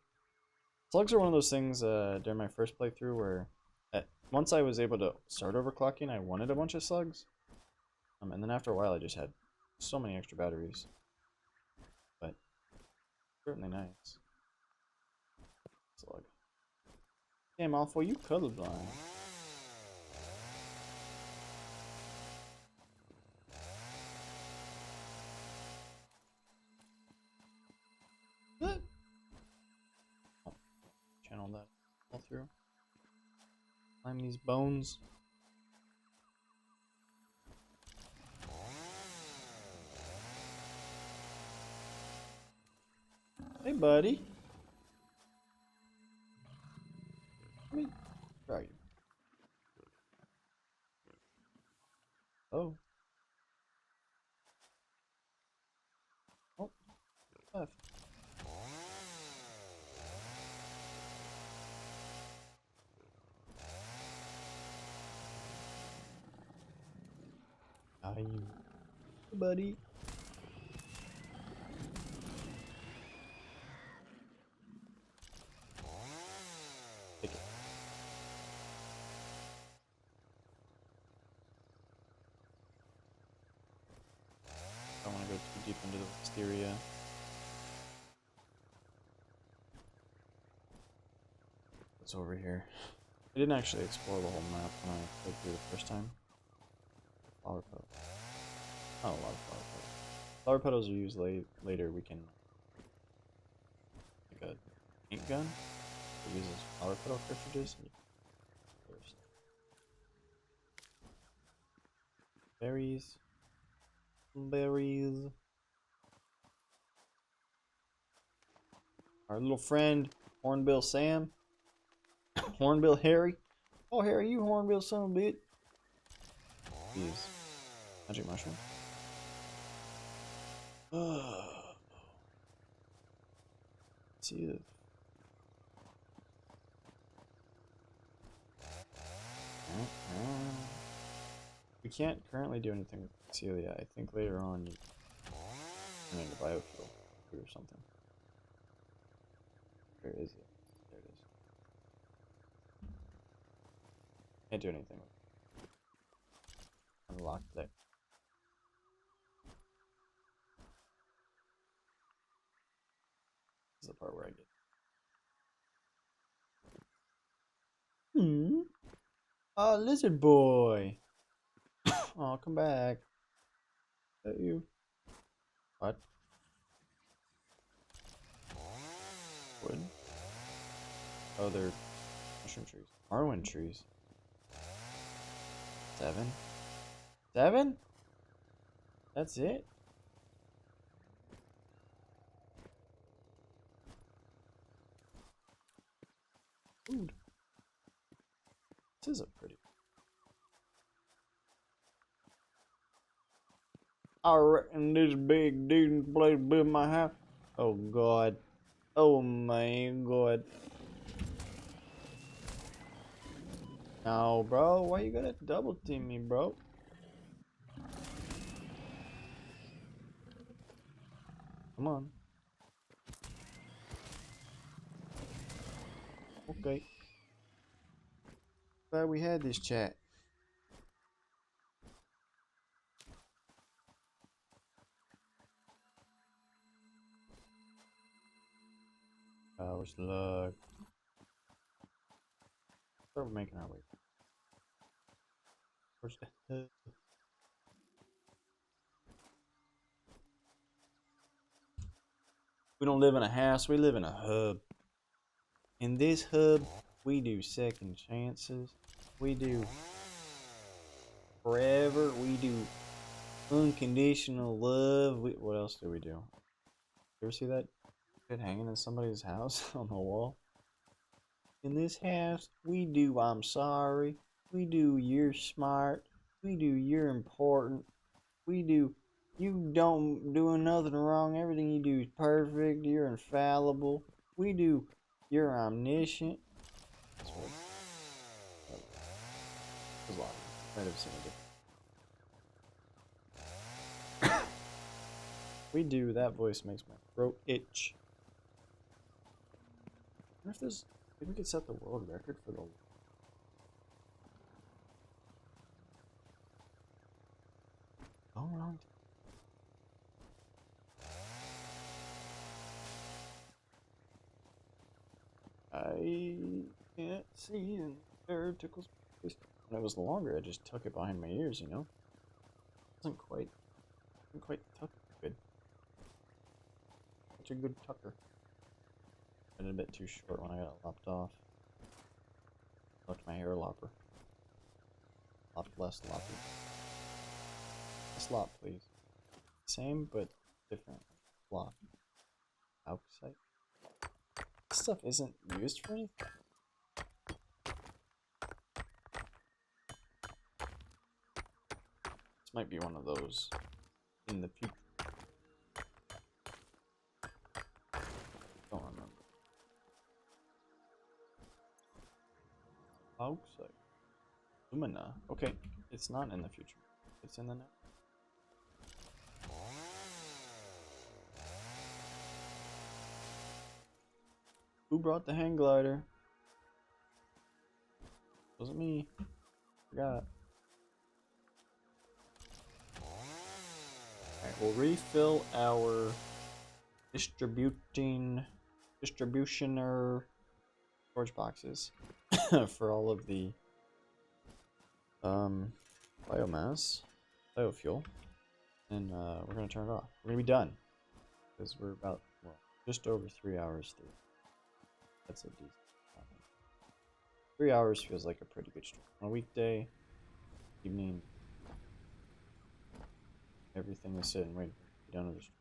Slugs are one of those things during my first playthrough where once I was able to start overclocking, I wanted a bunch of slugs. And then after a while, I just had so many extra batteries. But certainly nice. Slug. Damn, Awfl, you colorblind. What? Oh, channel that all through. Climb these bones. Hey, buddy. Let me try you. Oh. Oh, left. How you? Hey, buddy. Take it. I don't want to go too deep into the wisteria. What's over here? I didn't actually explore the whole map when I played through the first time. Flower petals. Not a lot of flower petals. Flower petals are used later. We can make a paint gun that uses flower petal cartridges. First. Berries. Berries. Our little friend, Hornbill Sam. Hornbill Harry. Oh, Harry, you Hornbill son of a bitch. Jeez. Magic mushroom. Let's see it. We can't currently do anything with Celia. I think later on you turn into biofuel or something. Where is it? There it is. Can't do anything with it. Unlocked there. This is the part where I get. Lizard boy. Oh, come back. Is that you? What? Wood? Oh, they're mushroom trees. Marwin trees. 7? 7? That's it? Food. This is a pretty. I reckon this big dude place build my house. Oh god. Oh my god. No, bro. Why you gotta double team me, bro? Come on. Okay. Glad we had this chat. Oh, slug. Start making our way. Where's the hub? We don't live in a house, we live in a hub. In this hub, we do second chances. We do forever. We do unconditional love. What else do we do? You ever see that shit hanging in somebody's house on the wall? In this house, we do I'm sorry. We do you're smart. We do you're important. We do You don't do nothing wrong. Everything you do is perfect. You're infallible. We do. You're omniscient. That's what it was long. Might have seen it different. We do. That voice makes my throat itch. I wonder if there's. Maybe we could set the world record for the. Oh, wrong. I can't see, and there tickles my face. When it was longer, I just tuck it behind my ears, you know? Wasn't quite tuck good. Such a good tucker. Been a bit too short when I got it lopped off. Left my hair lopper. Lopped less loppy. Less lop, please. Same, but different. Flop. Outside. This stuff isn't used for anything. This might be one of those in the future. Don't remember. Outside. Lumina. Okay, it's not in the future. It's in the now. Who brought the hang glider? Wasn't me. Forgot. Alright, we'll refill our distributioner storage boxes for all of the biomass, biofuel, and we're gonna turn it off. We're gonna be done because we're about just over 3 hours through. That's a decent time. 3 hours feels like a pretty good stream. On a weekday, evening, everything is sitting waiting to be done with the stream.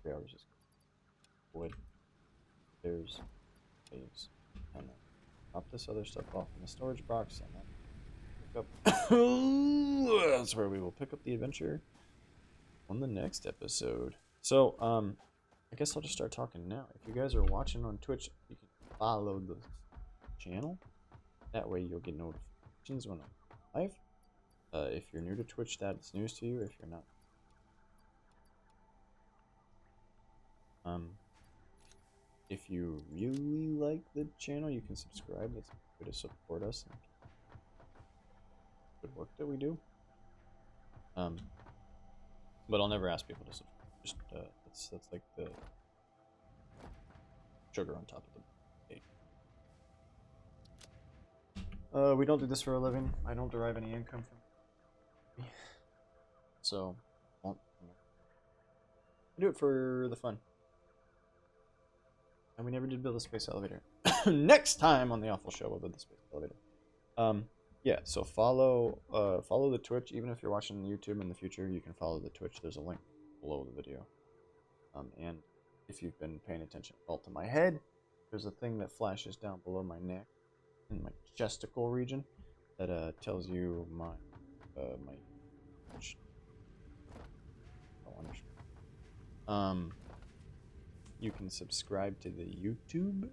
3 hours is good. Wood, stairs, caves, and then drop this other stuff off in the storage box, and then pick up. That's where we will pick up the adventure on the next episode. So, I guess I'll just start talking now. If you guys are watching on Twitch, you can follow the channel. That way you'll get notifications when I'm live. If you're new to Twitch, that's news to you. If you're not, if you really like the channel, you can subscribe. That's a way to support us and good work that we do. But I'll never ask people to subscribe. Just that's like the sugar on top of the cake. We don't do this for a living. I don't derive any income from it. So, I do it for the fun. And we never did build a space elevator. Next time on the Awfl show, we'll build the space elevator. Yeah, so follow the Twitch. Even if you're watching YouTube in the future, you can follow the Twitch. There's a link below the video. And if you've been paying attention at all to my head, there's a thing that flashes down below my neck in my chesticle region that tells you my Twitch. You can subscribe to the YouTube.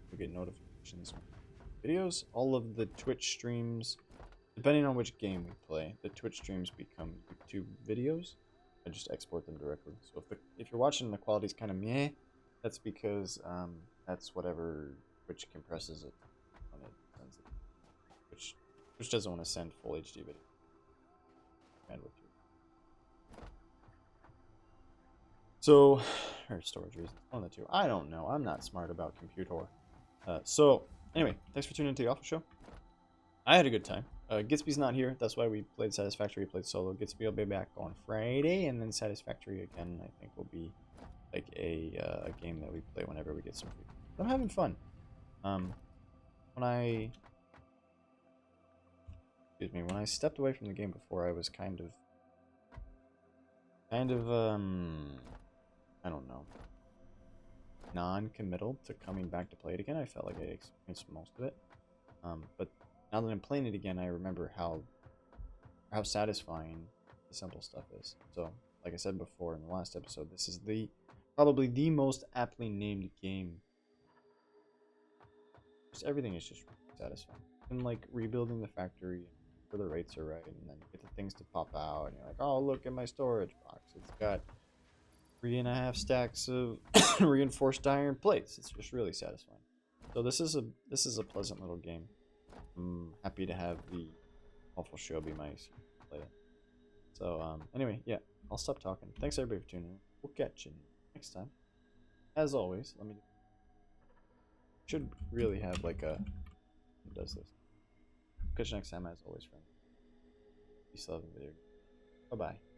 You'll get notifications when videos. All of the Twitch streams, depending on which game we play, the Twitch streams become YouTube videos. I just export them directly. So if you're watching and the quality's kind of meh, that's because that's whatever Twitch compresses it when it sends it. Twitch doesn't want to send full HD video. Bandwidth. So, or storage reasons, one of the two. I don't know. I'm not smart about computer. So, anyway, thanks for tuning into the Awfl show. I had a good time. Gitsby's not here. That's why we played Satisfactory. We played solo. Gitsby will be back on Friday, and then Satisfactory again, I think, will be like a game that we play whenever we get some free. I'm having fun. When I stepped away from the game before, I was kind of I don't know, non-committal to coming back to play it again. I felt like I experienced most of it. But now that I'm playing it again, I remember how satisfying the simple stuff is. So like I said before in the last episode, this is the probably the most aptly named game. Just everything is just satisfying. And like rebuilding the factory where the rates are right, and then you get the things to pop out, and you're like, oh, look at my storage box. It's got 3.5 stacks of reinforced iron plates. It's just really satisfying. So this is a pleasant little game. I'm happy to have the Awfl show be my play it. So anyway, yeah, I'll stop talking. Thanks everybody for tuning in. We'll catch you next time. As always, let me should really have like a who does this. Catch you next time as always, friends. Peace, love, and video. Bye bye.